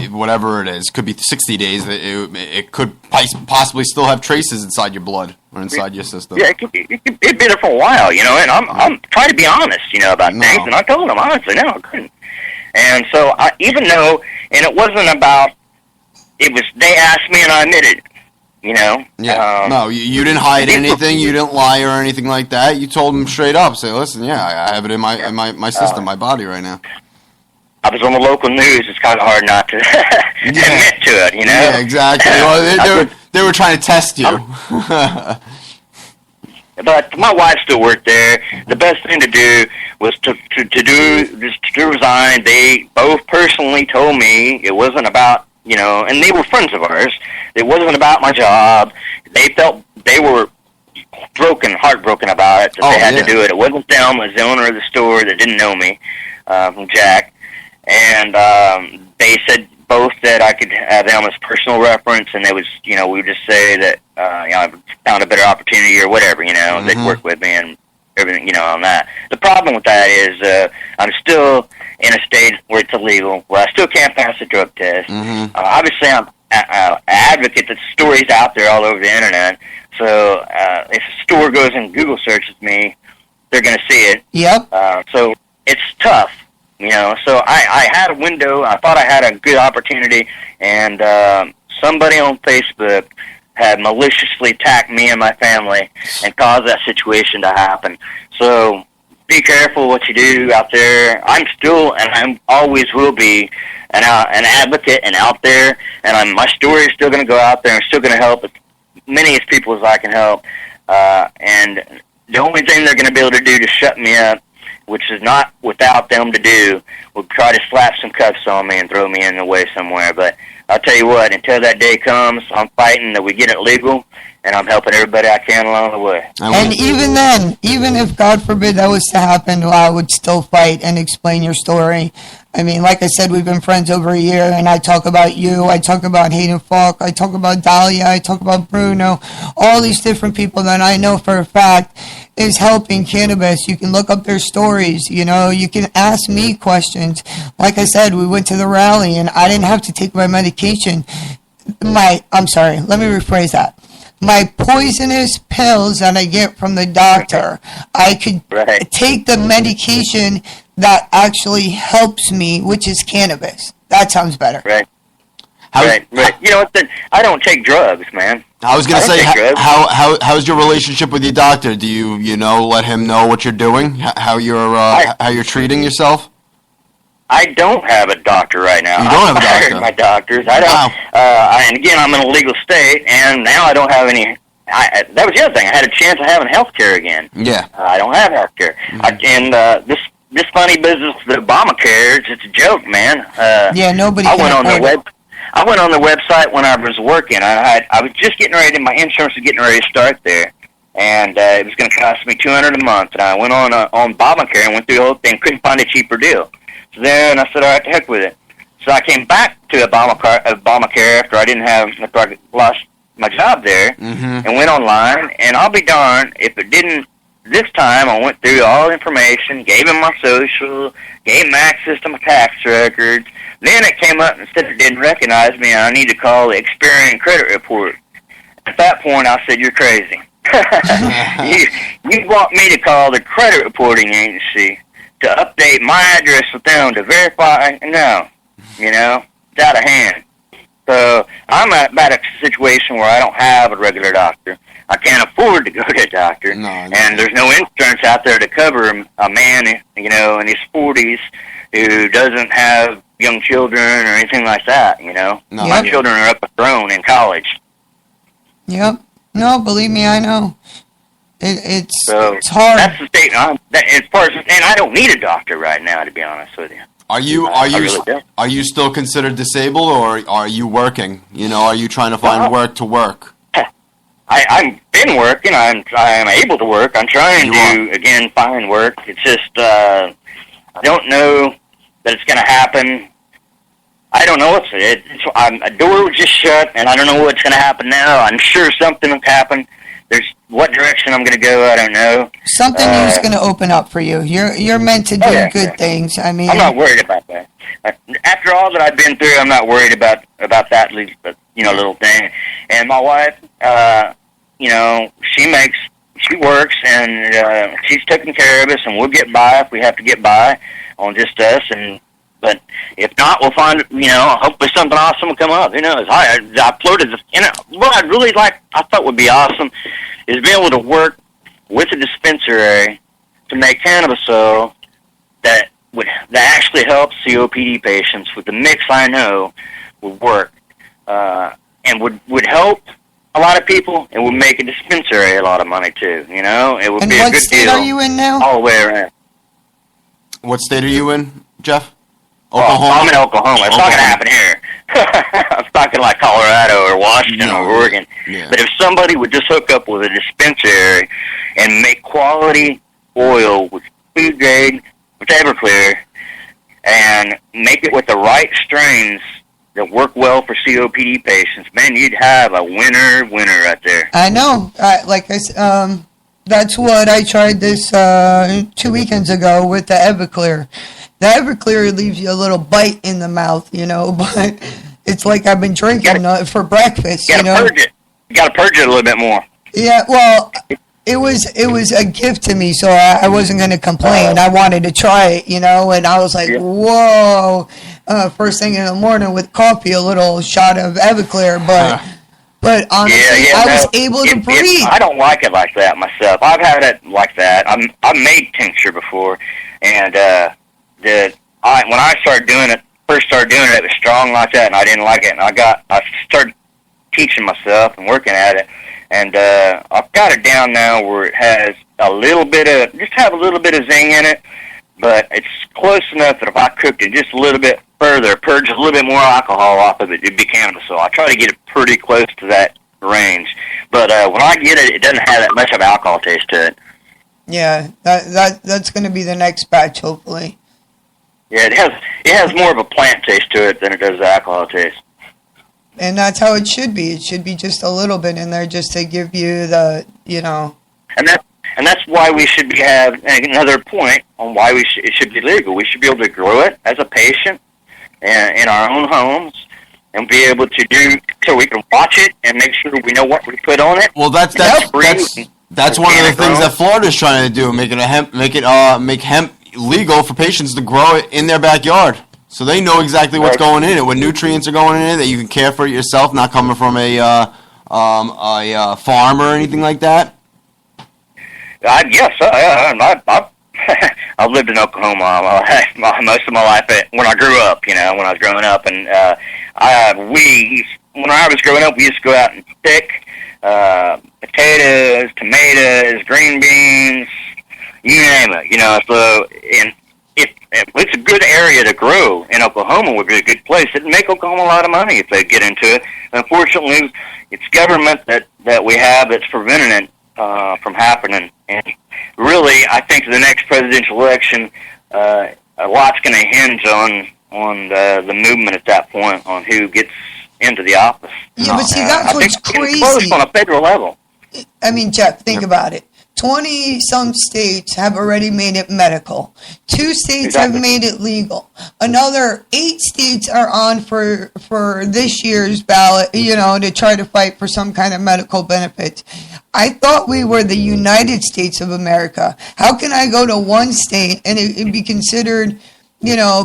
S8: Whatever it is, could be 60 days. It could possibly still have traces inside your blood or inside your system.
S13: Yeah, it'd be there for a while, you know. And I'm trying to be honest, you know, about things. And I told them honestly, no, I couldn't. And so, even though, and it wasn't about, they asked me and I admitted, you know.
S8: Yeah, no, you didn't hide anything, you didn't lie or anything like that. You told them straight up, say, listen, I have it in my system, my body right now.
S13: I was on the local news, it's kind of hard not to admit to it, you know.
S8: Yeah, exactly. Well, they were trying to test you.
S13: But my wife still worked there. The best thing to do was to resign. They both personally told me it wasn't about, you know, and they were friends of ours. It wasn't about my job. They felt they were heartbroken about it, that they had to do it. It wasn't them. It was the owner of the store that didn't know me, from Jack. And they said both that I could have them as personal reference, and they was, you know, we would just say that, you know, I found a better opportunity or whatever, you know, they'd work with me and everything, you know, on that. The problem with that is I'm still in a state where it's illegal, where I still can't pass a drug test. Obviously, I'm an advocate that stories out there all over the internet, so if a store goes and Google searches me, they're going to see it.
S12: Yep.
S13: So it's tough. You know, so I had a window. I thought I had a good opportunity, and somebody on Facebook had maliciously attacked me and my family and caused that situation to happen. So be careful what you do out there. I'm still, and I always will be, an advocate and out there, and my story is still going to go out there. I'm still going to help as many as people as I can help. And the only thing they're going to be able to do to shut me up, which is not without them to do, would try to slap some cuffs on me and throw me in the way somewhere. But I'll tell you what, until that day comes, I'm fighting that we get it legal, and I'm helping everybody I can along the way.
S12: And even then, even if, God forbid, that was to happen, I would still fight and explain your story. I mean, like I said, we've been friends over a year, and I talk about you, I talk about Hayden Falk, I talk about Dahlia, I talk about Bruno, all these different people that I know for a fact is helping cannabis. You can look up their stories, you know, you can ask me questions. Like I said, we went to the rally, and I didn't have to take my medication. I'm sorry, let me rephrase that. My poisonous pills that I get from the doctor, I could take the medication that actually helps me, which is cannabis. That sounds better.
S13: Right. You know, I don't take drugs, man.
S8: I was going to say, how's your relationship with your doctor? Do you know, let him know what you're doing, how you're treating yourself?
S13: I don't have a doctor right now.
S8: You don't have a doctor?
S13: I hired my doctors. I don't. Wow. And again, I'm in a legal state, and now I don't have any. That was the other thing. I had a chance of having health care again.
S8: Yeah.
S13: I don't have health care. This funny business, the Obamacare, it's a joke, man.
S12: Yeah, nobody.
S13: I went on the website when I was working. I was just getting ready. My insurance was getting ready to start there, and it was going to cost me $200 a month. And I went on Obamacare and went through the whole thing. Couldn't find a cheaper deal. So then I said, all right, to heck with it. So I came back to Obamacare after I lost my job there, and went online. And I'll be darned if it didn't. This time I went through all the information, gave him my social, gave him access to my tax records. Then it came up and said it didn't recognize me, and I need to call the Experian credit report. At that point, I said, "You're crazy. You want me to call the credit reporting agency to update my address with them to verify. No, it's out of hand. So I'm about a situation where I don't have a regular doctor. I can't afford to go to a doctor, and there's no insurance out there to cover a man, in his 40s who doesn't have young children or anything like that. My children are up and grown in college.
S12: Yep. No, believe me, I know. It's hard.
S13: That's the state. And I don't need a doctor right now, to be honest with you.
S8: Are you still considered disabled, or are you working? Are you trying to find work to work?
S13: I've been working. I'm able to work. I'm trying to again find work. It's just I don't know that it's going to happen. I don't know what's it. A door was just shut, and I don't know what's going to happen now. I'm sure something will happen. What direction I'm going to go, I don't know.
S12: Something new is going to open up for you. You're meant to do good things. I mean,
S13: I'm not worried about that. After all that I've been through, I'm not worried about that little thing. And my wife, she works, and she's taking care of us, and we'll get by if we have to get by on just us. But if not, we'll find, hopefully something awesome will come up. Who knows? I floated what I'd really like, I thought would be awesome, is be able to work with a dispensary to make cannabis oil that actually helps COPD patients with the mix I know would work, and would help a lot of people, and would make a dispensary a lot of money too. It would be a good deal.
S12: And what state are you in now?
S13: All the way around.
S8: What state are you in, Jeff?
S13: Oklahoma? I'm in Oklahoma. It's not going to happen here. I'm talking like Colorado or Washington or Oregon. Yeah. But if somebody would just hook up with a dispensary and make quality oil with food grade, with Everclear, and make it with the right strains that work well for COPD patients, man, you'd have a winner right there.
S12: I know. That's what I tried this 2 weekends ago with the Everclear. The Everclear leaves you a little bite in the mouth, but it's like I've been drinking for breakfast.
S13: You gotta purge it. You gotta purge it a little bit more.
S12: Yeah, well, it was a gift to me, so I wasn't going to complain. I wanted to try it, and I was like, whoa. First thing in the morning with coffee, a little shot of Everclear, but honestly, I was able to breathe.
S13: I don't like it like that myself. I've had it like that. I've made tincture before, and when I started doing it, it was strong like that, and I didn't like it. And I started teaching myself and working at it, and I've got it down now where it has a little bit of zing in it, but it's close enough that if I cooked it just a little bit further, purge a little bit more alcohol off of it, it'd be cannabis. So I try to get it pretty close to that range. But when I get it, it doesn't have that much of alcohol taste to it.
S12: Yeah, that's going to be the next batch, hopefully.
S13: Yeah, it has more of a plant taste to it than it does the alcohol taste.
S12: And that's how it should be. It should be just a little bit in there just to give you the,
S13: And that's why we should have another point on why it should be legal. We should be able to grow it as a patient in our own homes and be able to do so we can watch it and make sure we know what we put on it.
S8: Well, that's one of the things that Florida's trying to do, make hemp legal for patients to grow it in their backyard. So they know exactly what's going in it, what nutrients are going in it, that you can care for it yourself, not coming from a farm or anything like that.
S13: I've lived in Oklahoma most of my life. When I grew up, when I was growing up, and when I was growing up, we used to go out and pick potatoes, tomatoes, green beans, you name it. So if it's a good area to grow in Oklahoma, would be a good place. It'd make Oklahoma a lot of money if they get into it. Unfortunately, it's government that we have that's preventing it from happening. And really, I think the next presidential election, a lot's going to hinge on the movement at that point, on who gets into the office.
S12: Yeah, but see, that's what's crazy.
S13: Close on a federal level.
S12: I mean, Jeff, think about it. 20-some states have already made it medical. 2 states have made it legal. Another 8 states are on for this year's ballot, to try to fight for some kind of medical benefits. I thought we were the United States of America. How can I go to one state and it be considered,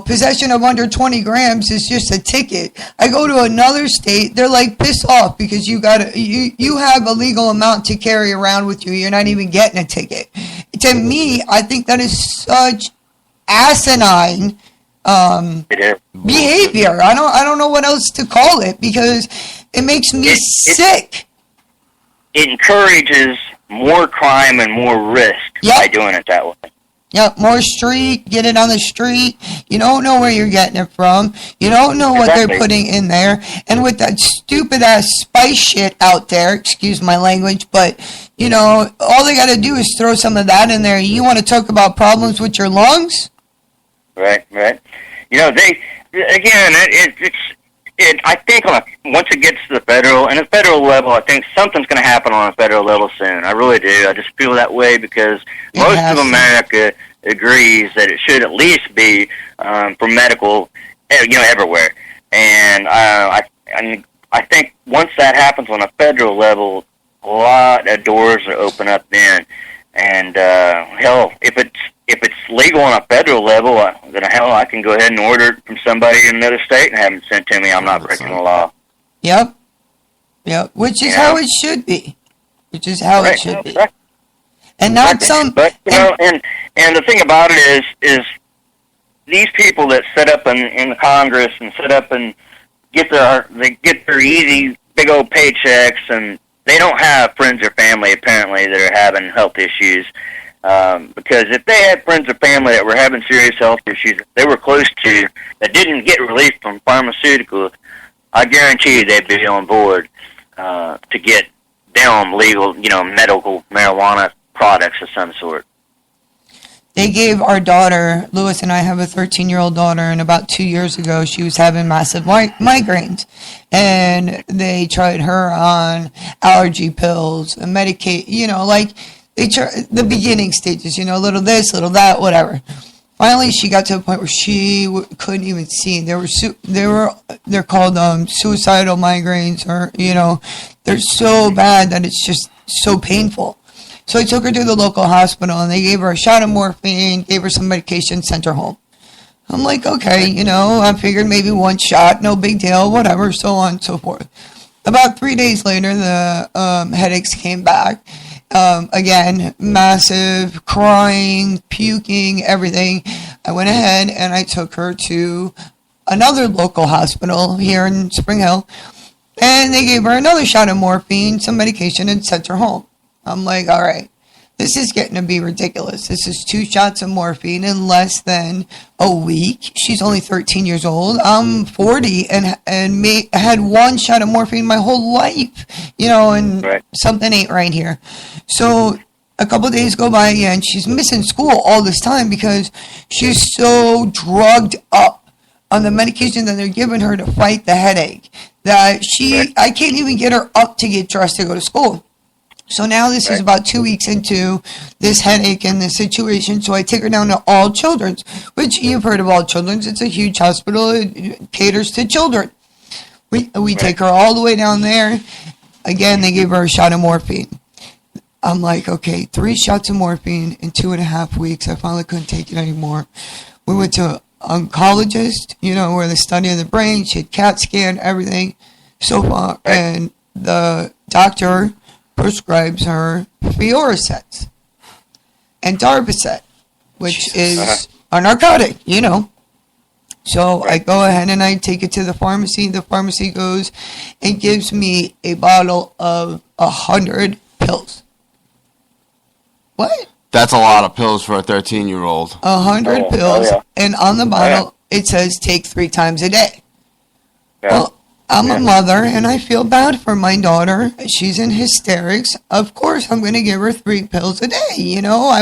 S12: possession of under 20 grams is just a ticket? I go to another state, they're like, piss off, because you have a legal amount to carry around with you. You're not even getting a ticket. To me, I think that is such asinine behavior. I don't know what else to call it, because it makes me sick.
S13: It encourages more crime and more risk by doing it that way.
S12: Yep, more street, get it on the street. You don't know where you're getting it from. You don't know what they're putting in there. And with that stupid-ass spice shit out there, excuse my language, but, all they got to do is throw some of that in there. You want to talk about problems with your lungs?
S13: Right. I think once it gets to the federal level, I think something's going to happen on a federal level soon. I really do. I just feel that way because most of America agrees that it should at least be for medical, everywhere. And I think once that happens on a federal level, a lot of doors are open up then. And hell, if it's legal on a federal level, then hell, I can go ahead and order it from somebody in another state and have it sent to me. I'm not breaking the law.
S12: Yep. Which is how it should be. It should be. And not some.
S13: But and the thing about it is these people that sit up in the Congress and sit up and get their easy big old paychecks, and they don't have friends or family apparently that are having health issues. Because if they had friends or family that were having serious health issues that they were close to that didn't get relief from pharmaceuticals, I guarantee you they'd be on board to get them legal, medical marijuana products of some sort.
S12: They gave our daughter, Lewis and I have a 13-year-old daughter, and about 2 years ago she was having massive migraines. And they tried her on allergy pills and medicate, they try the beginning stages, little this, little that, whatever. Finally, she got to a point where she couldn't even see. They're called suicidal migraines, or they're so bad that it's just so painful. So I took her to the local hospital, and they gave her a shot of morphine, gave her some medication, sent her home. I'm like, okay, I figured maybe one shot, no big deal, whatever, so on and so forth. About 3 days later, the headaches came back. Again, massive crying, puking, everything. I went ahead and I took her to another local hospital here in Spring Hill, and they gave her another shot of morphine, some medication, and sent her home. I'm like, all right, this is getting to be ridiculous. This is 2 shots of morphine in less than a week. She's only 13 years old. I'm 40 and had 1 shot of morphine my whole life, and something ain't right here. So a couple of days go by and she's missing school all this time because she's so drugged up on the medication that they're giving her to fight the headache that I can't even get her up to get dressed to go to school. So now this is about 2 weeks into this headache and this situation. So I take her down to All Children's, which you've heard of All Children's. It's a huge hospital. It caters to children. We take her all the way down there. Again, they gave her a shot of morphine. I'm like, okay, 3 shots of morphine in 2.5 weeks. I finally couldn't take it anymore. We went to an oncologist, where they study the brain. She had CAT scan, everything so far. And the doctor prescribes her Fioricet and Darvocet, which is a narcotic, So I go ahead and I take it to the pharmacy. The pharmacy goes and gives me a bottle of 100 pills. What?
S8: That's a lot of pills for a 13-year-old.
S12: 100 pills, and on the bottle it says take 3 times a day. Well, I'm a mother, and I feel bad for my daughter. She's in hysterics. Of course, I'm going to give her 3 pills a day, you know,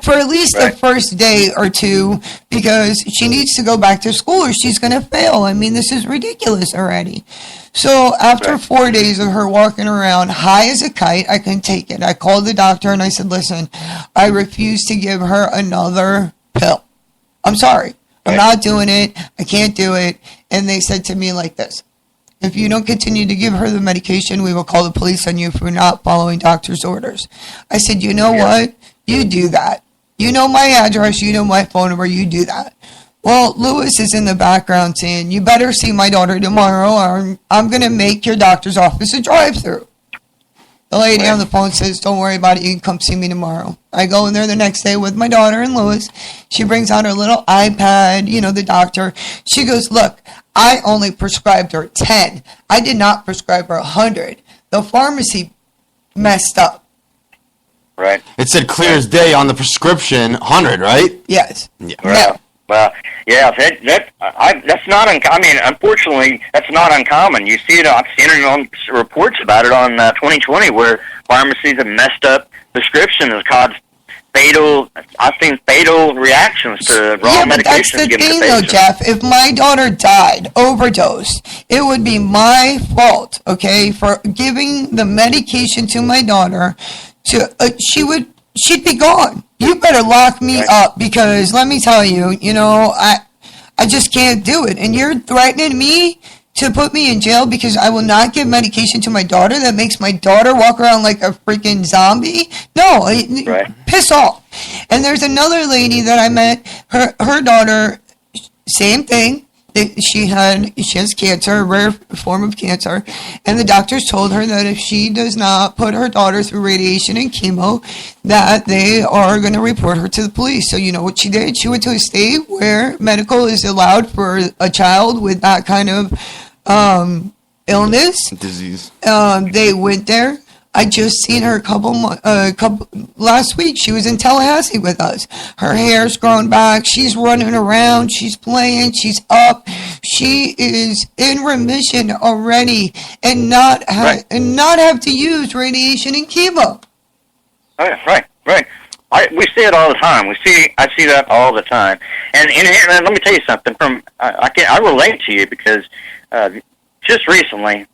S12: for at least the first day or two, because she needs to go back to school or she's going to fail. I mean, this is ridiculous already. So after 4 days of her walking around high as a kite, I couldn't take it. I called the doctor and I said, listen, I refuse to give her another pill. I'm sorry. I'm not doing it. I can't do it. And they said to me like this: if you don't continue to give her the medication, we will call the police on you for not following doctor's orders. I said, you know what? You do that. You know my address. You know my phone number. You do that. Well, Lewis is in the background saying, you better see my daughter tomorrow, or I'm going to make your doctor's office a drive-through. The lady on the phone says, don't worry about it. You can come see me tomorrow. I go in there the next day with my daughter and Lewis. She brings out her little iPad, you know, the doctor. She goes, look, I only prescribed her 10. I did not prescribe her 100. The pharmacy messed up.
S2: Right.
S8: It said clear as day on the prescription, 100, right?
S12: Yes.
S8: Yeah.
S2: Well, that's not uncommon. I mean, unfortunately, that's not uncommon. You see it. I've seen it on reports about it on 2020, where pharmacies have messed up prescriptions and caused fatal reactions to raw medications.
S12: But that's the thing, though, Jeff. If my daughter died, overdosed, it would be my fault, okay, for giving the medication to my daughter. She'd be gone. You better lock me up, because let me tell you, you know, I just can't do it. And you're threatening me to put me in jail because I will not give medication to my daughter that makes my daughter walk around like a freaking zombie? No, piss off. And there's another lady that I met, her daughter, same thing. She has cancer, a rare form of cancer, and the doctors told her that if she does not put her daughter through radiation and chemo, that they are going to report her to the police. So you know what she did? She went to a state where medical is allowed for a child with that kind of illness.
S8: Disease.
S12: They went there. I just seen her last week. She was in Tallahassee with us. Her hair's grown back. She's running around. She's playing. She's up. She is in remission already, and not have to use radiation and chemo.
S13: Right. We see it all the time. I see that all the time. And let me tell you something. I relate to you because just recently.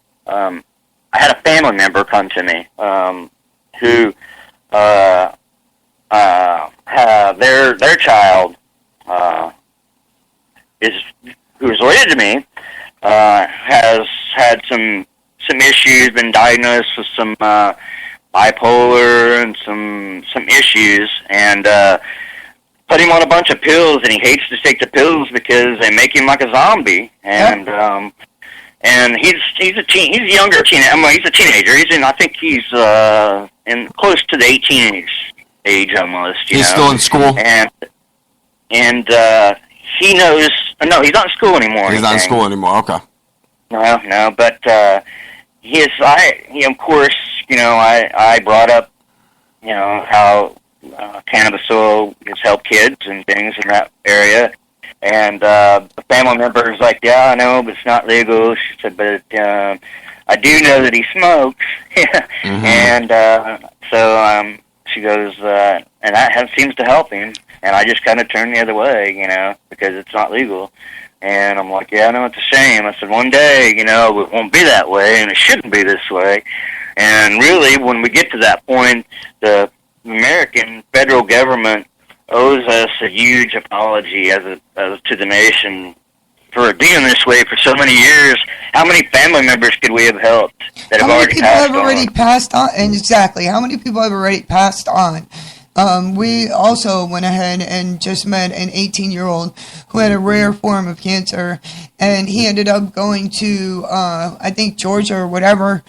S13: I had a family member come to me who their child who is related to me has had some issues, been diagnosed with some bipolar and some issues, and put him on a bunch of pills, and he hates to take the pills because they make him like a zombie, and and he's a younger teenager. I mean, he's a teenager. I think he's in close to the 18 age almost.
S8: He's still in school,
S13: and he knows. No, he's not in school anymore.
S8: He's not in school anymore. Okay.
S13: No, but of course, you know, I brought up, you know, how cannabis oil has helped kids and things in that area. And the family member is like, yeah, I know, but it's not legal. She said, but I do know that he smokes. And so she goes, and that seems to help him. And I just kind of turned the other way, you know, because it's not legal. And I'm like, yeah, I know, it's a shame. I said, one day, you know, it won't be that way, and it shouldn't be this way. And really, when we get to that point, the American federal government owes us a huge apology as to the nation for being this way for so many years. How many family members could we have helped that have already passed on?
S12: And exactly, how many people have already passed on? We also went ahead and just met an 18-year-old who had a rare form of cancer, and he ended up going to, I think, Georgia or whatever,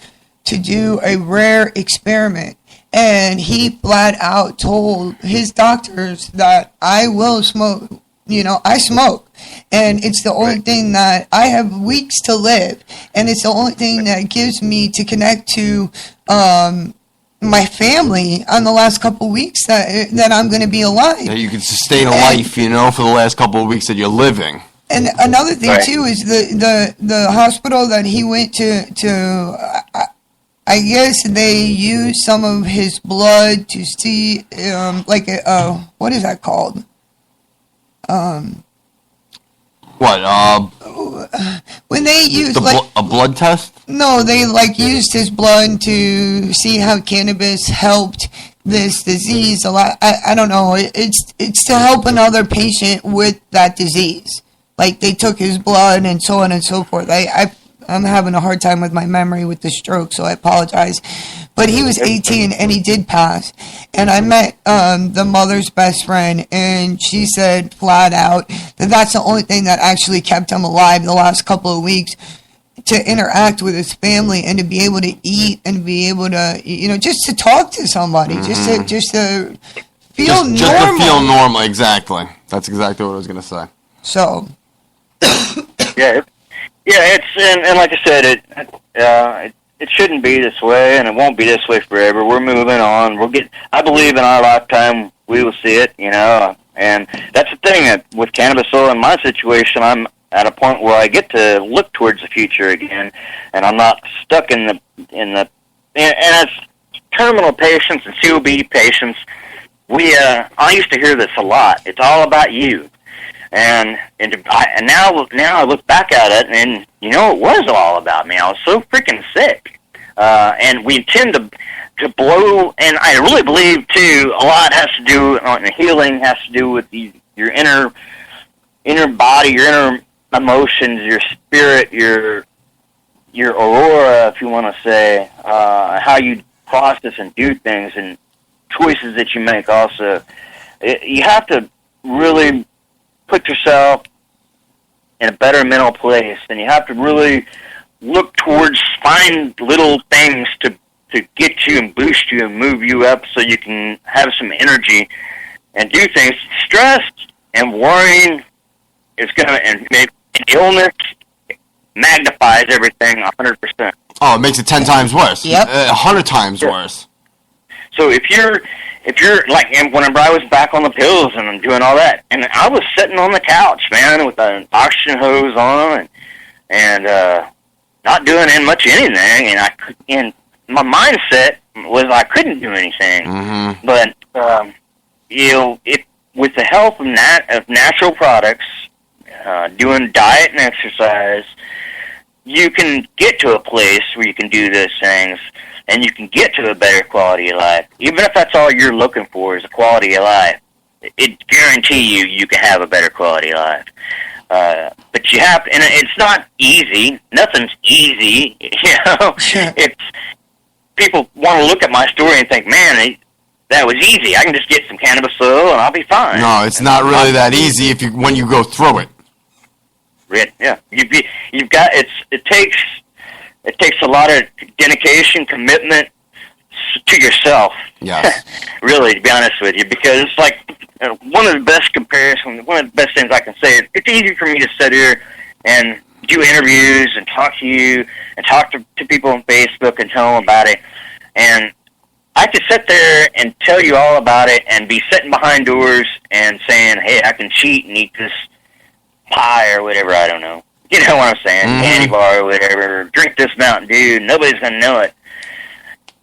S12: to do a rare experiment. And he flat out told his doctors that I will smoke. You know, I smoke. And it's the only thing that I have weeks to live. And it's the only thing that gives me to connect to my family on the last couple of weeks that I'm going to be alive.
S8: That you can sustain a life, you know, for the last couple of weeks that you're living.
S12: And another thing
S13: Right.
S12: too is the hospital that he went to I guess they used some of his blood to see what is that called? When they use
S8: a blood test?
S12: No, they used his blood to see how cannabis helped this disease a lot. I don't know. It's to help another patient with that disease. Like they took his blood and so on and so forth. I'm having a hard time with my memory with the stroke, so I apologize. But he was 18 and he did pass. And I met the mother's best friend, and she said flat out that that's the only thing that actually kept him alive the last couple of weeks, to interact with his family and to be able to eat and be able to, just to talk to somebody, just to feel normal.
S8: Just to feel normal, exactly. That's exactly what I was going to say.
S12: So.
S13: Yeah, it's and like I said, it shouldn't be this way, and it won't be this way forever. We're moving on. I believe in our lifetime we will see it, and that's the thing that with cannabis oil in my situation, I'm at a point where I get to look towards the future again, and I'm not stuck and as terminal patients and COPD patients, I used to hear this a lot. It's all about you. And now I look back at it, and it was all about me. I was so freaking sick, and we tend to blow. And I really believe too, a lot has to do, and the healing has to do with your inner body, your inner emotions, your spirit, your aurora, if you want to say, how you process and do things, and choices that you make. Also, you have to really put yourself in a better mental place, and you have to really look towards, find little things to get you and boost you and move you up so you can have some energy and do things. Stress and worrying is going to, and illness magnifies everything 100%.
S8: Oh, it makes it 10 times worse.
S12: Yep.
S8: 100 times worse.
S13: So if you're like, and whenever I was back on the pills and I'm doing all that, and I was sitting on the couch, man, with an oxygen hose on and not doing much anything, and my mindset was I couldn't do anything.
S8: Mm-hmm.
S13: But with the help of natural products, doing diet and exercise, you can get to a place where you can do those things. And you can get to a better quality of life. Even if that's all you're looking for is a quality of life, it guarantee you can have a better quality of life. But you have, and it's not easy. Nothing's easy. It's people want to look at my story and think, man, that was easy. I can just get some cannabis oil and I'll be fine.
S8: No, it's not really that easy when you go through it.
S13: Yeah, you've got it takes a lot of dedication, commitment to yourself.
S8: Yes.
S13: Really, to be honest with you, because it's like one of the best things I can say is it's easy for me to sit here and do interviews and talk to you and talk to people on Facebook and tell them about it. And I could sit there and tell you all about it and be sitting behind doors and saying, hey, I can cheat and eat this pie or whatever, I don't know. You know what I'm saying?
S8: Mm-hmm.
S13: Candy bar or whatever. Drink this Mountain Dew. Nobody's going to know it.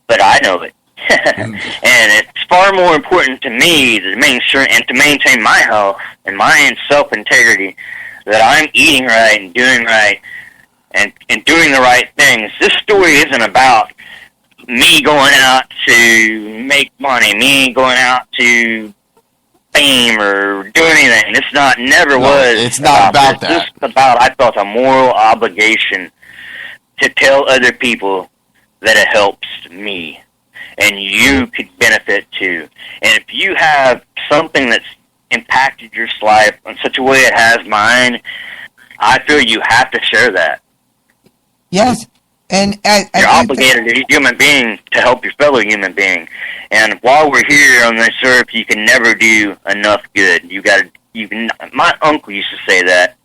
S13: But I know it. And it's far more important to me to make sure and to maintain my health and my self-integrity that I'm eating right and doing right and doing the right things. This story isn't about me going out to make money, me going out to fame or do anything. It's never was.
S8: It's not about that.
S13: It's just about, I felt a moral obligation to tell other people that it helps me and you could benefit too. And if you have something that's impacted your life in such a way it has mine, I feel you have to share that.
S12: Yes. And
S13: you're obligated as a human being to help your fellow human being. And while we're here on this earth, you can never do enough good. My uncle used to say that,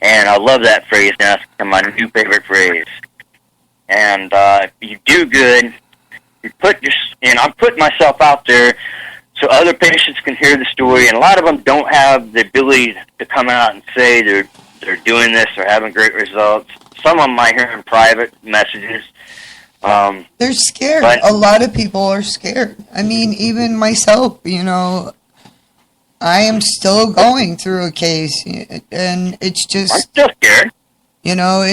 S13: and I love that phrase now. It's my new favorite phrase. And if you do good, I'm putting myself out there so other patients can hear the story. And a lot of them don't have the ability to come out and say they're doing this, they're having great results. Some of them I hear in private messages.
S12: They're scared.
S13: But
S12: A lot of people are scared. I mean, even myself, you know, I am still going through a case, and it's just...
S13: I'm still scared.
S12: You know,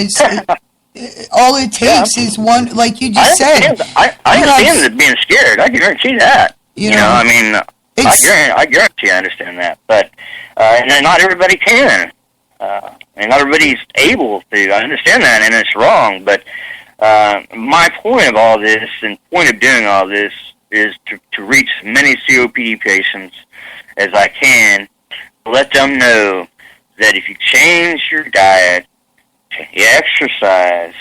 S12: all it takes is one, like you just said.
S13: I understand being scared. I guarantee that. You know, I mean, I guarantee I understand that. But and then not everybody can. And not everybody's able to. I understand that, and it's wrong. But my point of all this, and point of doing all this, is to reach as many COPD patients as I can, to let them know that if you change your diet, you exercise,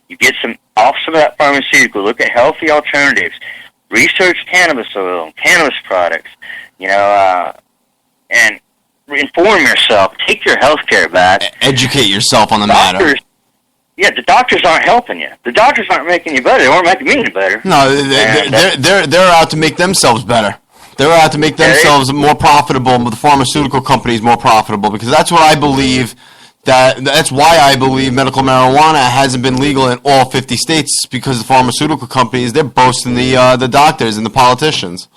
S13: you get off some of that pharmaceutical, look at healthy alternatives, research cannabis oil, cannabis products, you know, and inform yourself, take your health care back.
S8: Educate yourself on the matter.
S13: Yeah, the doctors aren't helping you. The doctors aren't making you better. They aren't making me any better.
S8: No, they're out to make themselves better. They're out to make themselves more profitable, the pharmaceutical companies more profitable, because that's what I believe. That's why I believe medical marijuana hasn't been legal in all 50 states, because the pharmaceutical companies, they're boasting the doctors and the politicians.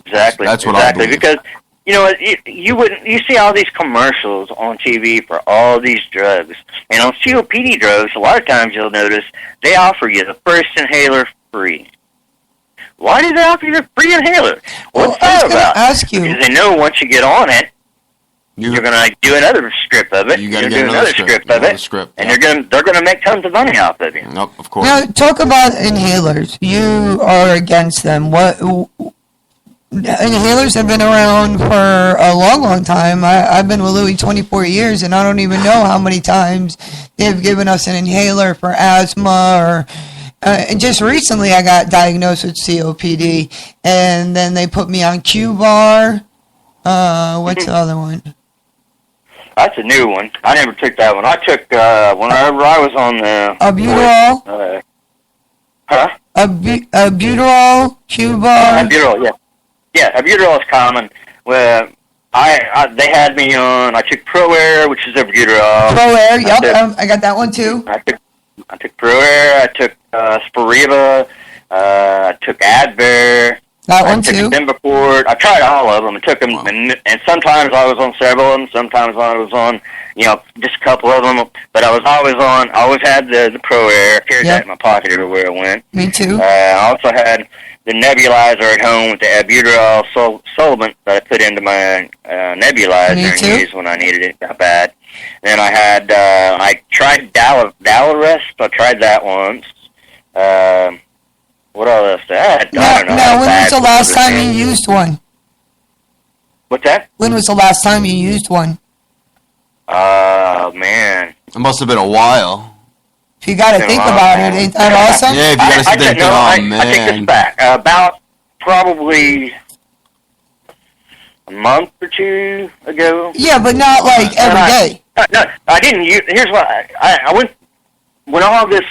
S13: Exactly.
S8: That's what I believe.
S13: Because you know, you see all these commercials on TV for all these drugs, and on COPD drugs, a lot of times you'll notice they offer you the first inhaler free. Why do they offer you the free inhaler? What's that about?
S12: Ask you.
S13: Because they know once you get on it, you're going to do another strip of it. You're going to do another strip of it, and they're going to make tons of money off of you.
S8: Nope, of course.
S12: Now, talk about inhalers. You are against them. What? Inhalers have been around for a long, long time. I've been with Louis 24 years, and I don't even know how many times they've given us an inhaler for asthma or... and just recently I got diagnosed with COPD, and then they put me on Q-Bar. What's the other one?
S13: That's a new one. I never took that one. I took, whenever I was on the...
S12: Albuterol? Albuterol, Q-Bar?
S13: Albuterol, yeah. Yeah, albuterol is common. Well, they had me on, I took ProAir, which is albuterol.
S12: ProAir, yep, I got that one too.
S13: I took ProAir, I took Spiriva, I took Advair.
S12: That one too.
S13: I took Symbicort. I tried all of them. I took them, and sometimes I was on several of them. Sometimes I was on, just a couple of them. But I was always on. I always had the ProAir. I carried that in my pocket everywhere I went.
S12: Me too.
S13: I also had the nebulizer at home with the albuterol solvent that I put into my nebulizer and used when I needed it that bad. Then I had I tried Dalarest. I tried that once. What else? I don't know.
S12: Now, when was the last time you used one?
S13: What's that?
S12: When was the last time you used one?
S13: Man.
S8: It must have been a while.
S12: If you got to think about it, ain't that awesome?
S8: Yeah, if you got to think, man.
S13: I take this back. About probably a month or two ago.
S12: Yeah, but not like every day.
S13: No, I didn't use. Here's what I went when all this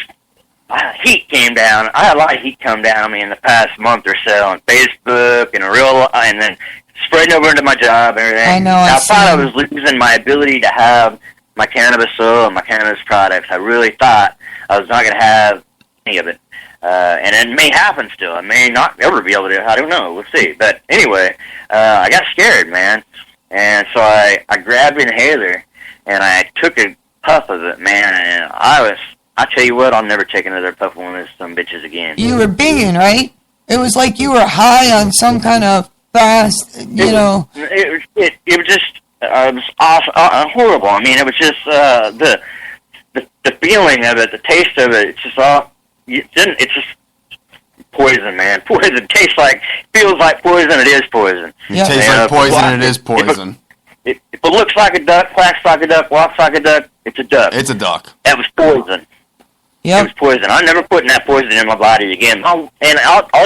S13: heat came down. I had a lot of heat come down on me in the past month or so on Facebook and then spreading over into my job and everything.
S12: I know.
S13: I thought I was losing my ability to have my cannabis oil and my cannabis products. I really thought I was not going to have any of it. And it may happen still. I may not ever be able to. I don't know. We'll see. But anyway, I got scared, man. And so I grabbed an inhaler and I took a puff of it, man. And I tell you what, I'll never take another puff of one of some bitches again.
S12: You were binging, right? It was like you were high on some kind of fast, know.
S13: It was just it was awesome, horrible. I mean, it was just the feeling of it, the taste of it. It's just it's just poison, man. Poison tastes like, feels like poison. It is poison.
S8: It tastes like poison. And it is poison.
S13: If it looks like a duck, quacks like a duck, walks like a duck, it's a duck.
S8: It's a duck.
S13: That was poison.
S12: Yep.
S13: It was poison. I'm never putting that poison in my body again. I'll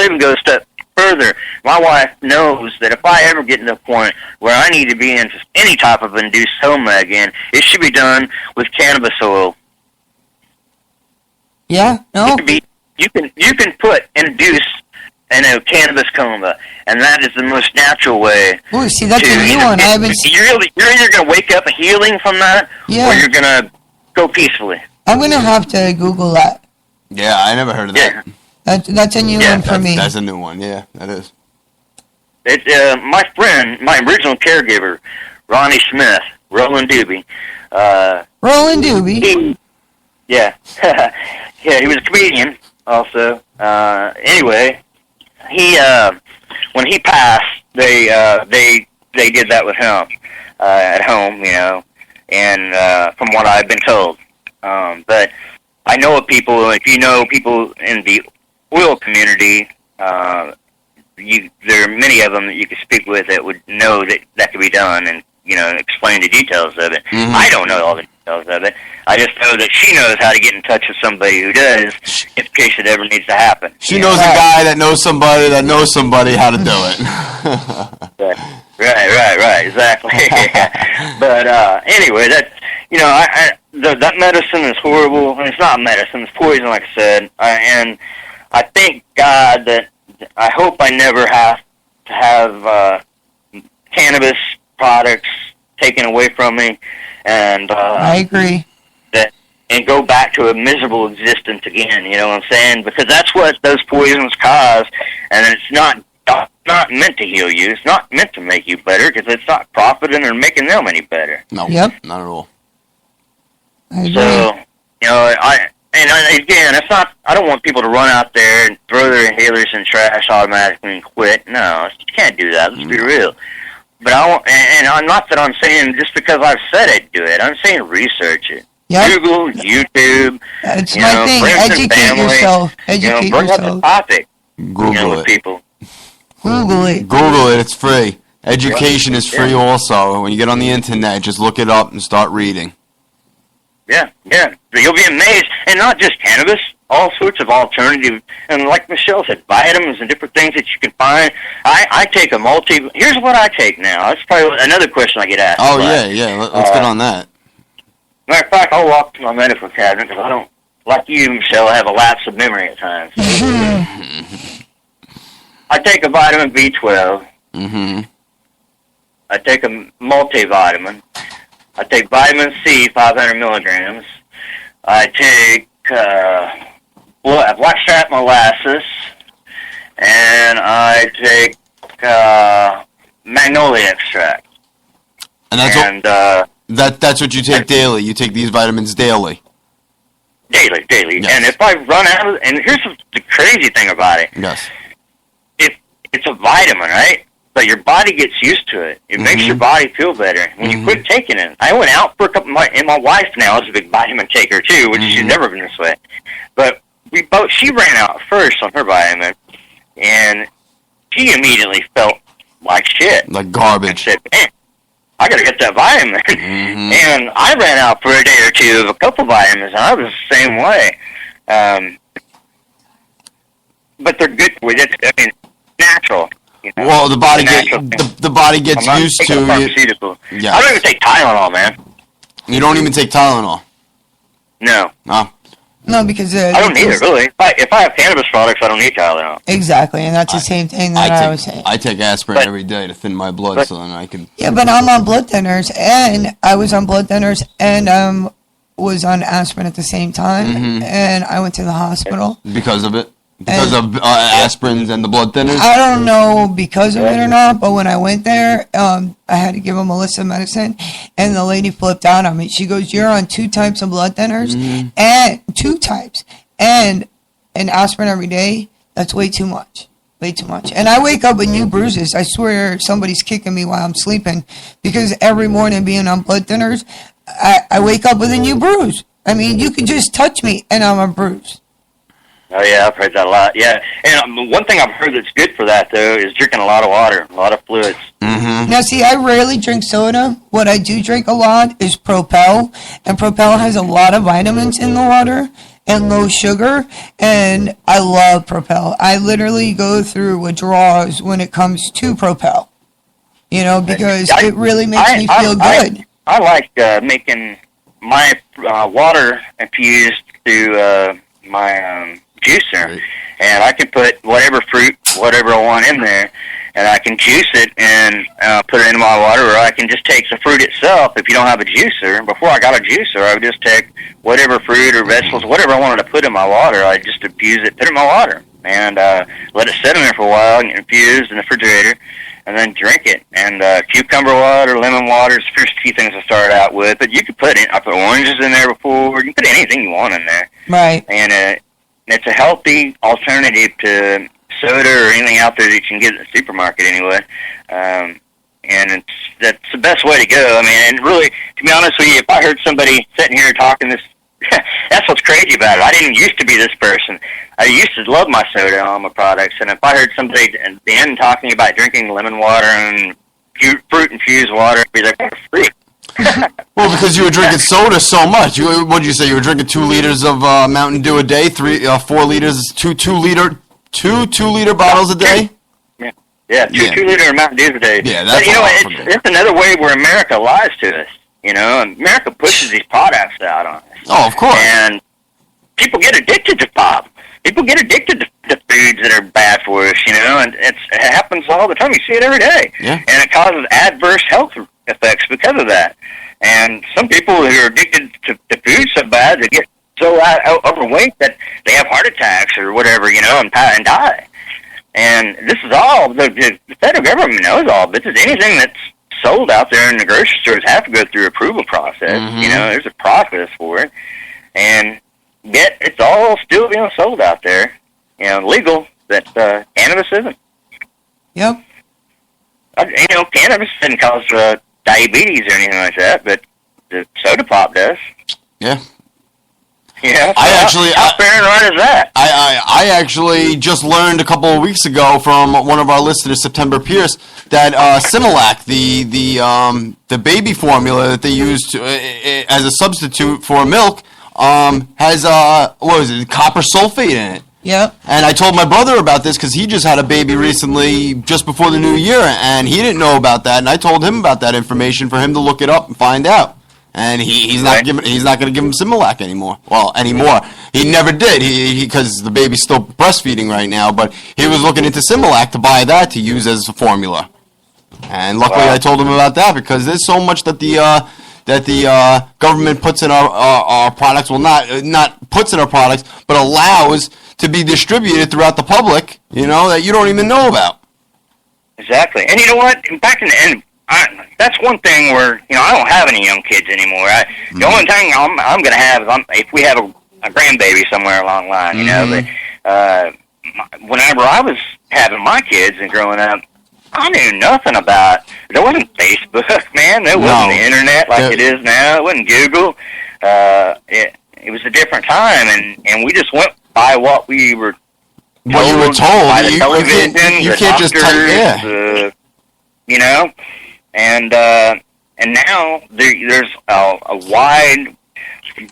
S13: even go a step further. My wife knows that if I ever get to the point where I need to be in any type of induced coma again, it should be done with cannabis oil.
S12: Yeah, no.
S13: You can put induced cannabis coma, and that is the most natural way.
S12: Ooh, see, that's a new one.
S13: You're either going to wake up healing from that, or you're going to go peacefully.
S12: I'm going to have to Google that.
S8: Yeah, I never heard of that.
S12: That's a new one for me.
S8: That's a new one. Yeah, that is.
S13: It's my friend, my original caregiver, Ronnie Smith, Roland Doobie.
S12: Roland Doobie?
S13: Yeah. Yeah, he was a comedian also. Anyway, he when he passed, they did that with him at home, and from what I've been told. But I know of people, if you know people in the oil community, there are many of them that you could speak with that would know that could be done and, explain the details of it.
S8: Mm-hmm.
S13: I don't know all the details of it. I just know that she knows how to get in touch with somebody who does in case it ever needs to happen.
S8: She knows a guy that knows somebody how to do it.
S13: Right, exactly. But anyway, that that medicine is horrible. It's not medicine; it's poison, like I said. And I thank God that I hope I never have to have cannabis products taken away from me, and
S12: I agree.
S13: And go back to a miserable existence again. You know what I'm saying? Because that's what those poisons cause, and it's not meant to heal you. It's not meant to make you better because it's not profiting or making them any better.
S8: No, not at all.
S13: So, again, it's not. I don't want people to run out there and throw their inhalers in trash automatically and quit. No, you can't do that. Let's be real. But I'm not that I'm saying just because I've said it, do it. I'm saying research it.
S12: Yep.
S13: Google, YouTube.
S12: That's my thing. Educate yourself. Educate
S13: bring
S12: yourself.
S13: up the topic.
S8: Google
S13: with
S8: it.
S13: people.
S12: Google it.
S8: Google it. It's free. Education is free also. When you get on the internet, just look it up and start reading.
S13: Yeah. You'll be amazed. And not just cannabis, all sorts of alternative, and like Michelle said, vitamins and different things that you can find. I take a here's what I take now. That's probably another question I get asked.
S8: Oh, yeah. Let's get on that.
S13: Matter of fact, I'll walk to my medical cabinet because I don't, like you, Michelle, have a lapse of memory at times. I take a vitamin B12.
S8: Mm-hmm.
S13: I take a multivitamin. I take vitamin C, 500 milligrams. I take blackstrap molasses, and I take magnolia extract.
S8: And that's what you take daily. You take these vitamins daily.
S13: Daily.
S8: Yes.
S13: And if I run out of, and here's the crazy thing about it.
S8: Yes.
S13: It's a vitamin, right? But your body gets used to it. It makes your body feel better. When you quit taking it, I went out for a couple. And my wife now is a big vitamin taker too, which she's never been this way. But she ran out first on her vitamin, and she immediately felt like shit,
S8: like garbage.
S13: And said, "Man, I got to get that vitamin." And I ran out for a day or two of a couple vitamins, and I was the same way. But they're good for you. I mean, natural.
S8: Well, the body gets used to it.
S13: Yeah. I don't even take Tylenol, man.
S8: You don't even take Tylenol?
S13: No.
S12: No, because
S13: I don't need it, really. If I have cannabis products, I don't need Tylenol.
S12: Exactly, and that's the same thing that I was saying.
S8: I take aspirin every day to thin my blood, so then I can...
S12: Yeah, but I'm on blood thinners, and I was on blood thinners, and was on aspirin at the same time, and I went to the hospital.
S8: Because of it? Because of aspirins and the blood thinners?
S12: I don't know because of it or not, but when I went there, I had to give them a list of medicine, and the lady flipped out on me. She goes, "You're on 2 types of blood thinners, and 2 types, and an aspirin every day. That's way too much. Way too much." And I wake up with new bruises. I swear somebody's kicking me while I'm sleeping, because every morning being on blood thinners, I wake up with a new bruise. I mean, you can just touch me, and I'm a bruise.
S13: Oh, yeah, I've heard that a lot. Yeah, and one thing I've heard that's good for that, though, is drinking a lot of water, a lot of fluids.
S12: Now, see, I rarely drink soda. What I do drink a lot is Propel, and Propel has a lot of vitamins in the water and low sugar, and I love Propel. I literally go through withdrawals when it comes to Propel, because it really makes me feel good.
S13: I like making my water infused through my juicer, and I can put whatever fruit, whatever I want in there, and I can juice it and put it into my water, or I can just take the fruit itself if you don't have a juicer. Before I got a juicer, I would just take whatever fruit or vegetables, whatever I wanted to put in my water, I just infuse it, put it in my water, and let it sit in there for a while and infuse in the refrigerator, and then drink it. And cucumber water, lemon water is the first few things I started out with. But you could I put oranges in there before. You can put anything you want in there.
S12: Right.
S13: And it's a healthy alternative to soda or anything out there that you can get at the supermarket anyway. And that's the best way to go. I mean, and really, to be honest with you, if I heard somebody sitting here talking this, that's what's crazy about it. I didn't used to be this person. I used to love my soda and all my products, and if I heard somebody at the end talking about drinking lemon water and fruit-infused water, I'd be like, what a freak.
S8: Well, because you were drinking soda so much. What did you say? You were drinking 2 liters of Mountain Dew a day, 4 liters, two 2-liter bottles a day?
S13: Yeah, 2 liter Mountain Dews a day.
S8: Yeah, that's
S13: but, you know, it's another way where America lies to us. You know, America pushes these products out on us.
S8: Oh, of course.
S13: And people get addicted to pop. People get addicted to foods that are bad for us, you know, and it happens all the time. You see it every day.
S8: Yeah.
S13: And it causes adverse health effects because of that. And some people who are addicted to food so bad, they get so overweight that they have heart attacks or whatever, you know, and die. And this is all, the federal government knows all, but anything that's sold out there in the grocery stores have to go through approval process.
S8: Mm-hmm.
S13: You know, there's a process for it. And yet it's all still being sold out there, you know, legal, that cannabis isn't.
S12: Yep.
S13: You know, cannabis doesn't cause diabetes or anything like that, but the soda pop does.
S8: Yeah.
S13: Yeah, so how fair and right is that?
S8: I actually just learned a couple of weeks ago from one of our listeners, September Pierce, that Similac, the baby formula that they use as a substitute for milk, has what was it, copper sulfate in it.
S12: Yep.
S8: And I told my brother about this because he just had a baby recently, just before the new year, and he didn't know about that. And I told him about that information for him to look it up and find out. And he's not going to give him Similac anymore. Well, anymore. He never did. Because the baby's still breastfeeding right now. But he was looking into Similac to buy that to use as a formula. And luckily, I told him about that because there's so much that the government puts in our products. Well, not puts in our products, but allows to be distributed throughout the public. You know, that you don't even know about.
S13: Exactly. And you know what? Back in the end. That's one thing where, you know, I don't have any young kids anymore. The only thing I'm going to have is if we have a grandbaby somewhere along the line, you know. But whenever I was having my kids and growing up, I knew nothing about. There wasn't Facebook, man. There wasn't the internet like it is now. It wasn't Google. It was a different time, and we just went by what we were told.
S8: What you were told.
S13: By the television,
S8: you can't just
S13: doctors, you know. And now there's a wide,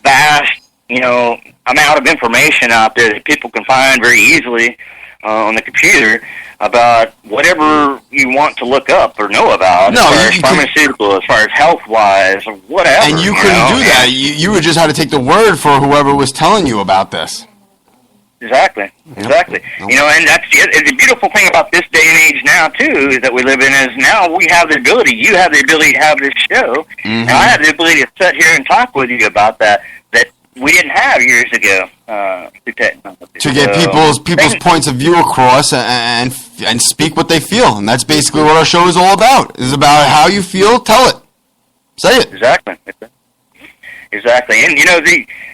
S13: vast, you know, amount of information out there that people can find very easily on the computer about whatever you want to look up or know about, as far as pharmaceutical, as far as health-wise, or whatever.
S8: And you couldn't do that. You would just have to take the word for whoever was telling you about this.
S13: Exactly. You know, and that's the beautiful thing about this day and age now, too, is that we live in is now we have the ability, you have the ability to have this show, and I have the ability to sit here and talk with you about that we didn't have years ago.
S8: To get people's points of view across and speak what they feel, and that's basically what our show is all about. It's about how you feel, tell it. Say it.
S13: Exactly. And, you know,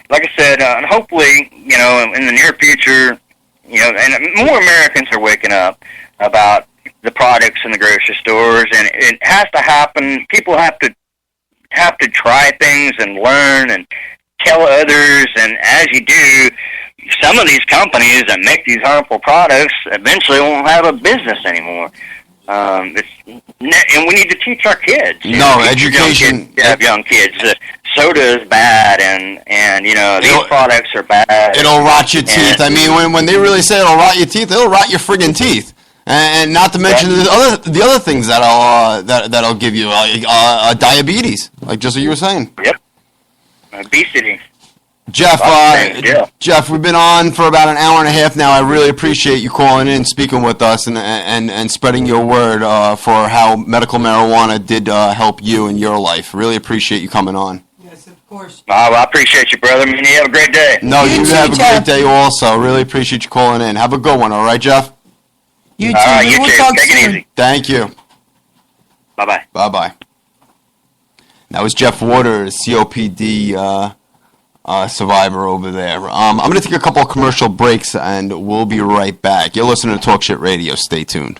S13: like I said, and hopefully, you know, in the near future, you know, and more Americans are waking up about the products in the grocery stores, and it has to happen. People have to try things and learn and tell others, and as you do, some of these companies that make these harmful products eventually won't have a business anymore. And we need to teach our kids.
S8: Education.
S13: Young kids. Soda is bad, and you know, these products are bad.
S8: It'll rot your teeth. I mean, when they really say it'll rot your teeth, it'll rot your friggin' teeth. And not to mention the other things that'll give you diabetes, like just what you were saying.
S13: Yep. Obesity.
S8: Jeff, Jeff, we've been on for about an hour and a half now. I really appreciate you calling in, speaking with us, and spreading your word for how medical marijuana did help you in your life. Really appreciate you coming on.
S12: Yes, of course.
S13: I appreciate you, brother. You have a great day.
S8: No, you have a great day also. Really appreciate you calling in. Have a good one, all right, Jeff?
S12: You too.
S13: You
S12: we'll
S13: too.
S12: talk
S13: Take
S12: soon.
S13: it easy.
S8: Thank you.
S13: Bye-bye.
S8: Bye-bye. That was Jeff Waters, COPD survivor over there. I'm going to take a couple of commercial breaks, and we'll be right back. You're listening to Talk Shit Radio. Stay tuned.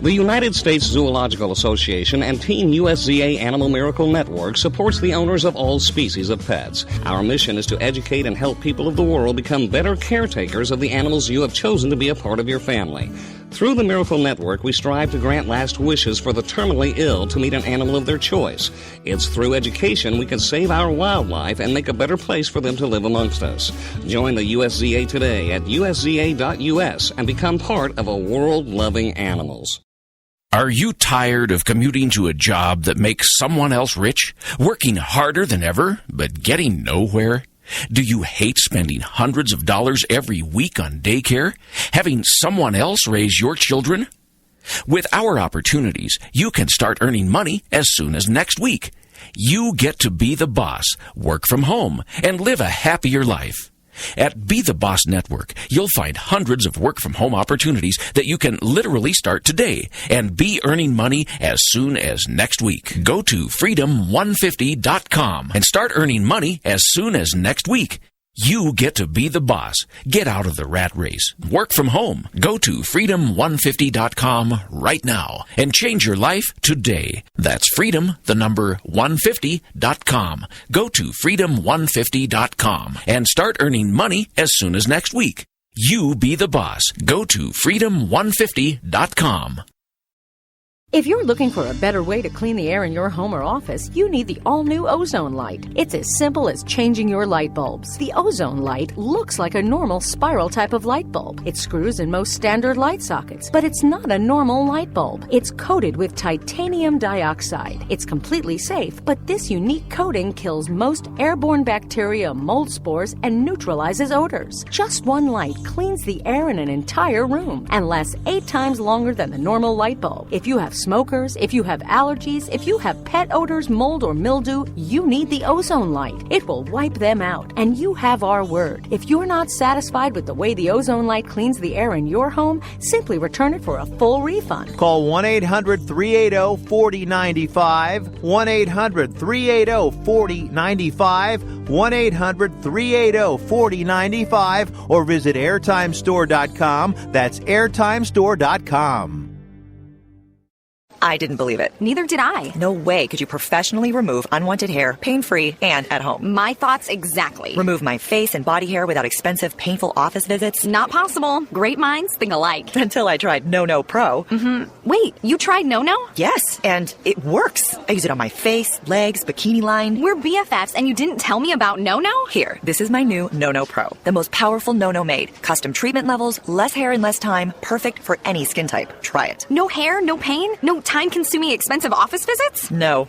S1: The United States Zoological Association and Team USZA Animal Miracle Network supports the owners of all species of pets. Our mission is to educate and help people of the world become better caretakers of the animals you have chosen to be a part of your family. Through the Miracle Network, we strive to grant last wishes for the terminally ill to meet an animal of their choice. It's through education we can save our wildlife and make a better place for them to live amongst us. Join the USZA today at usza.us and become part of a world loving animals.
S11: Are you tired of commuting to a job that makes someone else rich? Working harder than ever, but getting nowhere? Do you hate spending hundreds of dollars every week on daycare? Having someone else raise your children? With our opportunities, you can start earning money as soon as next week. You get to be the boss, work from home, and live a happier life. At Be the Boss Network, you'll find hundreds of work-from-home opportunities that you can literally start today and be earning money as soon as next week. Go to freedom150.com and start earning money as soon as next week. You get to be the boss. Get out of the rat race. Work from home. Go to freedom150.com right now and change your life today. That's freedom150.com. Go to freedom150.com and start earning money as soon as next week. You be the boss. Go to freedom150.com.
S14: If you're looking for a better way to clean the air in your home or office, you need the all-new ozone light. It's as simple as changing your light bulbs. The ozone light looks like a normal spiral type of light bulb. It screws in most standard light sockets, but it's not a normal light bulb. It's coated with titanium dioxide. It's completely safe, but this unique coating kills most airborne bacteria, mold spores, and neutralizes odors. Just one light cleans the air in an entire room and lasts 8 times longer than the normal light bulb. If you have smokers, if you have allergies, if you have pet odors, mold, or mildew, you need the ozone light. It will wipe them out, and you have our word. If you're not satisfied with the way the ozone light cleans the air in your home, simply return it for a full refund.
S15: Call 1-800-380-4095, 1-800-380-4095, 1-800-380-4095, or visit airtimestore.com. That's airtimestore.com.
S16: I didn't believe it.
S17: Neither did I.
S16: No way could you professionally remove unwanted hair, pain-free, and at home.
S17: My thoughts exactly.
S16: Remove my face and body hair without expensive, painful office visits?
S17: Not possible. Great minds think alike.
S16: Until I tried No Pro.
S17: Wait, you tried No?
S16: Yes, and it works. I use it on my face, legs, bikini line.
S17: We're BFFs, and you didn't tell me about No?
S16: Here, this is my new No Pro. The most powerful No made. Custom treatment levels, less hair in less time, perfect for any skin type. Try it.
S17: No hair, no pain, no time-consuming expensive office visits?
S16: No,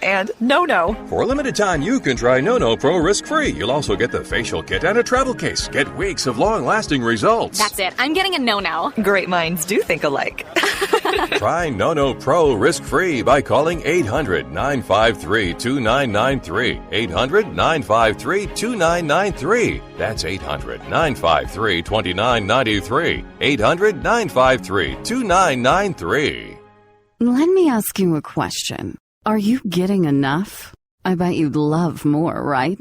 S16: and no.
S18: For a limited time, you can try No Pro risk-free. You'll also get the facial kit and a travel case. Get weeks of long-lasting results.
S17: That's it. I'm getting a No.
S16: Great minds do think alike.
S18: Try No Pro risk-free by calling 800-953-2993. 800-953-2993. That's 800-953-2993. 800-953-2993.
S19: Let me ask you a question. Are you getting enough? I bet you'd love more, right?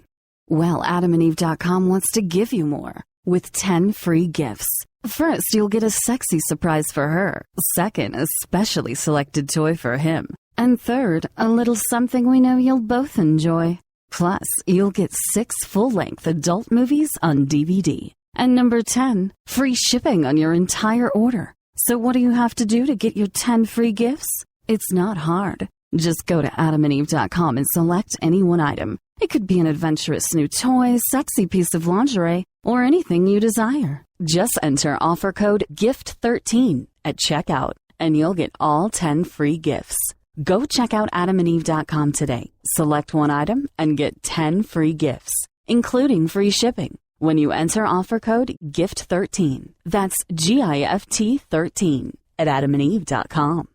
S19: Well, AdamandEve.com wants to give you more with 10 free gifts. First, you'll get a sexy surprise for her. Second, a specially selected toy for him. And third, a little something we know you'll both enjoy. Plus, you'll get 6 full-length adult movies on DVD. And number 10, free shipping on your entire order. So what do you have to do to get your 10 free gifts? It's not hard. Just go to AdamandEve.com and select any one item. It could be an adventurous new toy, sexy piece of lingerie, or anything you desire. Just enter offer code GIFT13 at checkout. and you'll get all 10 free gifts. Go check out adamandeve.com today. Select one item and get 10 free gifts, including free shipping, when you enter offer code GIFT13. That's GIFT 13 at adamandeve.com.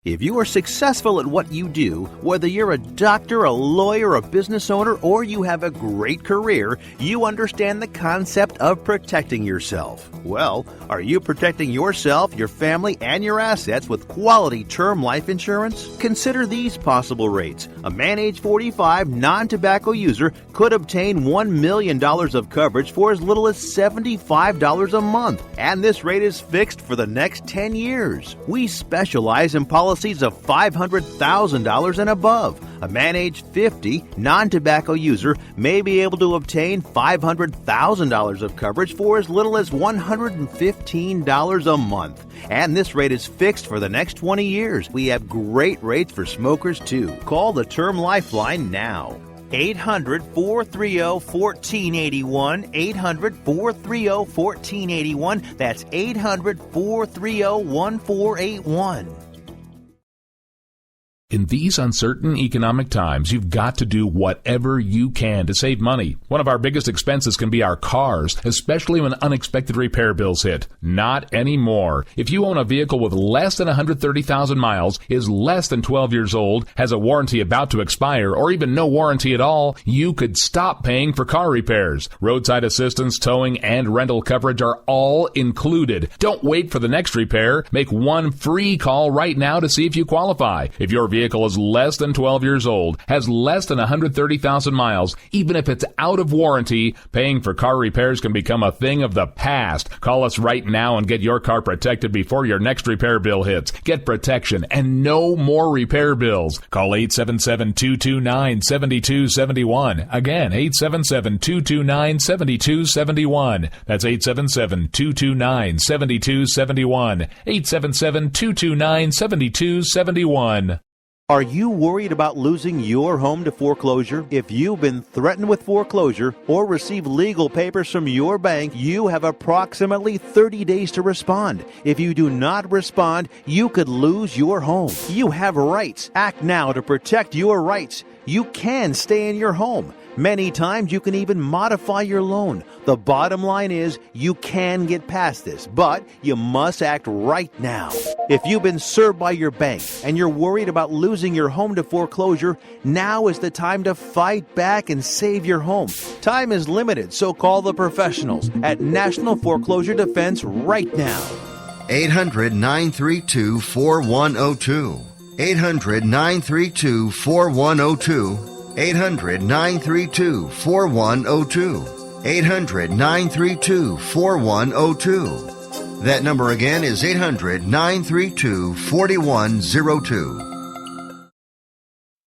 S15: If you are successful at what you do, whether you're a doctor, a lawyer, a business owner, or you have a great career, you understand the concept of protecting yourself. Well, are you protecting yourself, your family, and your assets with quality term life insurance? Consider these possible rates. A man age 45, non-tobacco user could obtain $1 million of coverage for as little as $75 a month. And this rate is fixed for the next 10 years. We specialize in policies of $500,000 and above. A man age 50, non-tobacco user may be able to obtain $500,000 of coverage for as little as $115 a month. And this rate is fixed for the next 20 years. We have great rates for smokers, too. Call the Term Lifeline now. 800-430-1481. 800-430-1481. That's 800-430-1481.
S20: In these uncertain economic times, you've got to do whatever you can to save money. One of our biggest expenses can be our cars, especially when unexpected repair bills hit. Not anymore. If you own a vehicle with less than 130,000 miles, is less than 12 years old, has a warranty about to expire, or even no warranty at all, you could stop paying for car repairs. Roadside assistance, towing, and rental coverage are all included. Don't wait for the next repair. Make one free call right now to see if you qualify. If your vehicle is less than 12 years old, has less than 130,000 miles, even if it's out of warranty, paying for car repairs can become a thing of the past. Call us right now and get your car protected before your next repair bill hits. Get protection and no more repair bills. Call 877-229-7271. Again, 877-229-7271. That's 877-229-7271. 877-229-7271.
S15: Are you worried about losing your home to foreclosure? If you've been threatened with foreclosure or received legal papers from your bank, you have approximately 30 days to respond. If you do not respond, you could lose your home. You have rights. Act now to protect your rights. You can stay in your home. Many times you can even modify your loan. The bottom line is you can get past this, but you must act right now. If you've been served by your bank and you're worried about losing your home to foreclosure, now is the time to fight back and save your home. Time is limited, so call the professionals at National Foreclosure Defense right now.
S21: 800-932-4102. 800-932-4102. 800-932-4102. 800-932-4102. That number again is 800-932-4102.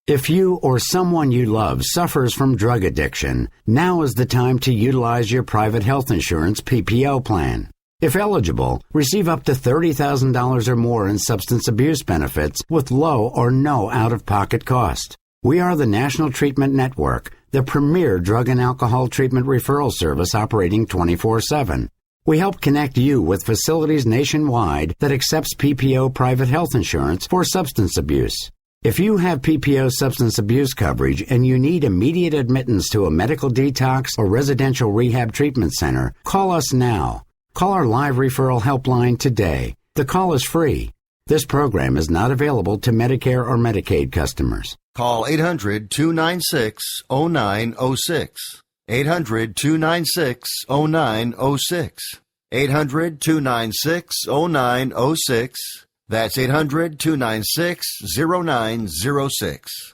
S22: If you or someone you love suffers from drug addiction, now is the time to utilize your private health insurance PPO plan. If eligible, receive up to $30,000 or more in substance abuse benefits with low or no out-of-pocket cost. We are the National Treatment Network, the premier drug and alcohol treatment referral service operating 24/7. We help connect you with facilities nationwide that accepts PPO private health insurance for substance abuse. If you have PPO substance abuse coverage and you need immediate admittance to a medical detox or residential rehab treatment center, call us now. Call our live referral helpline today. The call is free. This program is not available to Medicare or Medicaid customers.
S21: Call 800-296-0906. 800-296-0906. 800-296-0906. That's 800-296-0906.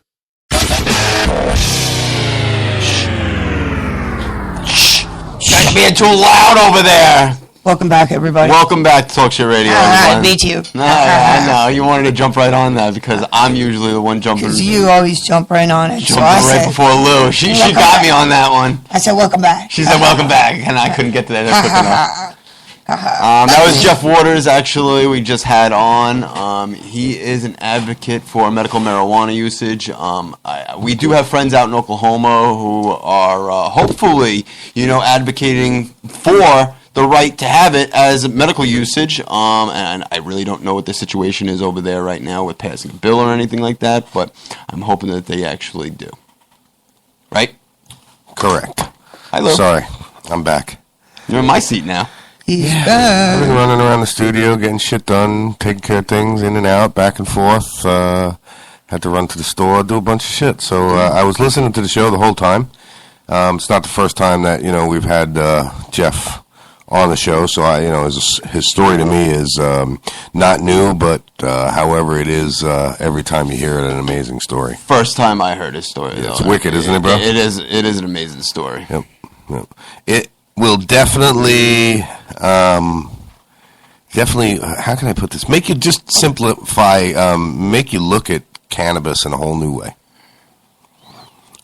S8: Guys being too loud over there.
S12: Welcome back, everybody.
S8: Welcome back to TalK Shit Radio.
S12: I beat you.
S8: I know. You wanted to jump right on that because I'm usually the one jumping.
S12: Because you always jump right on it.
S8: Jumping right before Lou. She got me on that one.
S12: I said, welcome back.
S8: She said, welcome back, and I couldn't get to that quick enough. That was Jeff Waters, actually, we just had on. He is an advocate for medical marijuana usage. We do have friends out in Oklahoma who are hopefully, advocating for the right to have it as medical usage. And I really don't know what the situation is over there right now with passing a bill or anything like that, but I'm hoping that they actually do. Right?
S9: Correct.
S8: Hi, Lou.
S9: Sorry, I'm back.
S8: You're in my seat now.
S12: He's back.
S9: I've been running around the studio, getting shit done, taking care of things, in and out, back and forth. Had to run to the store, do a bunch of shit. So I was listening to the show the whole time. It's not the first time that we've had Jeff on the show. So his story to me is not new, but however it is, every time you hear it, an amazing story.
S8: First time I heard his story.
S9: Yeah, it's wicked, isn't it, bro?
S8: It is an amazing story.
S9: Yep. It will definitely, how can I put this? Make you just simplify, make you look at cannabis in a whole new way.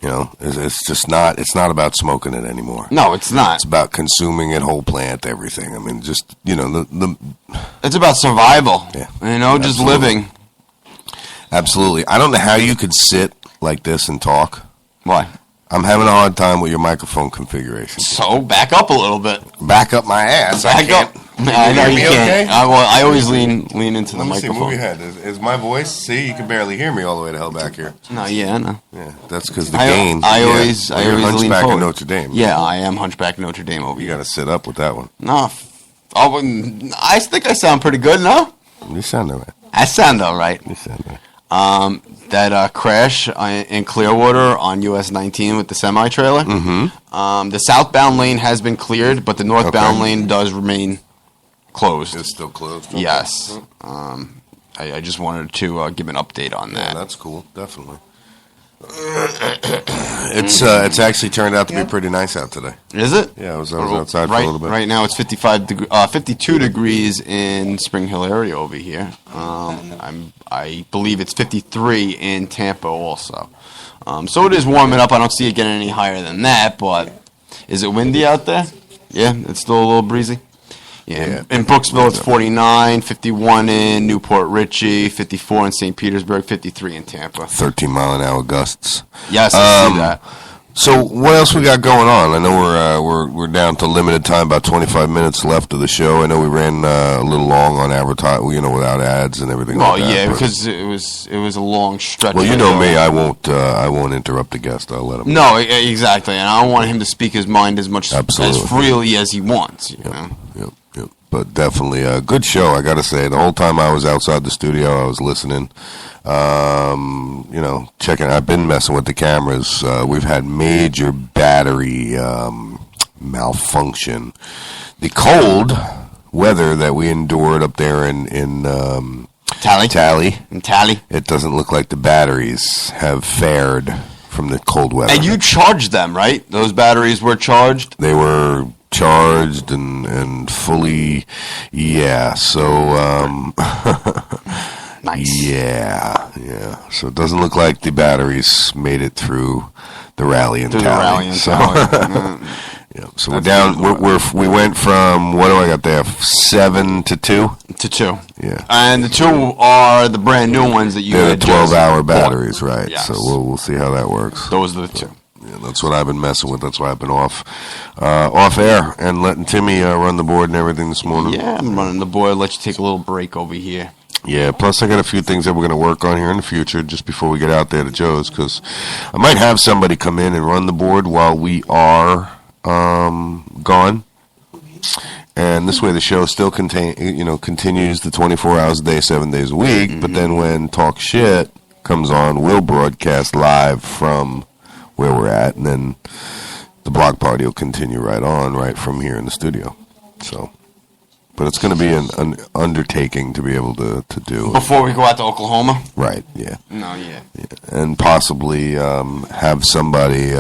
S9: It's just not, it's not about smoking it anymore.
S8: No, it's not.
S9: It's about consuming it, whole plant, everything. I mean, just,
S8: it's about survival. Yeah. Just living.
S9: Absolutely. I don't know how you could sit like this and talk.
S8: Why?
S9: I'm having a hard time with your microphone configuration.
S8: So back up a little bit.
S9: Back up my ass.
S8: Back up. I know you can't. Okay? I always lean into the microphone.
S9: Move your head. Is my voice? See, you can barely hear me all the way to hell back here.
S8: No, yeah, no.
S9: Yeah, that's because the gain.
S8: I always lean
S9: Hunchback
S8: forward.
S9: of Notre Dame.
S8: Yeah, I am Hunchback of Notre Dame over
S9: here.
S8: You
S9: got to sit up with that one.
S8: No, I think I sound pretty good. No,
S9: you sound all right.
S8: I sound all right.
S9: You sound all right.
S8: That crash in Clearwater on US 19 with the semi-trailer.
S9: Mm-hmm.
S8: The southbound lane has been cleared, but the northbound lane does remain closed.
S9: It's still closed?
S8: Okay. Yes. I just wanted to give an update on that.
S9: Yeah, that's cool. Definitely. It's actually turned out to be pretty nice out today.
S8: Is it?
S9: Yeah, I was outside for a little bit.
S8: Right now it's 52 degrees in Spring Hill area over here. I believe it's 53 in Tampa also. So it is warming up. I don't see it getting any higher than that, but is it windy out there? Yeah, it's still a little breezy. Yeah. In Brooksville, it's 49, 51 in Newport Richey, 54 in St. Petersburg, 53 in Tampa.
S9: 13-mile-an-hour gusts.
S8: Yes, I see that.
S9: So what else we got going on? I know we're down to limited time, about 25 minutes left of the show. I know we ran a little long on advertising, without ads and everything.
S8: Well,
S9: like that.
S8: yeah, because it was a long stretch.
S9: Well, you know me, I won't interrupt the guest. I'll let him.
S8: No, exactly, and I want him to speak his mind as much as freely as he wants.
S9: Yep. But definitely a good show, I got to say. The whole time I was outside the studio, I was listening, checking. I've been messing with the cameras. We've had major battery malfunction. The cold weather that we endured up there in Tally. It doesn't look like the batteries have fared from the cold weather.
S8: And you charged them, right? Those batteries were charged?
S9: They were charged and fully, so
S8: nice.
S9: Yeah, so it doesn't look like the batteries made it through the rally in Tally. So we're down. We went from, what do I got there, 7 to 2?
S8: To 2.
S9: Yeah.
S8: And the 2 are the brand new ones that you
S9: had. They're 12-hour batteries, right?
S8: Yes.
S9: So we'll see how that works.
S8: Those are the 2.
S9: Yeah, that's what I've been messing with. That's why I've been off air and letting Timmy run the board and everything this morning.
S8: Yeah, I'm running the board. Let you take a little break over here.
S9: Yeah, plus I got a few things that we're going to work on here in the future just before we get out there to Joe's, because I might have somebody come in and run the board while we are gone. And this way the show still continues the 24 hours a day, 7 days a week. Mm-hmm. But then when Talk Shit comes on, we'll broadcast live from where we're at, and then the block party will continue right from here in the studio. So, but it's going to be an undertaking to be able to do.
S8: Before we go out to Oklahoma?
S9: Right, yeah.
S8: No, yeah.
S9: And possibly have somebody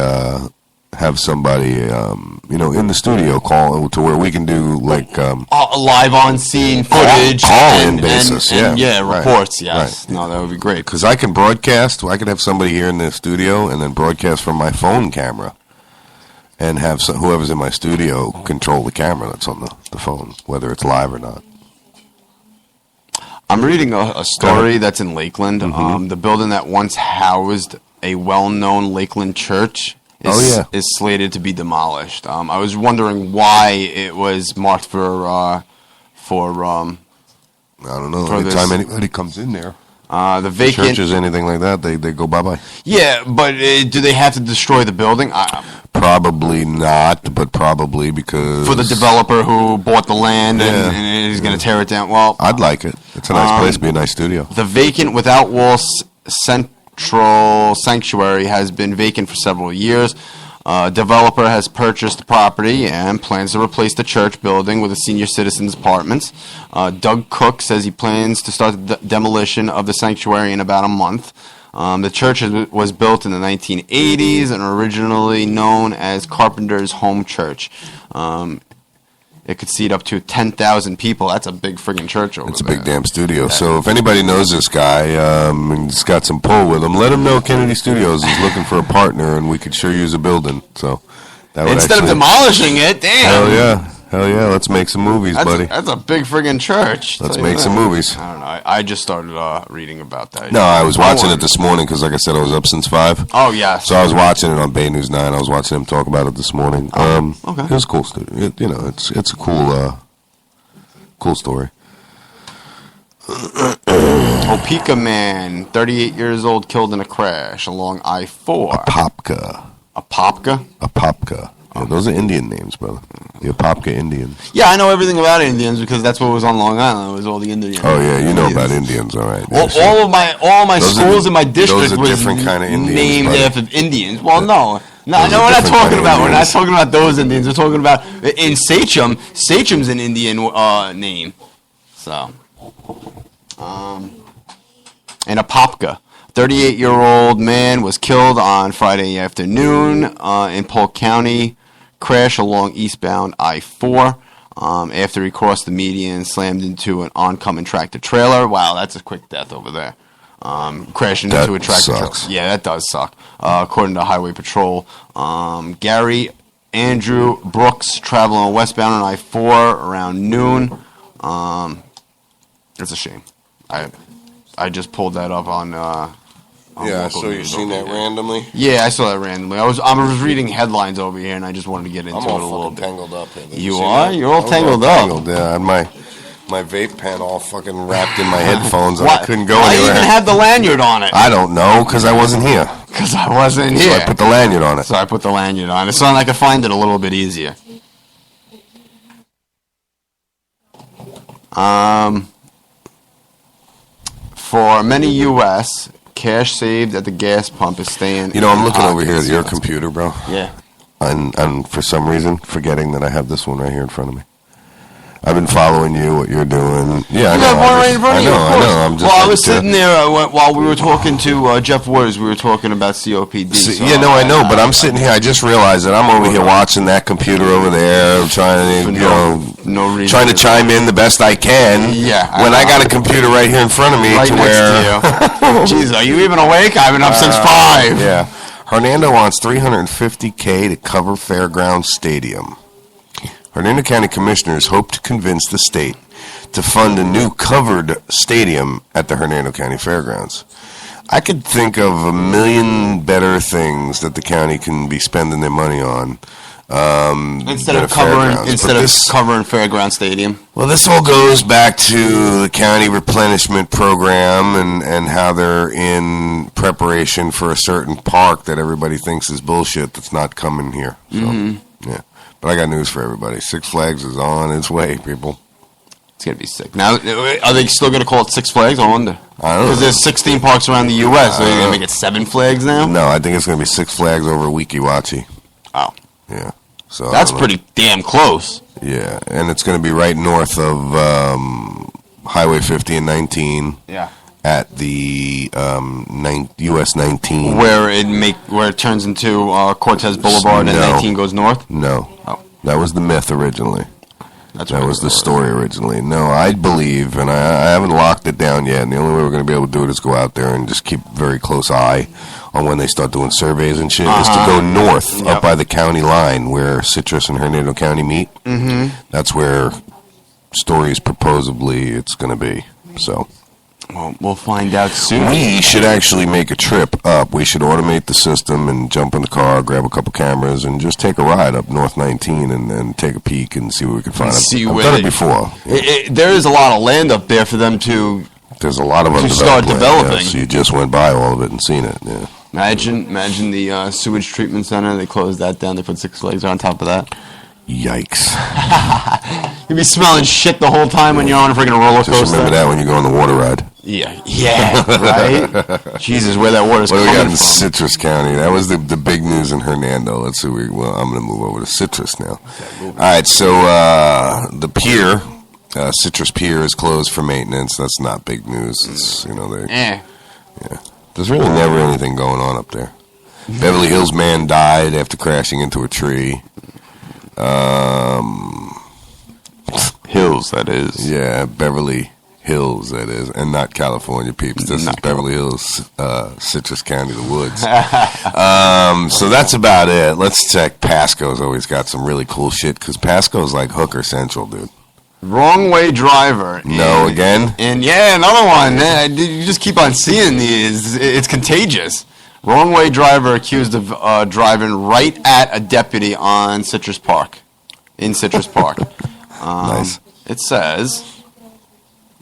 S9: in the studio call to where we can do like
S8: live on scene footage,
S9: call-in basis,
S8: reports. Yes,
S9: right.
S8: No, that would be great
S9: because I can broadcast. I could have somebody here in the studio and then broadcast from my phone camera, and have whoever's in my studio control the camera that's on the phone, whether it's live or not.
S8: I'm reading a story that's in Lakeland.
S9: Mm-hmm.
S8: The building that once housed a well-known Lakeland church is slated to be demolished. I was wondering why it was marked for I
S9: don't know. Anytime anybody comes in there,
S8: the vacant
S9: churches, anything like that, they go bye-bye.
S8: Yeah, but do they have to destroy the building?
S9: Probably not, but probably because...
S8: For the developer who bought the land and he's going to tear it down. Well,
S9: I'd like it. It's a nice place, be a nice studio.
S8: The vacant without walls central sanctuary has been vacant for several years. Developer has purchased the property and plans to replace the church building with a senior citizens apartments. Doug Cook says he plans to start the demolition of the sanctuary in about a month. The church was built in the 1980s and originally known as Carpenter's Home Church. It could seat up to 10,000 people. That's a big friggin' church over there.
S9: It's a big damn studio. So if anybody knows this guy and he's got some pull with him, let him know Kennedy Studios is looking for a partner and we could sure use a building. So that would
S8: instead of demolishing it, damn.
S9: Hell yeah. Hell yeah, let's make some movies, buddy.
S8: That's a big friggin' church.
S9: Let's make some movies.
S8: I don't know. I just started reading about that.
S9: No, I was watching it this morning because, like I said, I was up since 5.
S8: Oh, yeah.
S9: So I was watching it on Bay News 9. I was watching him talk about it this morning.
S8: Okay.
S9: It was a cool studio. It's a cool story.
S8: Topeka man, 38 years old, killed in a crash along I-4.
S9: Apopka.
S8: Apopka?
S9: Apopka. Yeah, those are Indian names, brother. The Apopka Indians.
S8: Yeah, I know everything about Indians because that's what was on Long Island. It was all the Indians.
S9: Oh yeah, you know about Indians, all right.
S8: All my schools in my district was
S9: different kind of Indians,
S8: named
S9: buddy.
S8: After Indians. Well, no, we're not talking about. We're not talking about those Indians. We're talking about in Sachem. Sachem's an Indian name. So, and Apopka. 38-year-old man was killed on Friday afternoon in Polk County. Crash along eastbound I-4 after he crossed the median and slammed into an oncoming tractor trailer. Wow, that's a quick death over there. Crashing into a tractor trailer. Yeah, that does suck. According to Highway Patrol, Gary Andrew Brooks traveling westbound on I-4 around noon. It's a shame. I just pulled that up on
S9: so you've seen that randomly?
S8: Yeah, I saw that randomly. I was reading headlines over here, and I just wanted to get into it a little bit.
S9: Tangled up.
S8: You are? You're all tangled up.
S9: Yeah, I had my vape pen all fucking wrapped in my headphones, and I couldn't go anywhere.
S8: Why even have the lanyard on it?
S9: I don't know, because I wasn't here.
S8: Because I wasn't here.
S9: So I put the lanyard on it.
S8: So I could find it a little bit easier. For many U.S., cash saved at the gas pump is staying.
S9: I'm looking over here at your computer, bro.
S8: Yeah.
S9: And for some reason, forgetting that I have this one right here in front of me. I've been following you, what you're doing. Yeah, I know. I know. I'm just
S8: I was sitting there while we were talking to Jeff Waters. We were talking about COPD.
S9: I know, but I'm sitting here. I just realized that I'm over here watching that computer over there, trying to, trying to chime in the best I can.
S8: Yeah.
S9: When I got a computer right here in front of me,
S8: right next to you. Jeez, are you even awake? I've been up since 5.
S9: Yeah. Hernando wants $350K to cover Fairgrounds Stadium. Hernando County Commissioners hope to convince the state to fund a new covered stadium at the Hernando County Fairgrounds. I could think of a million better things that the county can be spending their money on.
S8: Instead of covering Fairground Stadium.
S9: Well, this all goes back to the county replenishment program and how they're in preparation for a certain park that everybody thinks is bullshit that's not coming here. So, yeah. But I got news for everybody. Six Flags is on its way, people.
S8: It's going to be sick. Now, are they still going to call it Six Flags? I wonder.
S9: I don't know.
S8: Because there's 16 parks around the U.S., so they're going to make it 7 flags now?
S9: No, I think it's going to be Six Flags over Weeki Wachee.
S8: Oh.
S9: Yeah. So
S8: that's pretty damn close.
S9: Yeah, and it's going to be right north of Highway 50 and 19.
S8: Yeah.
S9: At the US 19,
S8: where it turns into Cortez Boulevard and 19 goes north.
S9: No, that was the myth originally. That was the story originally. No, I believe, and I haven't locked it down yet. And the only way we're going to be able to do it is go out there and just keep a very close eye on when they start doing surveys and shit. Is to go north up by the county line where Citrus and Hernando County meet. Mm-hmm. That's where stories proposedly it's going to be. So.
S8: Well, we'll find out soon.
S9: We should actually make a trip up. We should automate the system and jump in the car, grab a couple cameras, and just take a ride up North 19 and take a peek and see what we can find. I've done it before.
S8: There is a lot of land up there for them to.
S9: There's a lot of
S8: to start developing.
S9: Yeah, so you just went by all of it and seen it. Yeah.
S8: Imagine the sewage treatment center. They closed that down. They put 6 Flags on top of that.
S9: Yikes.
S8: You'd be smelling shit the whole time when you're on a freaking roller coaster.
S9: Just remember that when you go on the water ride.
S8: Yeah, right? Jesus, where that water's coming from.
S9: What do we got in Citrus County? That was the big news in Hernando. Let's see. Well, I'm going to move over to Citrus now. All right, so the pier, Citrus Pier, is closed for maintenance. That's not big news. It's, yeah. There's really never anything going on up there. Beverly Hills man died after crashing into a tree.
S8: Hills, that is.
S9: Yeah, Beverly Hills, that is, and not California, peeps. This is Beverly Hills, Citrus County, the woods. So that's about it. Let's check. Pasco's always got some really cool shit, because Pasco's like Hooker Central, dude.
S8: Wrong way driver.
S9: No, again?
S8: And yeah, another one. You just keep on seeing these. It's contagious. Wrong way driver accused of driving right at a deputy on Citrus Park. In Citrus Park.
S9: Nice.
S8: It says,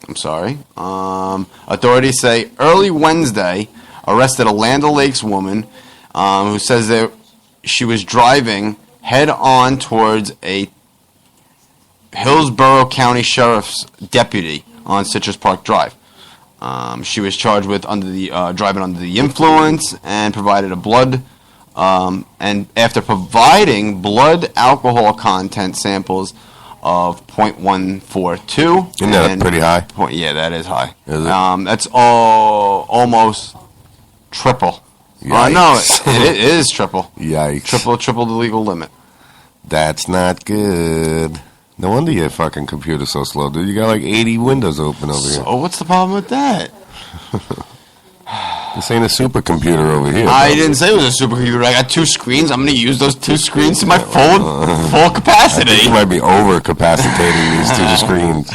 S8: I'm sorry. Authorities say early Wednesday arrested a Land O'Lakes woman who says that she was driving head on towards a Hillsborough County Sheriff's deputy on Citrus Park Drive. She was charged with driving under the influence and provided a blood. And after providing blood alcohol content samples of 0.142.
S9: Isn't that pretty high?
S8: Yeah, that is high.
S9: Is it?
S8: That's almost triple. No, it is triple.
S9: Yikes.
S8: Triple the legal limit.
S9: That's not good. No wonder your fucking computer's so slow, dude. You got like 80 windows open over here.
S8: So what's the problem with that?
S9: This ain't a supercomputer over here.
S8: I didn't say it was a supercomputer. I got 2 screens. I'm going to use those 2 screens to my full capacity.
S9: I think you might be over-capacitating these 2 screens.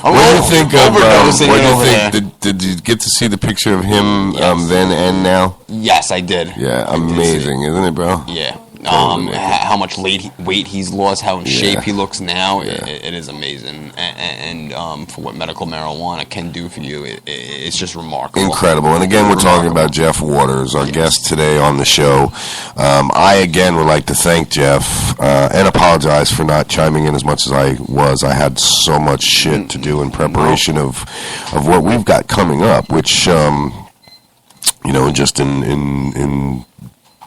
S9: What do you think of... Did you get to see the picture of him then and now?
S8: Yes, I did.
S9: Yeah, amazing, isn't it, bro?
S8: Yeah. How much weight he's lost, how in shape he looks now, it is amazing. And for what medical marijuana can do for you, it's just remarkable.
S9: Incredible. And again, we're talking about Jeff Waters, our guest today on the show. I, again, would like to thank Jeff and apologize for not chiming in as much as I was. I had so much shit to do in preparation of what we've got coming up, which, just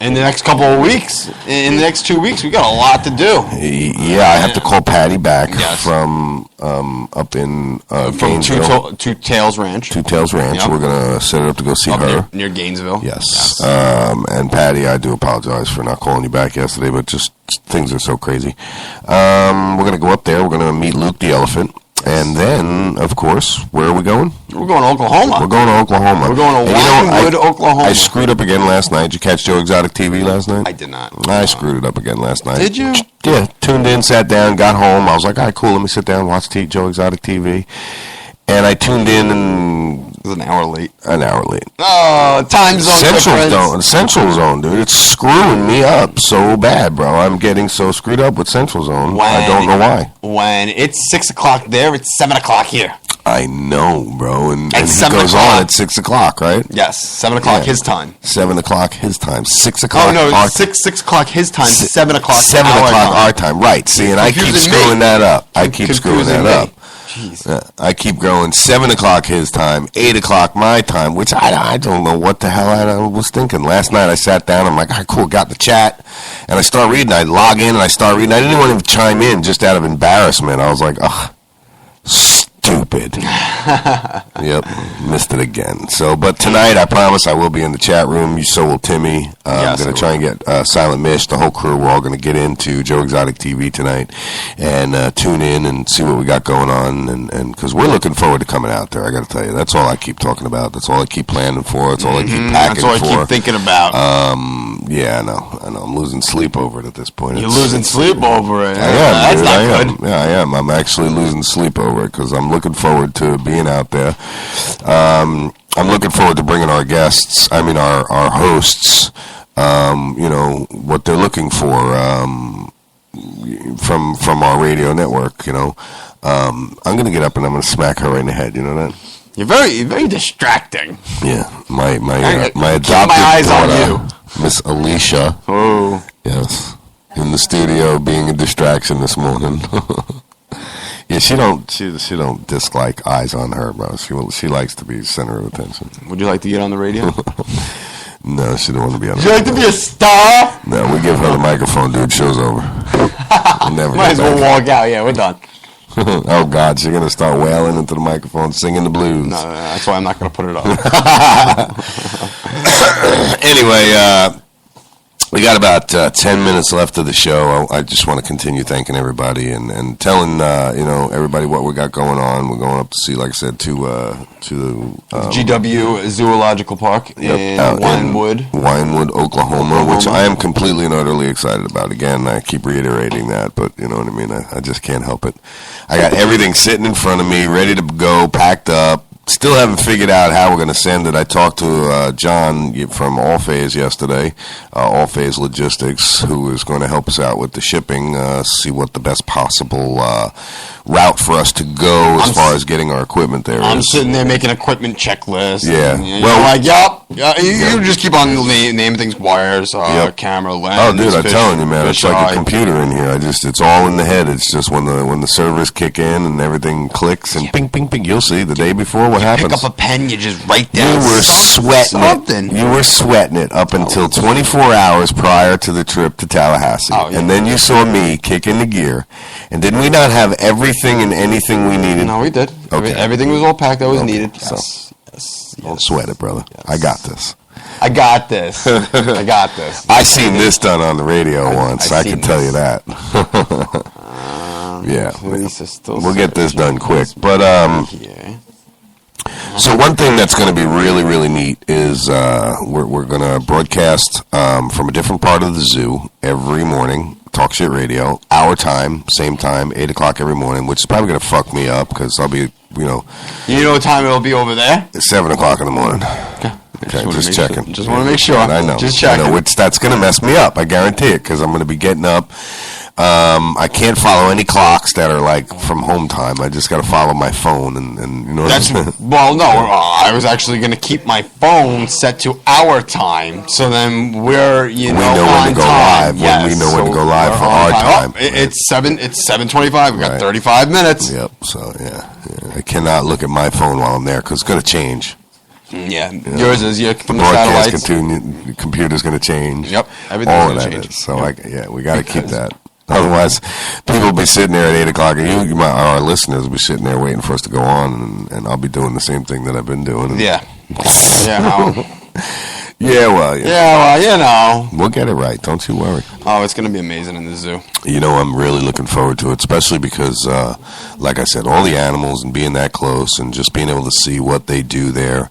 S8: in the next couple of weeks, in the next 2 weeks, we got a lot to do.
S9: Yeah, I have to call Patty back from up in Gainesville.
S8: Two Tails Ranch.
S9: Two Tails Ranch. Yep. We're going to set it up to go see her.
S8: Near Gainesville.
S9: Yes. And Patty, I do apologize for not calling you back yesterday, but just things are so crazy. We're going to go up there. We're going to meet Luke the Elephant. And then, of course, where are we going?
S8: We're going to Oklahoma.
S9: We're going to Oklahoma.
S8: We're going to Washington, Oklahoma.
S9: I screwed up again last night. Did you catch Joe Exotic TV last night?
S8: I did not.
S9: I screwed it up again last night.
S8: Did you?
S9: Yeah. Tuned in, sat down, got home. I was like, all right, cool. Let me sit down and watch Joe Exotic TV. And I tuned in and...
S8: It was an hour late.
S9: Oh,
S8: time zone.
S9: Central Zone, dude. It's screwing me up so bad, bro. I'm getting so screwed up with Central Zone. I don't know why.
S8: When it's 6 o'clock there, it's 7 o'clock here.
S9: I know, bro. And he goes on at 6 o'clock, right?
S8: Yes, 7 o'clock his time.
S9: 7 o'clock his time. 6 o'clock.
S8: Oh, no, 6 o'clock his time. 7 o'clock
S9: 7 o'clock our time. Right. See, and I keep screwing that up.
S8: Jeez.
S9: I keep going 7 o'clock his time, 8 o'clock my time, which I don't know what the hell I was thinking. Last night I sat down, I'm like, all right, cool, got the chat, and I start reading. I log in and I start reading. I didn't want to chime in just out of embarrassment. I was like, ugh, stupid. Yep, missed it again. So, but tonight I promise I will be in the chat room. So will Timmy. I'm going to try and get Silent Mish, the whole crew. We're all going to get into Joe Exotic TV tonight and tune in and see what we got going on. And because we're looking forward to coming out there, I got to tell you, that's all I keep talking about. That's all I keep planning for. That's all I keep packing for.
S8: That's all I keep thinking about.
S9: Yeah, I know. I'm losing sleep over it at this point.
S8: You're losing sleep over it.
S9: I am.
S8: That's
S9: dude,
S8: not
S9: I am.
S8: good.
S9: Yeah, I am. I'm actually losing sleep over it because I'm looking forward to being out there. I'm looking forward to bringing our guests. I mean, our hosts. What they're looking for from our radio network. I'm going to get up and I'm going to smack her right in the head. You know that?
S8: You're very distracting.
S9: Yeah, my
S8: Keep
S9: adopted
S8: my eyes on
S9: daughter, Miss Alicia.
S8: Oh,
S9: yes, in the studio, being a distraction this morning. Yeah, she don't dislike eyes on her, bro. She likes to be center of attention.
S8: Would you like to get on the radio?
S9: No, she don't want to be on.
S8: Would you like to be a star?
S9: No, we give her the microphone, dude. Show's over. We'll never
S8: Might as
S9: get
S8: well
S9: back.
S8: walk out. Yeah, we're done.
S9: Oh God, she's gonna start wailing into the microphone, singing the blues.
S8: No, that's why I'm not gonna put it on.
S9: Anyway, we got about 10 minutes left of the show. I just want to continue thanking everybody and telling everybody what we got going on. We're going up to see, like I said, to
S8: GW Zoological Park in
S9: Winewood, Oklahoma, which I am completely and utterly excited about. Again, I keep reiterating that, but you know what I mean. I just can't help it. I got everything sitting in front of me, ready to go, packed up. Still haven't figured out how we're going to send it. I talked to John from All Phase yesterday, All Phase Logistics, who is going to help us out with the shipping, see what the best possible route for us to go as far as getting our equipment there
S8: I'm
S9: is.
S8: sitting there making equipment checklist.
S9: Yeah.
S8: You just keep on naming things, wires, camera, lens.
S9: Oh, dude, I'm telling you, man, it's like a computer in here. It's all in the head. It's just when the servers kick in and everything clicks and ping, ping, ping. You'll see the day before what happens.
S8: Pick up a pen, you just write down.
S9: You were sweating
S8: something.
S9: You were sweating it up until 24 hours prior to the trip to Tallahassee. And then you saw me kick into gear. And did we not have everything and anything we needed?
S8: No, we did.
S9: Okay.
S8: Everything was all packed that was needed.
S9: Yes. Don't sweat it, brother. Yes. I got this.
S8: I got this. I got this.
S9: I seen this done on the radio once. I can tell you that. Yeah. We'll get this done quick. But, so one thing that's going to be really, really neat is we're going to broadcast from a different part of the zoo every morning. Talk Shit Radio, our time, same time, 8 o'clock every morning, which is probably going to fuck me up because I'll be,
S8: You know what time it'll be over there?
S9: 7 o'clock in the morning. Okay, just checking.
S8: Just want to make sure.
S9: I know.
S8: Just checking.
S9: I know, that's going to mess me up. I guarantee it because I'm going to be getting up. I can't follow any clocks that are like from home time. I just got to follow my phone, and you know.
S8: Well, no, I was actually going to keep my phone set to our time, so then we know
S9: when to go
S8: time.
S9: live.
S8: Yes,
S9: when we know when to go live for our time.
S8: It's 7:25. We got 35 minutes.
S9: Yep. So yeah, I cannot look at my phone while I'm there because it's going to change.
S8: Yeah, yours is
S9: the broadcast computer's going to change.
S8: Yep, everything's
S9: all
S8: going
S9: of
S8: to
S9: that
S8: change.
S9: is. So we got to keep that. Otherwise, people will be sitting there at 8 o'clock, and our listeners will be sitting there waiting for us to go on, and I'll be doing the same thing that I've been doing.
S8: Yeah.
S9: Yeah, well, we'll get it right. Don't you worry.
S8: Oh, it's going to be amazing in the zoo.
S9: I'm really looking forward to it, especially because, like I said, all the animals and being that close and just being able to see what they do there.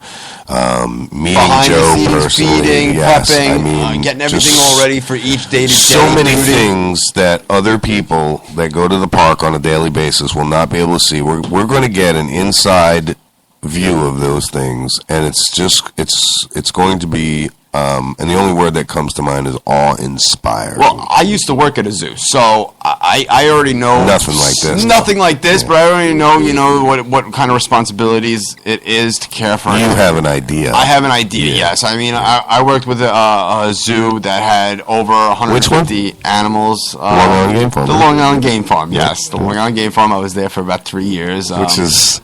S9: Meeting
S8: Behind
S9: Joe
S8: the scenes,
S9: personally,
S8: feeding,
S9: yes,
S8: prepping, getting everything all ready for each day to
S9: so many things that other people that go to the park on a daily basis will not be able to see. We're going to get an inside view of those things, and it's going to be and the only word that comes to mind is awe-inspiring.
S8: Well, I used to work at a zoo, so I already know
S9: nothing like this.
S8: Nothing like this, but I already know what kind of responsibilities it is to care for.
S9: You have an idea.
S8: I have an idea. Yes, I mean I worked with a zoo that had over 150 animals.
S9: Long Island Game Farm.
S8: The Long Island Game Farm. Yes, the Long Island Game Farm. I was there for about 3 years,
S9: which is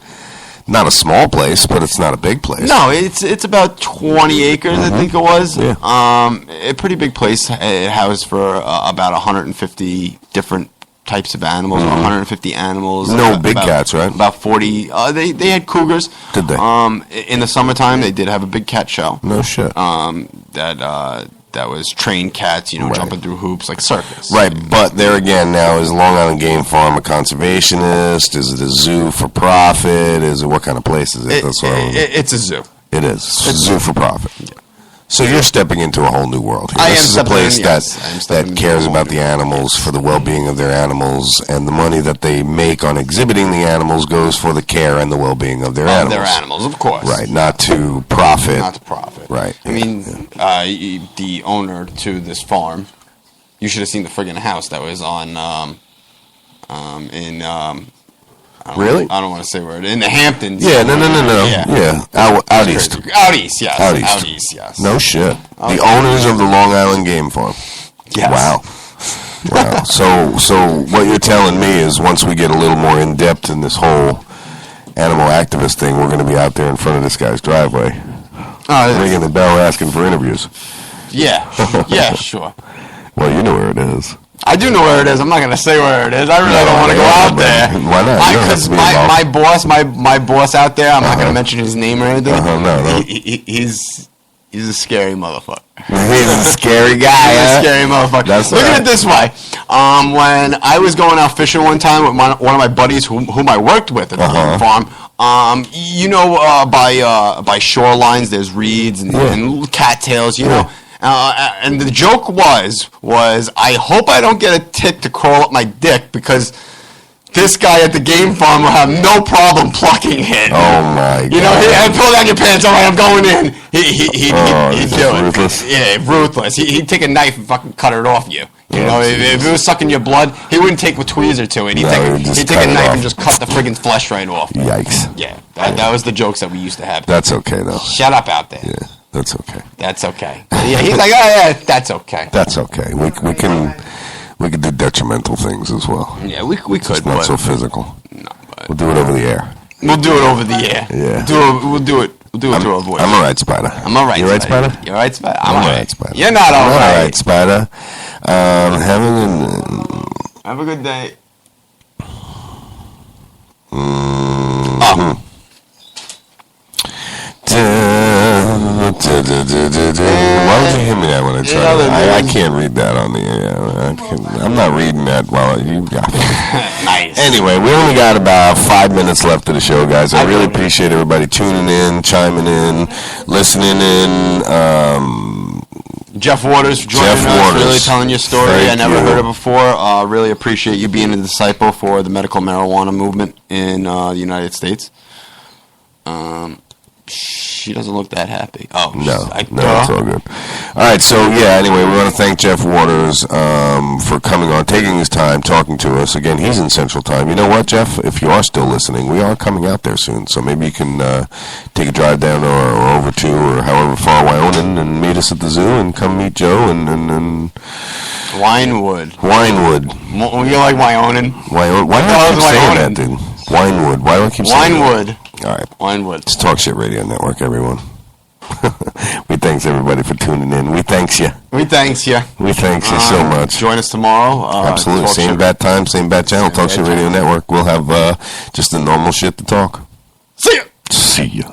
S9: not a small place, but it's not a big place.
S8: No, it's about 20 acres, I think it was.
S9: Yeah.
S8: A pretty big place. It housed for about 150 different types of animals, 150 animals.
S9: No big cats, right?
S8: About 40. They had cougars.
S9: Did they?
S8: In the summertime, they did have a big cat show.
S9: No shit.
S8: That was trained cats, jumping through hoops like circus.
S9: Right, but there again now, is Long Island Game Farm a conservationist? Is it a zoo for profit? Is it what kind of place is it?
S8: It's a zoo.
S9: It is. It's a zoo for profit.
S8: Yeah.
S9: So you're stepping into a whole new world here. This is a place that cares about the animals, for the well-being of their animals, and the money that they make on exhibiting the animals goes for the care and the well-being of their animals.
S8: Their animals, of course.
S9: Right, not to profit.
S8: Not to profit.
S9: Right.
S8: I mean, the owner to this farm, you should have seen the friggin' house that was on,
S9: really?
S8: I don't want to say where it is. In the Hamptons.
S9: Yeah, no. Yeah. Out east.
S8: Out east, yes.
S9: Out east, yes. No shit. The owners of the Long Island Game Farm.
S8: Yes.
S9: Wow. So what you're telling me is once we get a little more in depth in this whole animal activist thing, we're going to be out there in front of this guy's driveway, ringing the bell, asking for interviews.
S8: Yeah. Yeah, sure.
S9: Well, you know where it is.
S8: I do know where it is. I'm not going to say where it is. I really don't want to go out there.
S9: Why not?
S8: Because my boss out there, I'm not going to mention his name or anything.
S9: No.
S8: He's a scary motherfucker.
S9: He's a scary guy.
S8: He's a scary motherfucker. Look at it this way. When I was going out fishing one time with one of my buddies whom I worked with at the game farm, by shorelines, there's reeds and cattails, you know. And the joke was I hope I don't get a tick to crawl up my dick because this guy at the game farm will have no problem plucking it.
S9: Oh my God!
S8: You know, pull down your pants. All right, I'm going in. He'd do it.
S9: Ruthless.
S8: Yeah, ruthless. He'd take a knife and fucking cut it off you. You know, if it was sucking your blood, he wouldn't take a tweezer to it. He'd take a knife and just cut the friggin' flesh right off.
S9: Yikes!
S8: Yeah, that was the jokes that we used to have.
S9: That's okay though.
S8: Shut up out there.
S9: Yeah. That's okay.
S8: That's okay. Yeah, he's like, oh yeah, that's okay.
S9: That's okay. We can do detrimental things as well.
S8: Yeah, we could.
S9: Just not so physical.
S8: No, but
S9: we'll do it over the air.
S8: We'll do it over the air.
S9: Yeah.
S8: We'll do it through our voice.
S9: I'm alright, Spider.
S8: I'm alright.
S9: You alright, Spider?
S8: You're alright, Spider.
S9: I'm alright, Spider.
S8: You're not alright.
S9: I'm alright, Spider.
S8: Have a good day.
S9: Why would you hit me that when I try I can't read that on the air. I'm not reading that while you got it.
S8: Nice.
S9: Anyway, we only got about 5 minutes left of the show, guys. I really appreciate everybody tuning in, chiming in, listening in.
S8: Jeff Waters for joining us, really telling your story. I never heard it before. Really appreciate you being a disciple for the medical marijuana movement in the United States. She doesn't look that happy. Oh,
S9: no, it's all good. All right, so anyway, we want to thank Jeff Waters for coming on, taking his time, talking to us. Again, he's in Central Time. You know what, Jeff? If you are still listening, we are coming out there soon, so maybe you can take a drive down or over to or however far Wyoming and meet us at the zoo and come meet Joe and
S8: Winewood.
S9: You
S8: like Wyoming?
S9: Why do I keep saying that, dude? Winewood. Why do I keep saying that?
S8: Winewood.
S9: All right.
S8: Winewood.
S9: It's Talk Shit Radio Network, everyone. We thanks everybody for tuning in. We thanks you.
S8: We thanks you
S9: so much.
S8: Join us tomorrow.
S9: Absolutely. Same bat time, same bat channel. Talk Shit Radio Network. We'll have just the normal shit to talk.
S8: See ya.
S9: See ya.